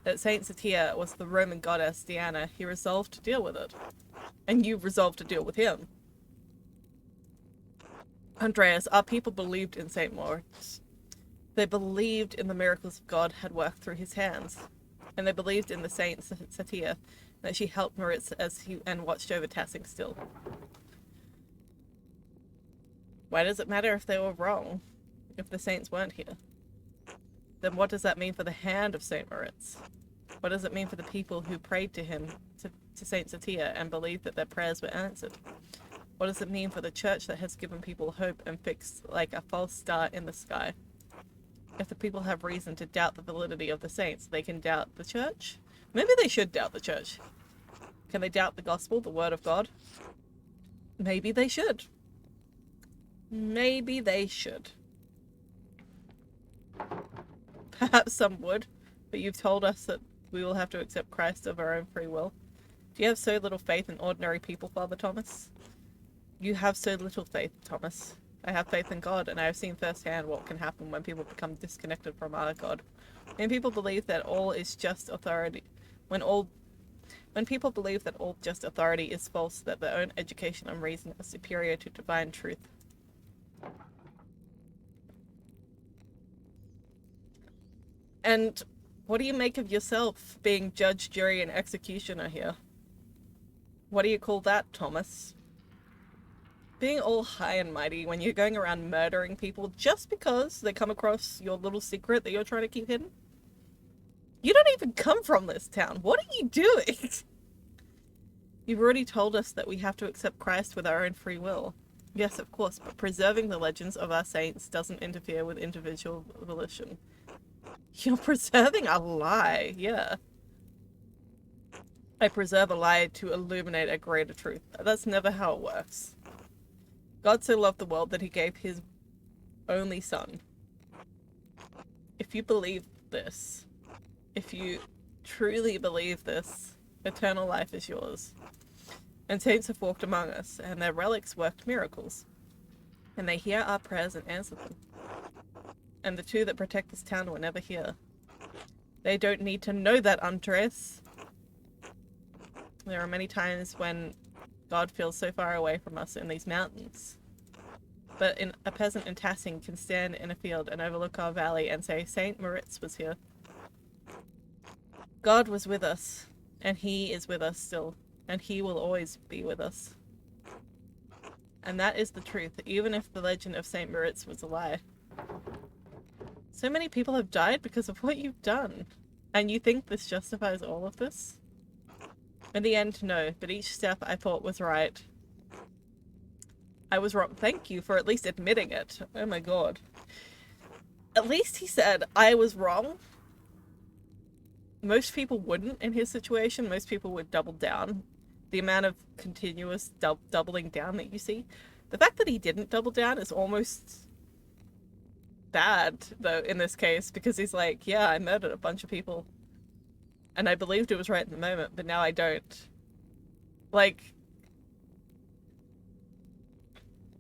that Saint Satia was the Roman goddess Diana, he resolved to deal with it. And you resolved to deal with him. Andreas, our people believed in St. Moritz. They believed in the miracles God had worked through his hands. And they believed in the Saint Satia, that she helped Moritz and watched over Tassing still. Why does it matter if they were wrong? If the saints weren't here? Then what does that mean for the hand of St. Moritz? What does it mean for the people who prayed to him, to Saint Satia, and believed that their prayers were answered? What does it mean for the church that has given people hope and fixed like a false star in the sky? If the people have reason to doubt the validity of the saints, they can doubt the church? Maybe they should doubt the church. Can they doubt the gospel, the word of God? Maybe they should. Maybe they should. Perhaps some would, but you've told us that we will have to accept Christ of our own free will. Do you have so little faith in ordinary people, Father Thomas? You have so little faith, Thomas. I have faith in God, and I have seen firsthand what can happen when people become disconnected from our God. When people believe that all is just authority, when people believe that all just authority is false, that their own education and reason are superior to divine truth. And what do you make of yourself being judge, jury, and executioner here? What do you call that, Thomas? Being all high and mighty when you're going around murdering people just because they come across your little secret that you're trying to keep hidden? You don't even come from this town. What are you doing? You've already told us that we have to accept Christ with our own free will. Yes, of course, but preserving the legends of our saints doesn't interfere with individual volition. You're preserving a lie, yeah. I preserve a lie to illuminate a greater truth. That's never how it works. God so loved the world that he gave his only son. If you believe this, if you truly believe this, eternal life is yours. And saints have walked among us, and their relics worked miracles. And they hear our prayers and answer them. And the two that protect this town were never here. They don't need to know that, Andreas. There are many times when God feels so far away from us in these mountains. But a peasant in Tassing can stand in a field and overlook our valley and say, Saint Moritz was here. God was with us, and he is with us still. and he will always be with us. And that is the truth, even if the legend of St. Moritz was a lie. So many people have died because of what you've done. And you think this justifies all of this? In the end, no, but each step I thought was right. I was wrong. Thank you for at least admitting it. Oh my god. At least he said, I was wrong. Most people wouldn't in his situation. Most people would double down. The amount of continuous doubling down that you see. The fact that he didn't double down is almost bad, though, in this case, because he's like, yeah, I murdered a bunch of people. And I believed it was right in the moment, but now I don't. Like,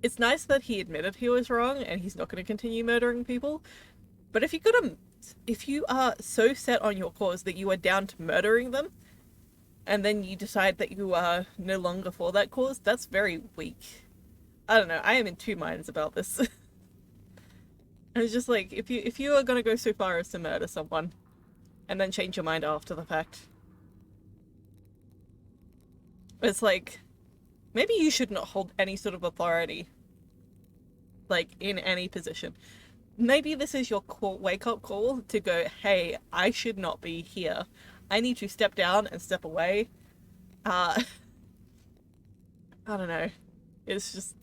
it's nice that he admitted he was wrong and he's not going to continue murdering people. But if you are so set on your cause that you are down to murdering them, and then you decide that you are no longer for that cause, that's very weak. I don't know, I am in two minds about this. And it's just like, if you are going to go so far as to murder someone, and then change your mind after the fact, it's like, maybe you should not hold any sort of authority, like, in any position. Maybe this is your wake-up call to go, hey, I should not be here. I need to step down and step away. I don't know. It's just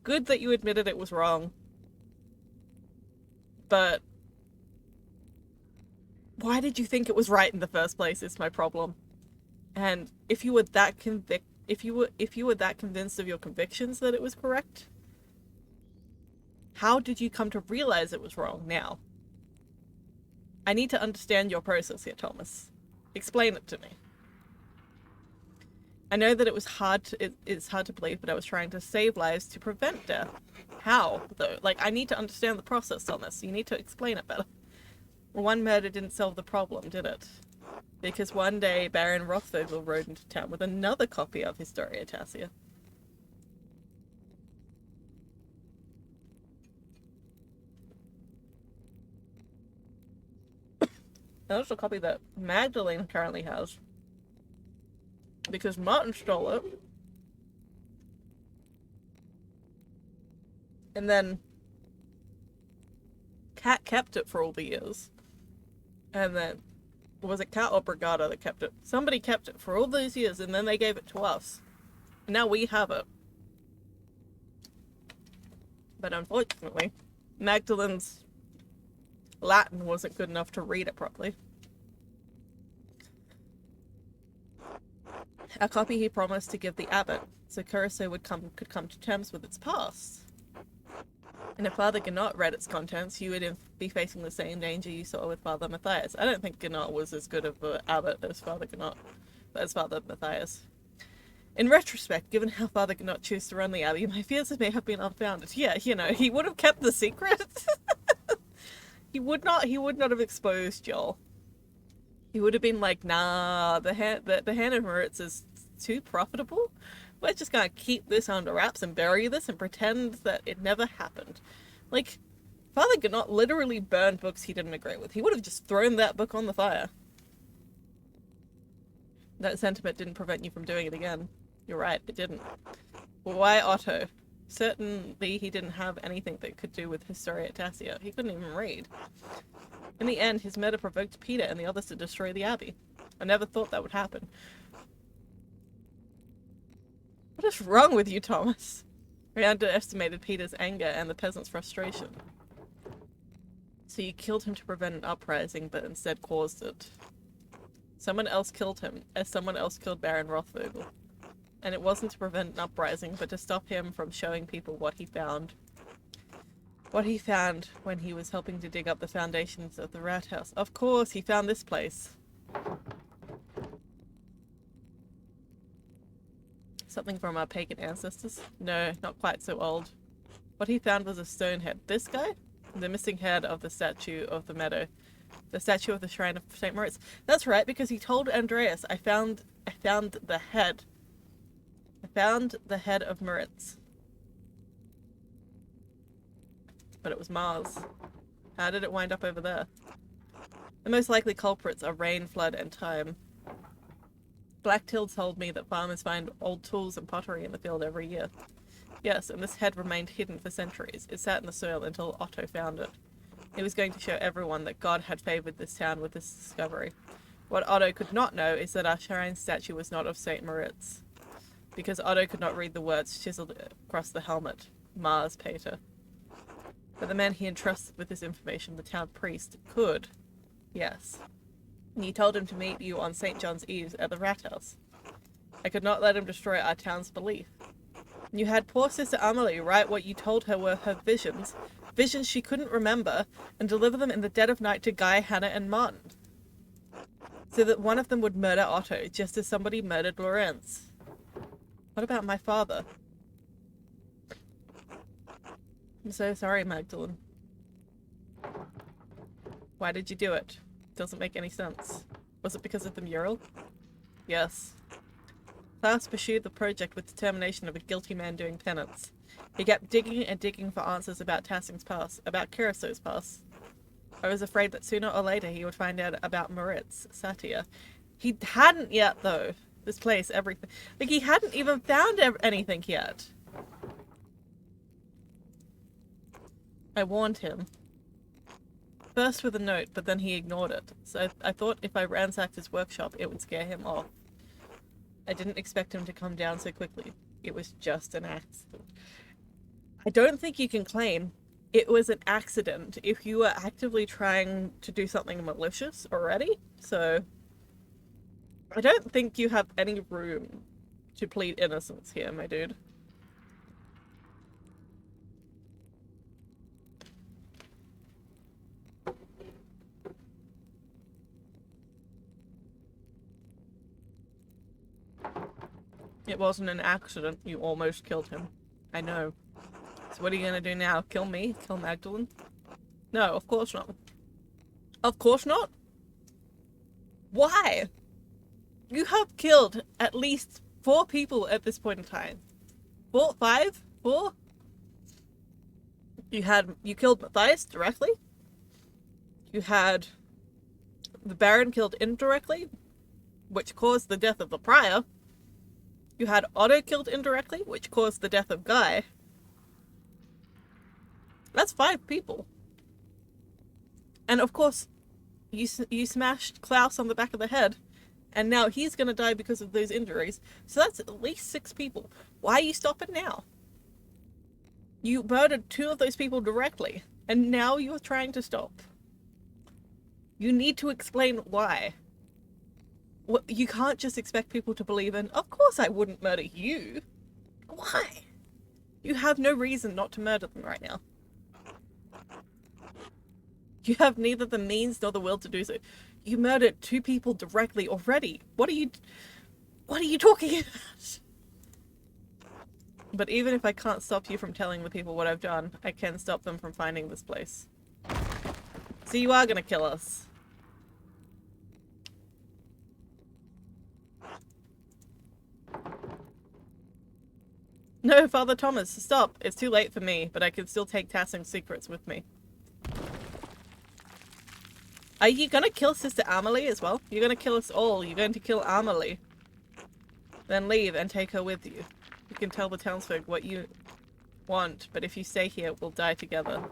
good that you admitted it was wrong. But why did you think it was right in the first place is my problem. And if you were that if you were that convinced of your convictions that it was correct, how did you come to realize it was wrong now? I need to understand your process here, Thomas. Explain it to me. I know that it's hard to believe, but I was trying to save lives to prevent death. How, though? Like, I need to understand the process on this. You need to explain it better. One murder didn't solve the problem, did it? Because one day Baron Rothvogel rode into town with another copy of Historia Tassia. That's a copy that Magdalene currently has. Because Martin stole it. And then Cat kept it for all the years. And then, was it Cat or Brigada that kept it? Somebody kept it for all those years and then they gave it to us. And now we have it. But unfortunately, Magdalene's Latin wasn't good enough to read it properly. A copy he promised to give the abbot, so Keirsau could come to terms with its past. And if Father Gnot read its contents, you would be facing the same danger you saw with Father Matthias. I don't think Gnot was as good of an abbot as Father Gnot, as Father Matthias. In retrospect, given how Father Gnot chose to run the abbey, my fears may have been unfounded. Yeah, you know, he would have kept the secret. He would not have exposed Joel. He would have been like, nah, the hand of Moritz is too profitable. We're just gonna keep this under wraps and bury this and pretend that it never happened. Like, Father Gnot literally burned books he didn't agree with. He would have just thrown that book on the fire. That sentiment didn't prevent you from doing it again. You're right, it didn't. Well, why Otto? Certainly he didn't have anything that could do with Historia Tassia. He couldn't even read. In the end, his murder provoked Peter and the others to destroy the abbey. I never thought that would happen. What is wrong with you, Thomas? We underestimated Peter's anger and the peasants' frustration. So you killed him to prevent an uprising, but instead caused it. Someone else killed him, as someone else killed Baron Rothvogel. And it wasn't to prevent an uprising, but to stop him from showing people what he found. What he found when he was helping to dig up the foundations of the rat house. Of course, he found this place. Something from our pagan ancestors? No, not quite so old. What he found was a stone head. This guy? The missing head of the statue of the meadow. The statue of the shrine of St. Moritz. That's right, because he told Andreas, I found the head. I found the head of Moritz. But it was Mars. How did it wind up over there? The most likely culprits are rain, flood, and time. Blacktill told me that farmers find old tools and pottery in the field every year. Yes, and this head remained hidden for centuries. It sat in the soil until Otto found it. He was going to show everyone that God had favoured this town with this discovery. What Otto could not know is that our shrine statue was not of St. Moritz, because Otto could not read the words chiselled across the helmet, Mars Pater. But the man he entrusted with this information, the town priest, could. Yes. And he told him to meet you on St. John's Eve at the Rat House. I could not let him destroy our town's belief. You had poor Sister Amelie write what you told her were her visions, visions she couldn't remember, and deliver them in the dead of night to Guy, Hannah, and Martin, so that one of them would murder Otto, just as somebody murdered Lorenz. What about my father? I'm so sorry, Magdalene. Why did you do it? Doesn't make any sense. Was it because of the mural? Yes. Klaus pursued the project with determination of a guilty man doing penance. He kept digging and digging for answers about Tassing's past, about Keirsau's past. I was afraid that sooner or later he would find out about Moritz, Satia. He hadn't yet, though. This place, everything. Like, he hadn't even found anything yet. I warned him. First with a note, but then he ignored it. So I thought if I ransacked his workshop, it would scare him off. I didn't expect him to come down so quickly. It was just an accident. I don't think you can claim it was an accident if you were actively trying to do something malicious already. So I don't think you have any room to plead innocence here, my dude. It wasn't an accident. You almost killed him. I know. So what are you gonna do now? Kill me? Kill Magdalene? No, of course not. Of course not? Why? You have killed at least 4 people at this point in time. 4? 5? 4? You killed Matthias directly. You had the Baron killed indirectly, which caused the death of the Prior. You had Otto killed indirectly, which caused the death of Guy. That's 5 people. And of course, you smashed Klaus on the back of the head, and now he's gonna die because of those injuries. So that's at least 6 people. Why are you stopping now? You murdered 2 of those people directly, and now you're trying to stop. You need to explain why. You can't just expect people to believe in, of course I wouldn't murder you. Why? You have no reason not to murder them right now. You have neither the means nor the will to do so. You murdered 2 people directly already. What are you talking about? But even if I can't stop you from telling the people what I've done, I can stop them from finding this place. So you are gonna kill us. No, Father Thomas, stop. It's too late for me, but I can still take Tassing's secrets with me. Are you gonna kill Sister Amelie as well? You're gonna kill us all. You're going to kill Amelie. Then leave and take her with you. You can tell the townsfolk what you want, but if you stay here, we'll die together.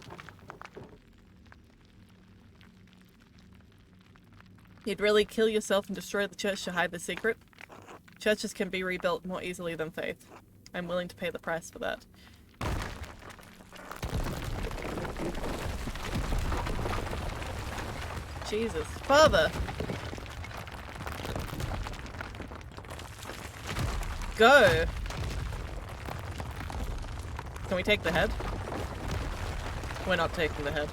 You'd really kill yourself and destroy the church to hide the secret? Churches can be rebuilt more easily than faith. I'm willing to pay the price for that. Jesus. Father! Go! Can we take the head? We're not taking the head.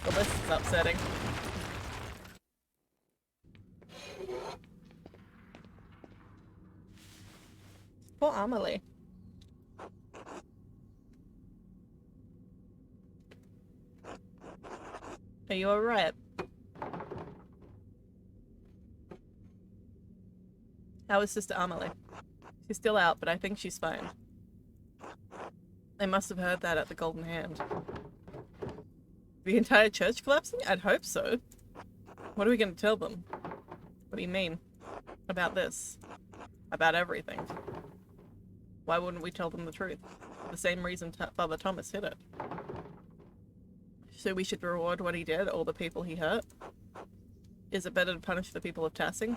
Well, this is upsetting. Poor Amelie. Are you alright? How is Sister Amelie? She's still out, but I think she's fine. They must have heard that at the Golden Hand. The entire church collapsing? I'd hope so. What are we going to tell them? What do you mean? about this, about everything. Why wouldn't we tell them the truth? The same reason Father Thomas hid it. So we should reward what he did, all the people he hurt? Is it better to punish the people of Tassing?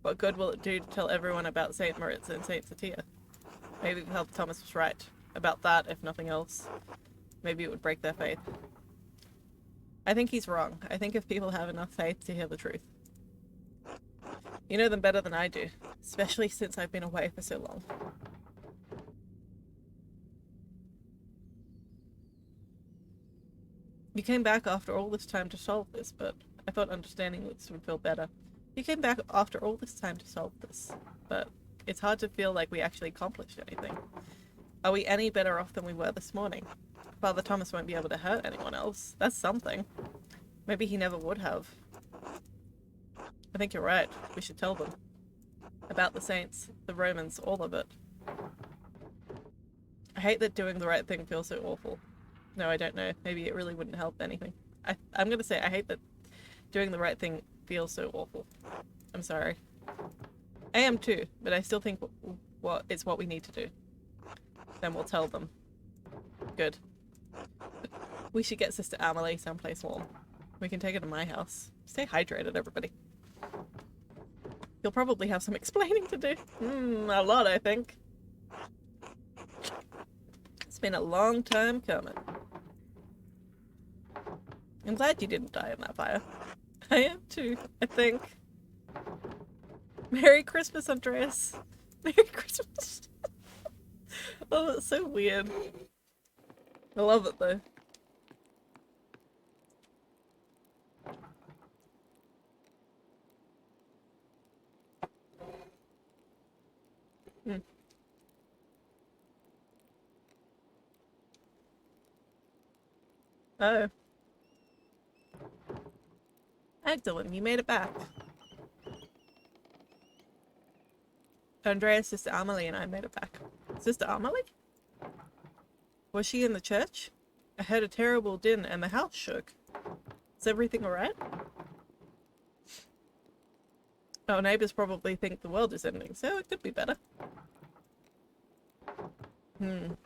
What good will it do to tell everyone about St. Moritz and St. Satia? Maybe Father Thomas was right. About that, if nothing else. Maybe it would break their faith. I think he's wrong. I think if people have enough faith to hear the truth. You know them better than I do, especially since I've been away for so long. You came back after all this time to solve this, but I thought understanding this would feel better. You came back after all this time to solve this, but it's hard to feel like we actually accomplished anything. Are we any better off than we were this morning? Father Thomas won't be able to hurt anyone else. That's something. Maybe he never would have. I think you're right. We should tell them. About the saints, the Romans, all of it. I hate that doing the right thing feels so awful. No, I don't know. Maybe it really wouldn't help anything. I'm gonna say I hate that doing the right thing feels so awful. I'm sorry. I am too, but I still think it's what we need to do. Then we'll tell them. Good. We should get Sister Amelie someplace warm. We can take her to my house. Stay hydrated, everybody. You'll probably have some explaining to do. A lot, I think. It's been a long time coming. I'm glad you didn't die in that fire. I am too, I think. Merry Christmas, Andreas. Merry Christmas. Oh, that's so weird. I love it though. Oh. Magdalene, you made it back. Andreas, Sister Amelie, and I made it back. Sister Amelie? Was she in the church? I heard a terrible din and the house shook. Is everything alright? Our neighbors probably think the world is ending, so it could be better. Are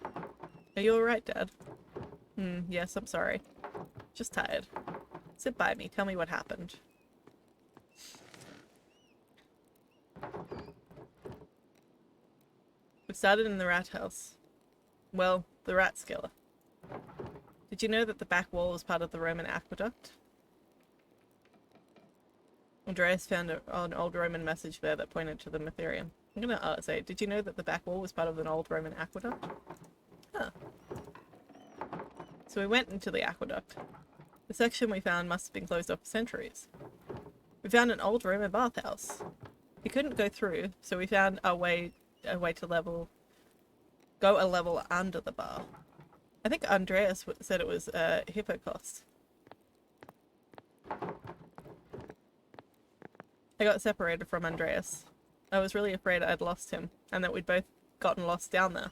you alright, Dad? Yes, I'm sorry. Just tired. Sit by me, tell me what happened. We started in the rat house. Well, the rat skiller. Did you know that the back wall was part of the Roman aqueduct? Andreas found an old Roman message there that pointed to the Mytherium. I'm gonna say, did you know that the back wall was part of an old Roman aqueduct? Huh. So we went into the aqueduct. The section we found must have been closed off for centuries. We found an old Roman bathhouse. We couldn't go through, so we found a way to go a level under the bar. I think Andreas said it was Hippocos. I got separated from Andreas. I was really afraid I'd lost him, and that we'd both gotten lost down there.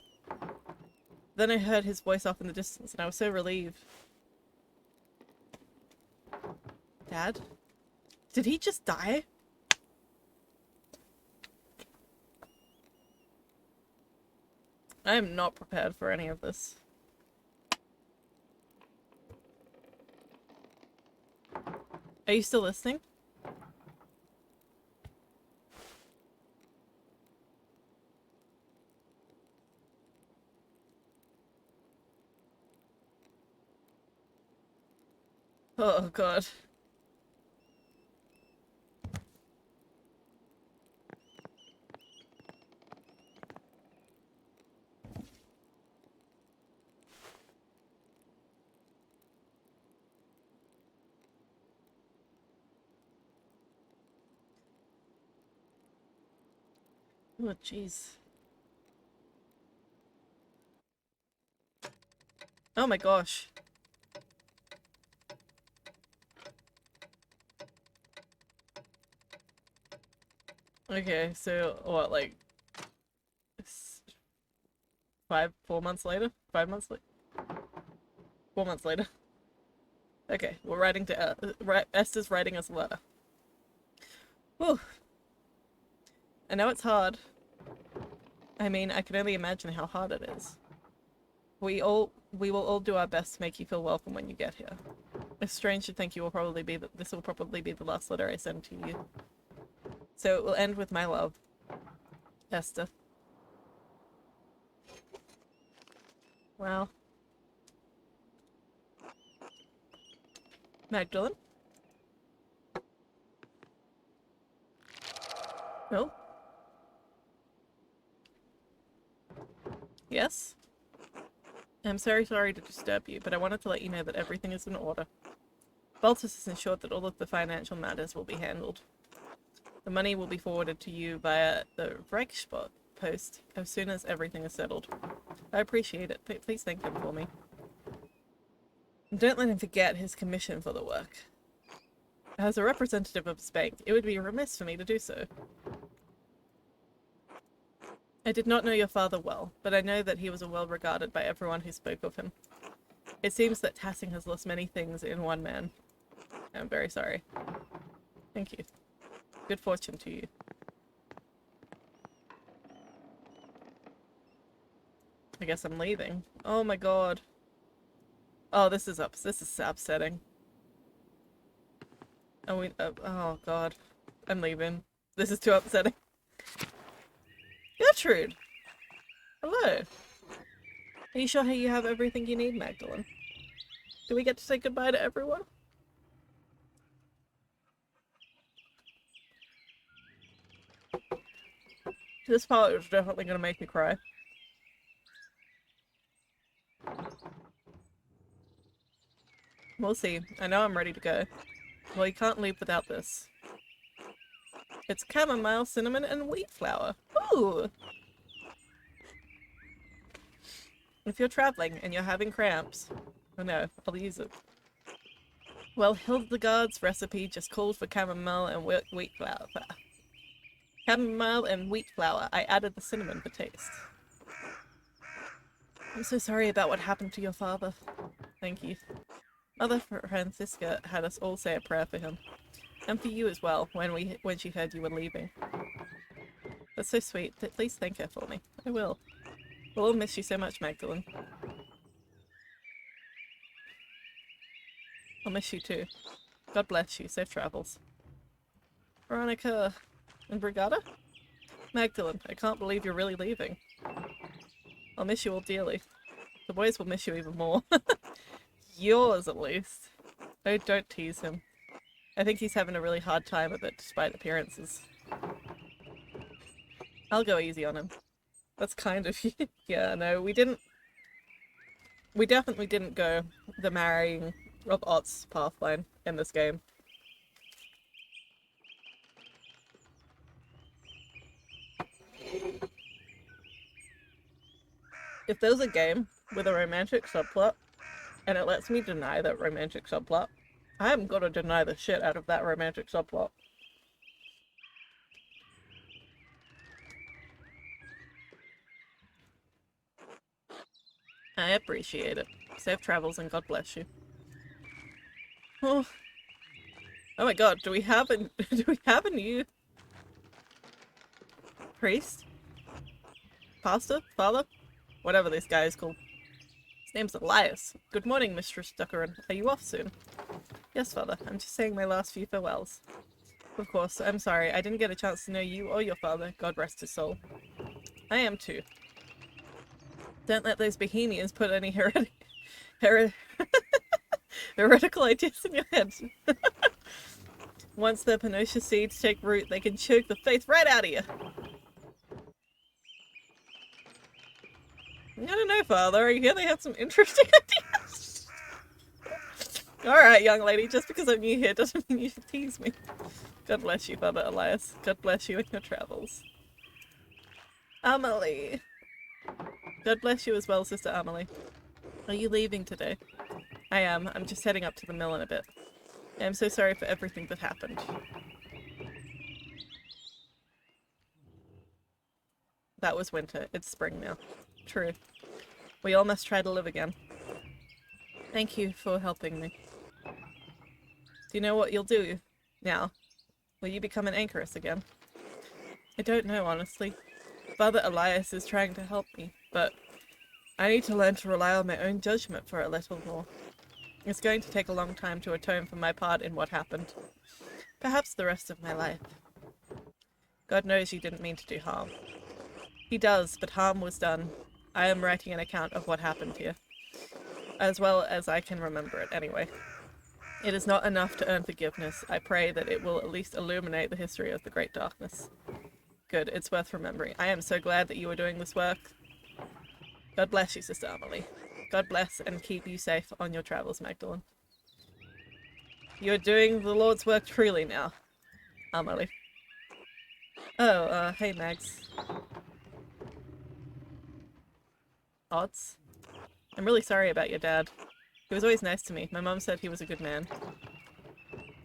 Then I heard his voice off in the distance, and I was so relieved. Dad? Did he just die? I am not prepared for any of this. Are you still listening? Oh god. Oh jeez. Oh my gosh. Okay, so what, like 4 months later? 5 months later? 4 months later. Okay, we're writing to Esther's writing us a letter. Whew. I know it's hard. I mean, I can only imagine how hard it is. We will all do our best to make you feel welcome when you get here. It's strange to think this will probably be the last letter I send to you. So it will end with my love, Esther. Well. Magdalene? No? Yes? I'm sorry to disturb you, but I wanted to let you know that everything is in order. Baltus has ensured that all of the financial matters will be handled. The money will be forwarded to you via the Reichssport post as soon as everything is settled. I appreciate it. Please thank him for me. And don't let him forget his commission for the work. As a representative of his bank, it would be remiss for me to do so. I did not know your father well, but I know that he was well regarded by everyone who spoke of him. It seems that Tassing has lost many things in one man. I'm very sorry. Thank you. Good fortune to you. I guess I'm leaving. Oh my god. Oh, this is upsetting. Oh god. I'm leaving. This is too upsetting. Gertrude! Hello. Are you sure you have everything you need, Magdalene? Do we get to say goodbye to everyone? This part is definitely gonna make me cry. We'll see. I know I'm ready to go. Well, you can't leave without this. It's chamomile, cinnamon, and wheat flour. Ooh! If you're traveling and you're having cramps... Oh no, I'll use it. Well, Hildegard's recipe just called for chamomile and wheat flour. Chamomile and wheat flour. I added the cinnamon for taste. I'm so sorry about what happened to your father. Thank you. Mother Francisca had us all say a prayer for him. And for you as well, when she heard you were leaving. That's so sweet. Please thank her for me. I will. We'll all miss you so much, Magdalene. I'll miss you too. God bless you. Safe travels. Veronica and Brigada? Magdalene, I can't believe you're really leaving. I'll miss you all dearly. The boys will miss you even more. Yours, at least. Oh, don't tease him. I think he's having a really hard time of it, despite appearances. I'll go easy on him. That's kind of... Yeah, no, we definitely didn't go the marrying of Ott's pathline in this game. If there's a game with a romantic subplot, and it lets me deny that romantic subplot, I am gonna deny the shit out of that romantic subplot. I appreciate it. Safe travels and God bless you. Oh, oh my god, do we have a new priest? Pastor? Father? Whatever this guy is called. His name's Elias. Good morning, Mistress Duckerin. Are you off soon? Yes, Father. I'm just saying my last few farewells. Of course, I'm sorry. I didn't get a chance to know you or your father. God rest his soul. I am too. Don't let those bohemians put any heretical ideas in your head. Once their pernicious seeds take root, they can choke the faith right out of you. I don't know, Father. I hear they have some interesting ideas. Alright, young lady. Just because I'm new here doesn't mean you should tease me. God bless you, Father Elias. God bless you in your travels. Amelie. God bless you as well, Sister Amelie. Are you leaving today? I am. I'm just heading up to the mill in a bit. I'm so sorry for everything that happened. That was winter. It's spring now. True. We all must try to live again. Thank you for helping me. Do you know what you'll do now? Will you become an anchoress again? I don't know, honestly. Father Elias is trying to help me, but I need to learn to rely on my own judgment for a little more. It's going to take a long time to atone for my part in what happened. Perhaps the rest of my life. God knows you didn't mean to do harm. He does, but harm was done. I am writing an account of what happened here, as well as I can remember it anyway. It is not enough to earn forgiveness. I pray that it will at least illuminate the history of the Great Darkness. Good, it's worth remembering. I am so glad that you are doing this work. God bless you, Sister Amelie. God bless and keep you safe on your travels, Magdalene. You are doing the Lord's work truly now, Amelie. Oh, hey, Mags. Odds? I'm really sorry about your dad. He was always nice to me. My mom said he was a good man.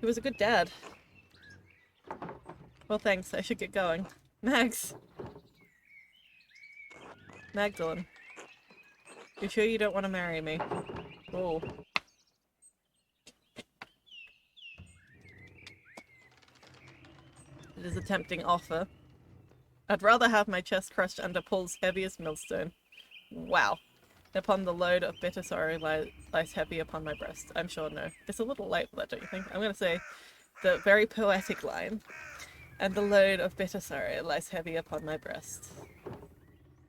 He was a good dad. Well, thanks. I should get going. Mags! Magdalene. You sure you don't want to marry me? Oh. It is a tempting offer. I'd rather have my chest crushed under Paul's heaviest millstone. Wow. Upon the load of bitter sorrow lies heavy upon my breast. I'm sure no. It's a little late for that, don't you think? I'm going to say the very poetic line. And the load of bitter sorrow lies heavy upon my breast.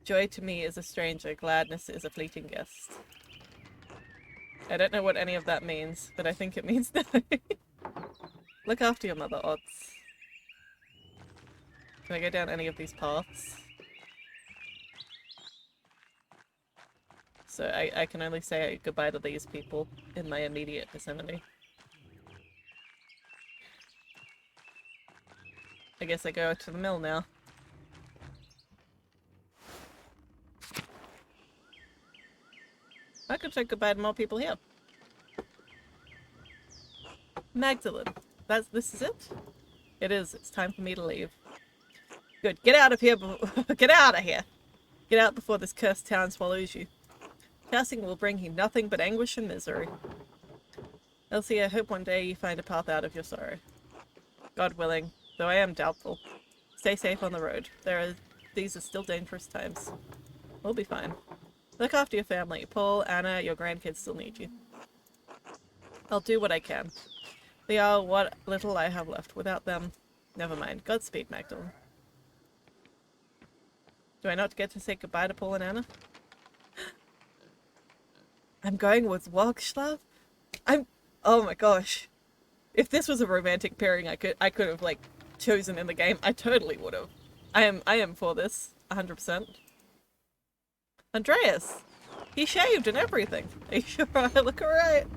Joy to me is a stranger, gladness is a fleeting guest. I don't know what any of that means, but I think it means nothing. Look after your mother, Odds. Can I go down any of these paths? So I can only say goodbye to these people in my immediate vicinity. I guess I go to the mill now. I could say goodbye to more people here. Magdalene. This is it? It is. It's time for me to leave. Good. Get out of here. Get out of here. Get out before this cursed town swallows you. Tassing will bring you nothing but anguish and misery. Elsie, I hope one day you find a path out of your sorrow. God willing, though I am doubtful. Stay safe on the road. These are still dangerous times. We'll be fine. Look after your family. Paul, Anna, your grandkids still need you. I'll do what I can. They are what little I have left. Without them, never mind. Godspeed, Magdalene. Do I not get to say goodbye to Paul and Anna? I'm going with Wogslav? Oh my gosh. If this was a romantic pairing I could have, like, chosen in the game, I totally would have. I am for this. 100%. Andreas! He shaved and everything. Are you sure I look alright?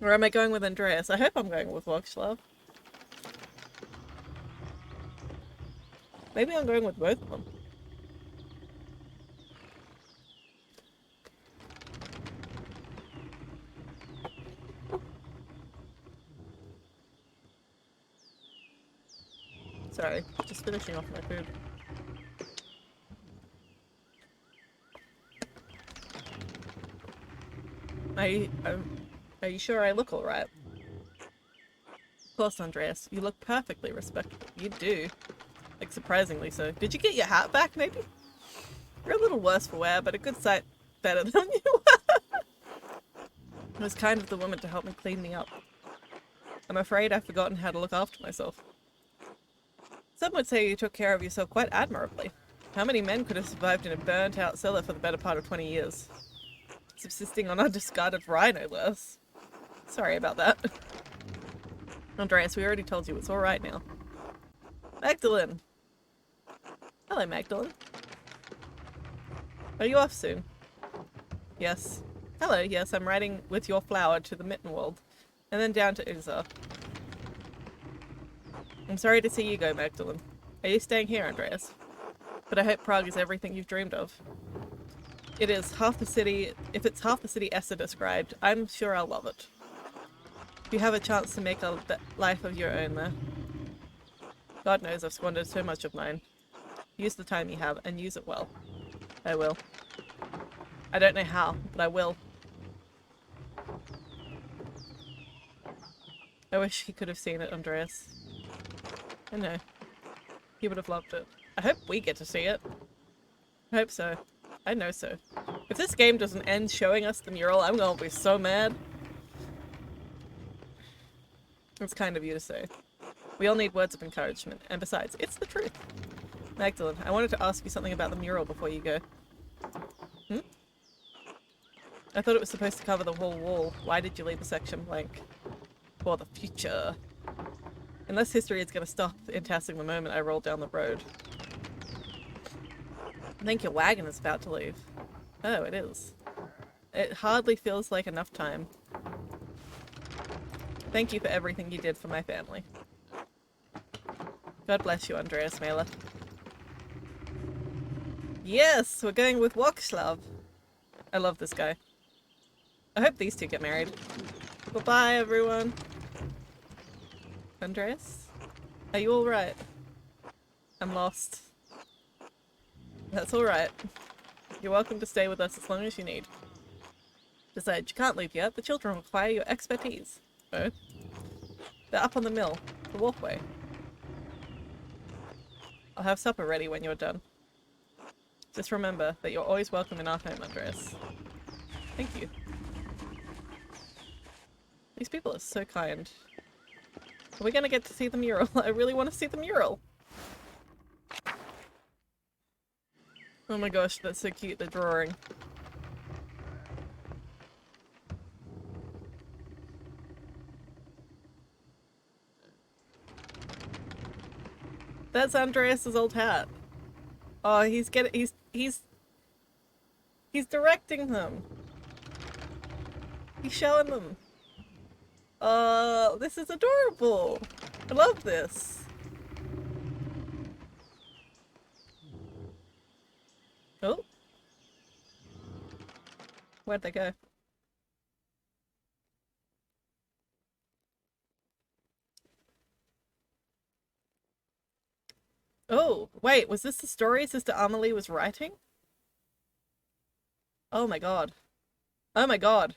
Or am I going with Andreas? I hope I'm going with Wogslav. Maybe I'm going with both of them. Sorry, just finishing off my food. Are you sure I look alright? Of course, Andreas. You look perfectly respectable. You do. Like, surprisingly so. Did you get your hat back, maybe? You're a little worse for wear, but a good sight better than you were. It was kind of the woman to help me clean me up. I'm afraid I've forgotten how to look after myself. Some would say you took care of yourself quite admirably. How many men could have survived in a burnt-out cellar for the better part of 20 years? Subsisting on undiscarded rye, no less. Sorry about that. Andreas, we already told you it's alright now. Magdalene! Hello, Magdalene. Are you off soon? Yes. Hello, yes, I'm riding with your flower to the Mittenwald, and then down to Uzar. I'm sorry to see you go, Magdalene. Are you staying here, Andreas? But I hope Prague is everything you've dreamed of. It is half the city. If it's half the city Esther described, I'm sure I'll love it. You have a chance to make a life of your own there. God knows I've squandered so much of mine. Use the time you have, and use it well. I will. I don't know how, but I will. I wish he could have seen it, Andreas. I know. He would have loved it. I hope we get to see it. I hope so. I know so. If this game doesn't end showing us the mural, I'm gonna be so mad. It's kind of you to say. We all need words of encouragement, and besides, it's the truth. Magdalene, I wanted to ask you something about the mural before you go. Hmm? I thought it was supposed to cover the whole wall. Why did you leave a section blank? For the future. Unless history is going to stop in Tassing the moment I roll down the road. I think your wagon is about to leave. Oh, it is. It hardly feels like enough time. Thank you for everything you did for my family. God bless you, Andreas Maler. Yes, we're going with Wokslav. I love this guy. I hope these two get married. Bye-bye, everyone. Andreas? Are you alright? I'm lost. That's alright. You're welcome to stay with us as long as you need. Besides, you can't leave yet. The children require your expertise. Oh? They're up on the mill. The walkway. I'll have supper ready when you're done. Just remember that you're always welcome in our home, Andreas. Thank you. These people are so kind. Are we gonna get to see the mural? I really want to see the mural! Oh my gosh, that's so cute, the drawing. That's Andreas's old hat. Oh, he's directing them. He's showing them. This is adorable. I love this. Oh. Where'd they go? Oh, wait, was this the story Sister Amelie was writing? Oh my god. Oh my god.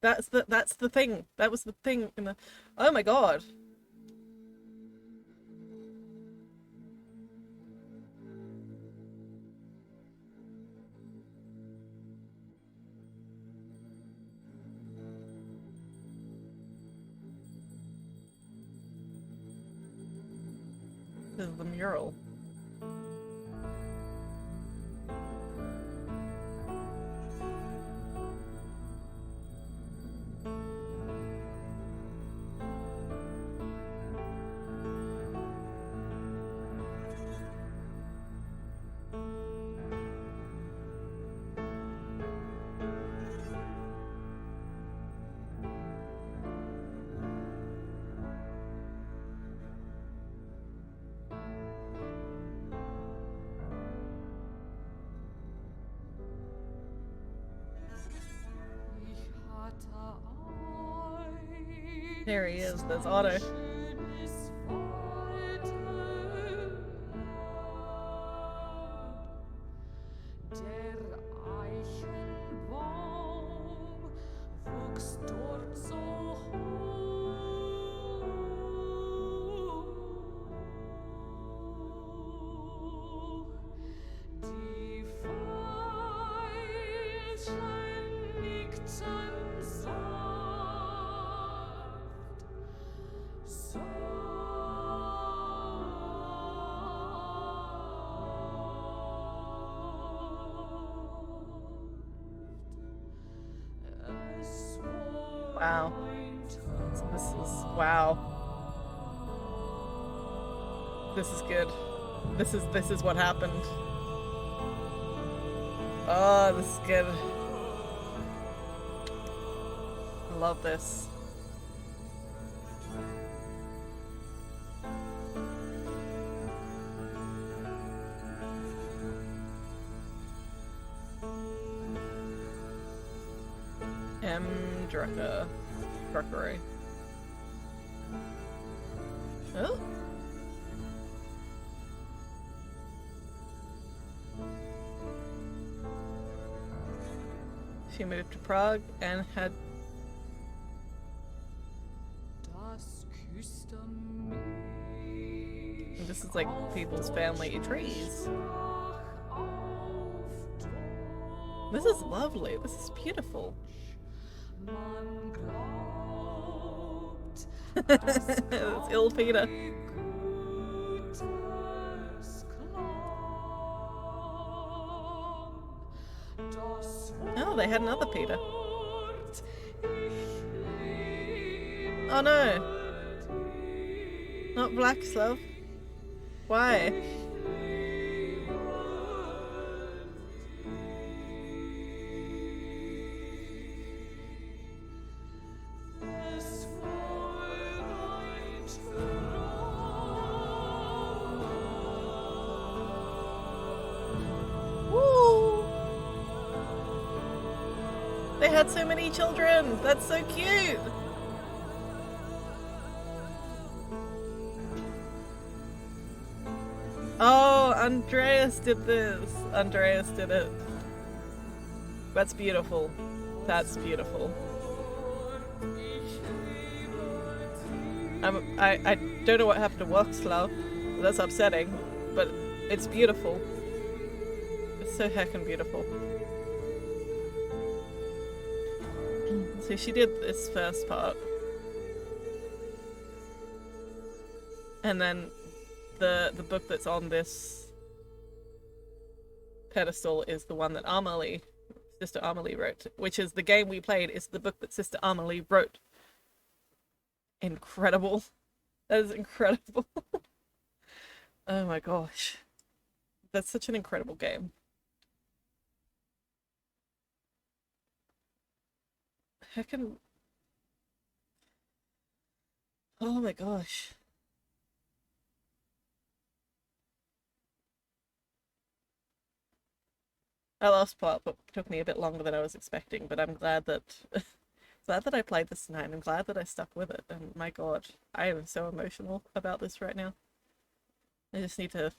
That's the thing. That was the thing in the... Oh my god. This is the mural. There he is, there's Otto. Wow. So this is... wow. This is good. This is what happened. Oh, this is good. I love this. Druckery. Oh. She moved to Prague and had this is like people's family trees. This is lovely. This is beautiful. It's ill Peter. Oh, they had another Peter. Oh no! Not Black Slav. Why? Woo! They had so many children! That's so cute! Oh, Andreas did this. Andreas did it. That's beautiful. That's beautiful. I don't know what happened to Workslav. That's upsetting, but it's beautiful. It's so heckin' beautiful. So she did this first part. And then the book that's on this pedestal is the one that Sister Amelie wrote, which is the game we played, is the book that Sister Amelie wrote. Incredible. That is incredible. Oh my gosh. That's such an incredible game. Heckin'... Oh my gosh. That last part took me a bit longer than I was expecting, but I'm glad that glad that I played this tonight. I'm glad that I stuck with it. And my god, I am so emotional about this right now. I just need to...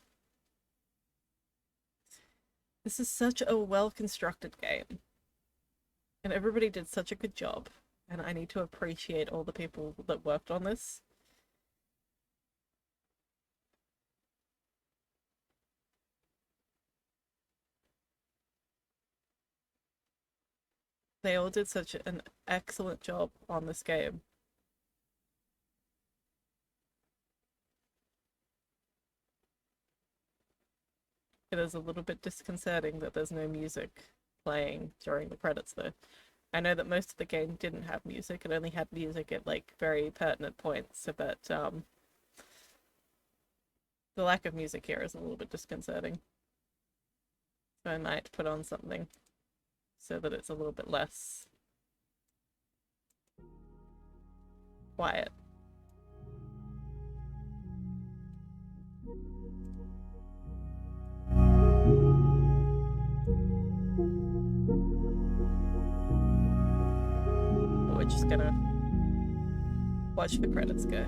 This is such a well-constructed game. And everybody did such a good job. And I need to appreciate all the people that worked on this. They all did such an excellent job on this game. It is a little bit disconcerting that there's no music playing during the credits though. I know that most of the game didn't have music, it only had music at like very pertinent points, but the lack of music here is a little bit disconcerting. So I might put on something so that it's a little bit less quiet. We're just gonna watch the credits go.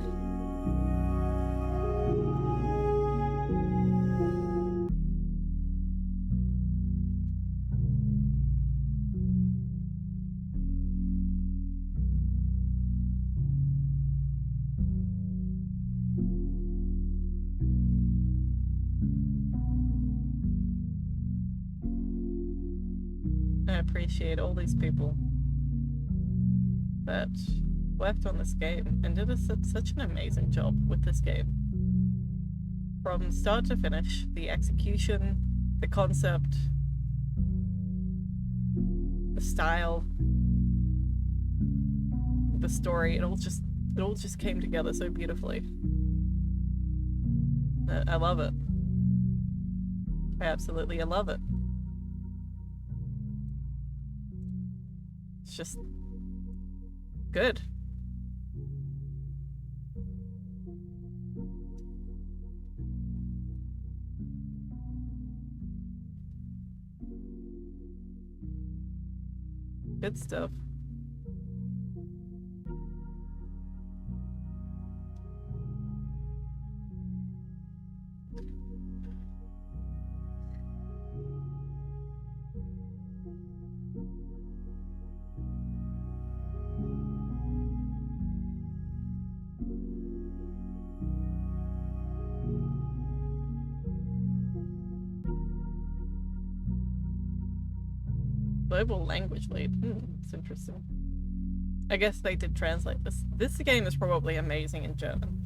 I appreciate all these people that worked on this game and did such an amazing job with this game. From start to finish, the execution, the concept, the style, the story, it all just came together so beautifully. I love it. I absolutely love it. It's just good. Good stuff. Global language lead. It's interesting. I guess they did translate this. This game is probably amazing in German.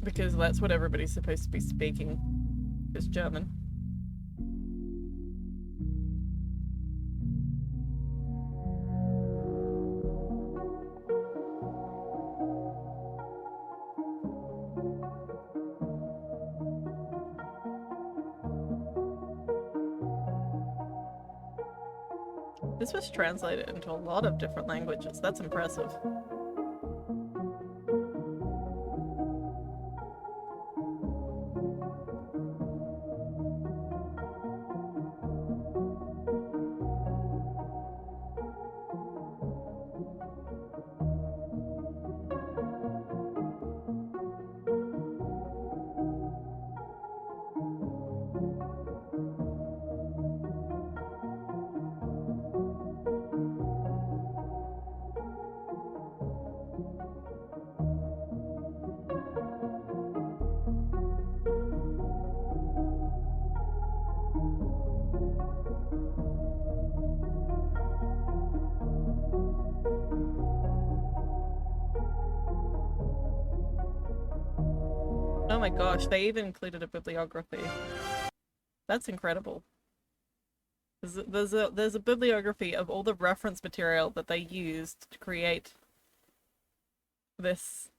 Because that's what everybody's supposed to be speaking, is German. This was translated into a lot of different languages. That's impressive. Oh my gosh, they even included a bibliography. That's incredible. There's a bibliography of all the reference material that they used to create this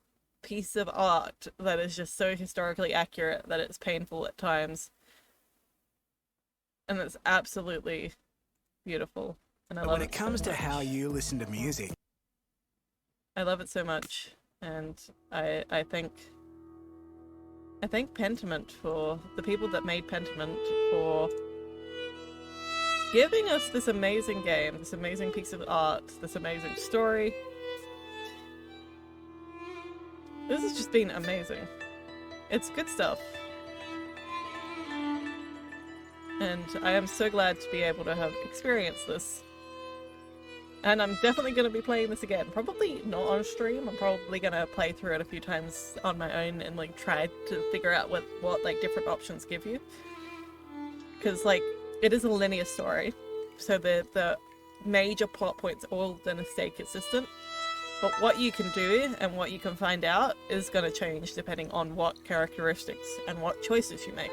piece of art that is just so historically accurate that it's painful at times. And it's absolutely beautiful. And I love it. When it comes to how you listen to music, I love it so much. And I thank Pentiment, for the people that made Pentiment, for giving us this amazing game, this amazing piece of art, this amazing story. This has just been amazing. It's good stuff. And I am so glad to be able to have experienced this. And I'm definitely going to be playing this again. Probably not on stream. I'm probably going to play through it a few times on my own and like try to figure out what like different options give you. Because like it is a linear story, so the major plot points are all going to stay consistent. But what you can do and what you can find out is going to change depending on what characteristics and what choices you make.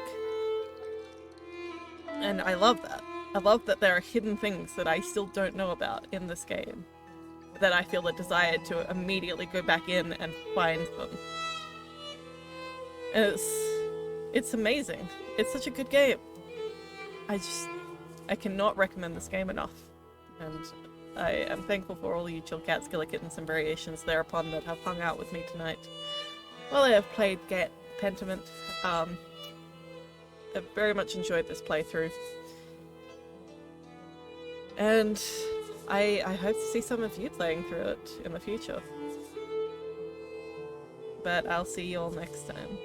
And I love that. I love that there are hidden things that I still don't know about in this game, that I feel a desire to immediately go back in and find them. And it's amazing. It's such a good game. I cannot recommend this game enough. And I am thankful for all you chill cats, killer kittens, and variations thereupon that have hung out with me tonight while I have played Pentiment. I've very much enjoyed this playthrough. And I hope to see some of you playing through it in the future. But I'll see you all next time.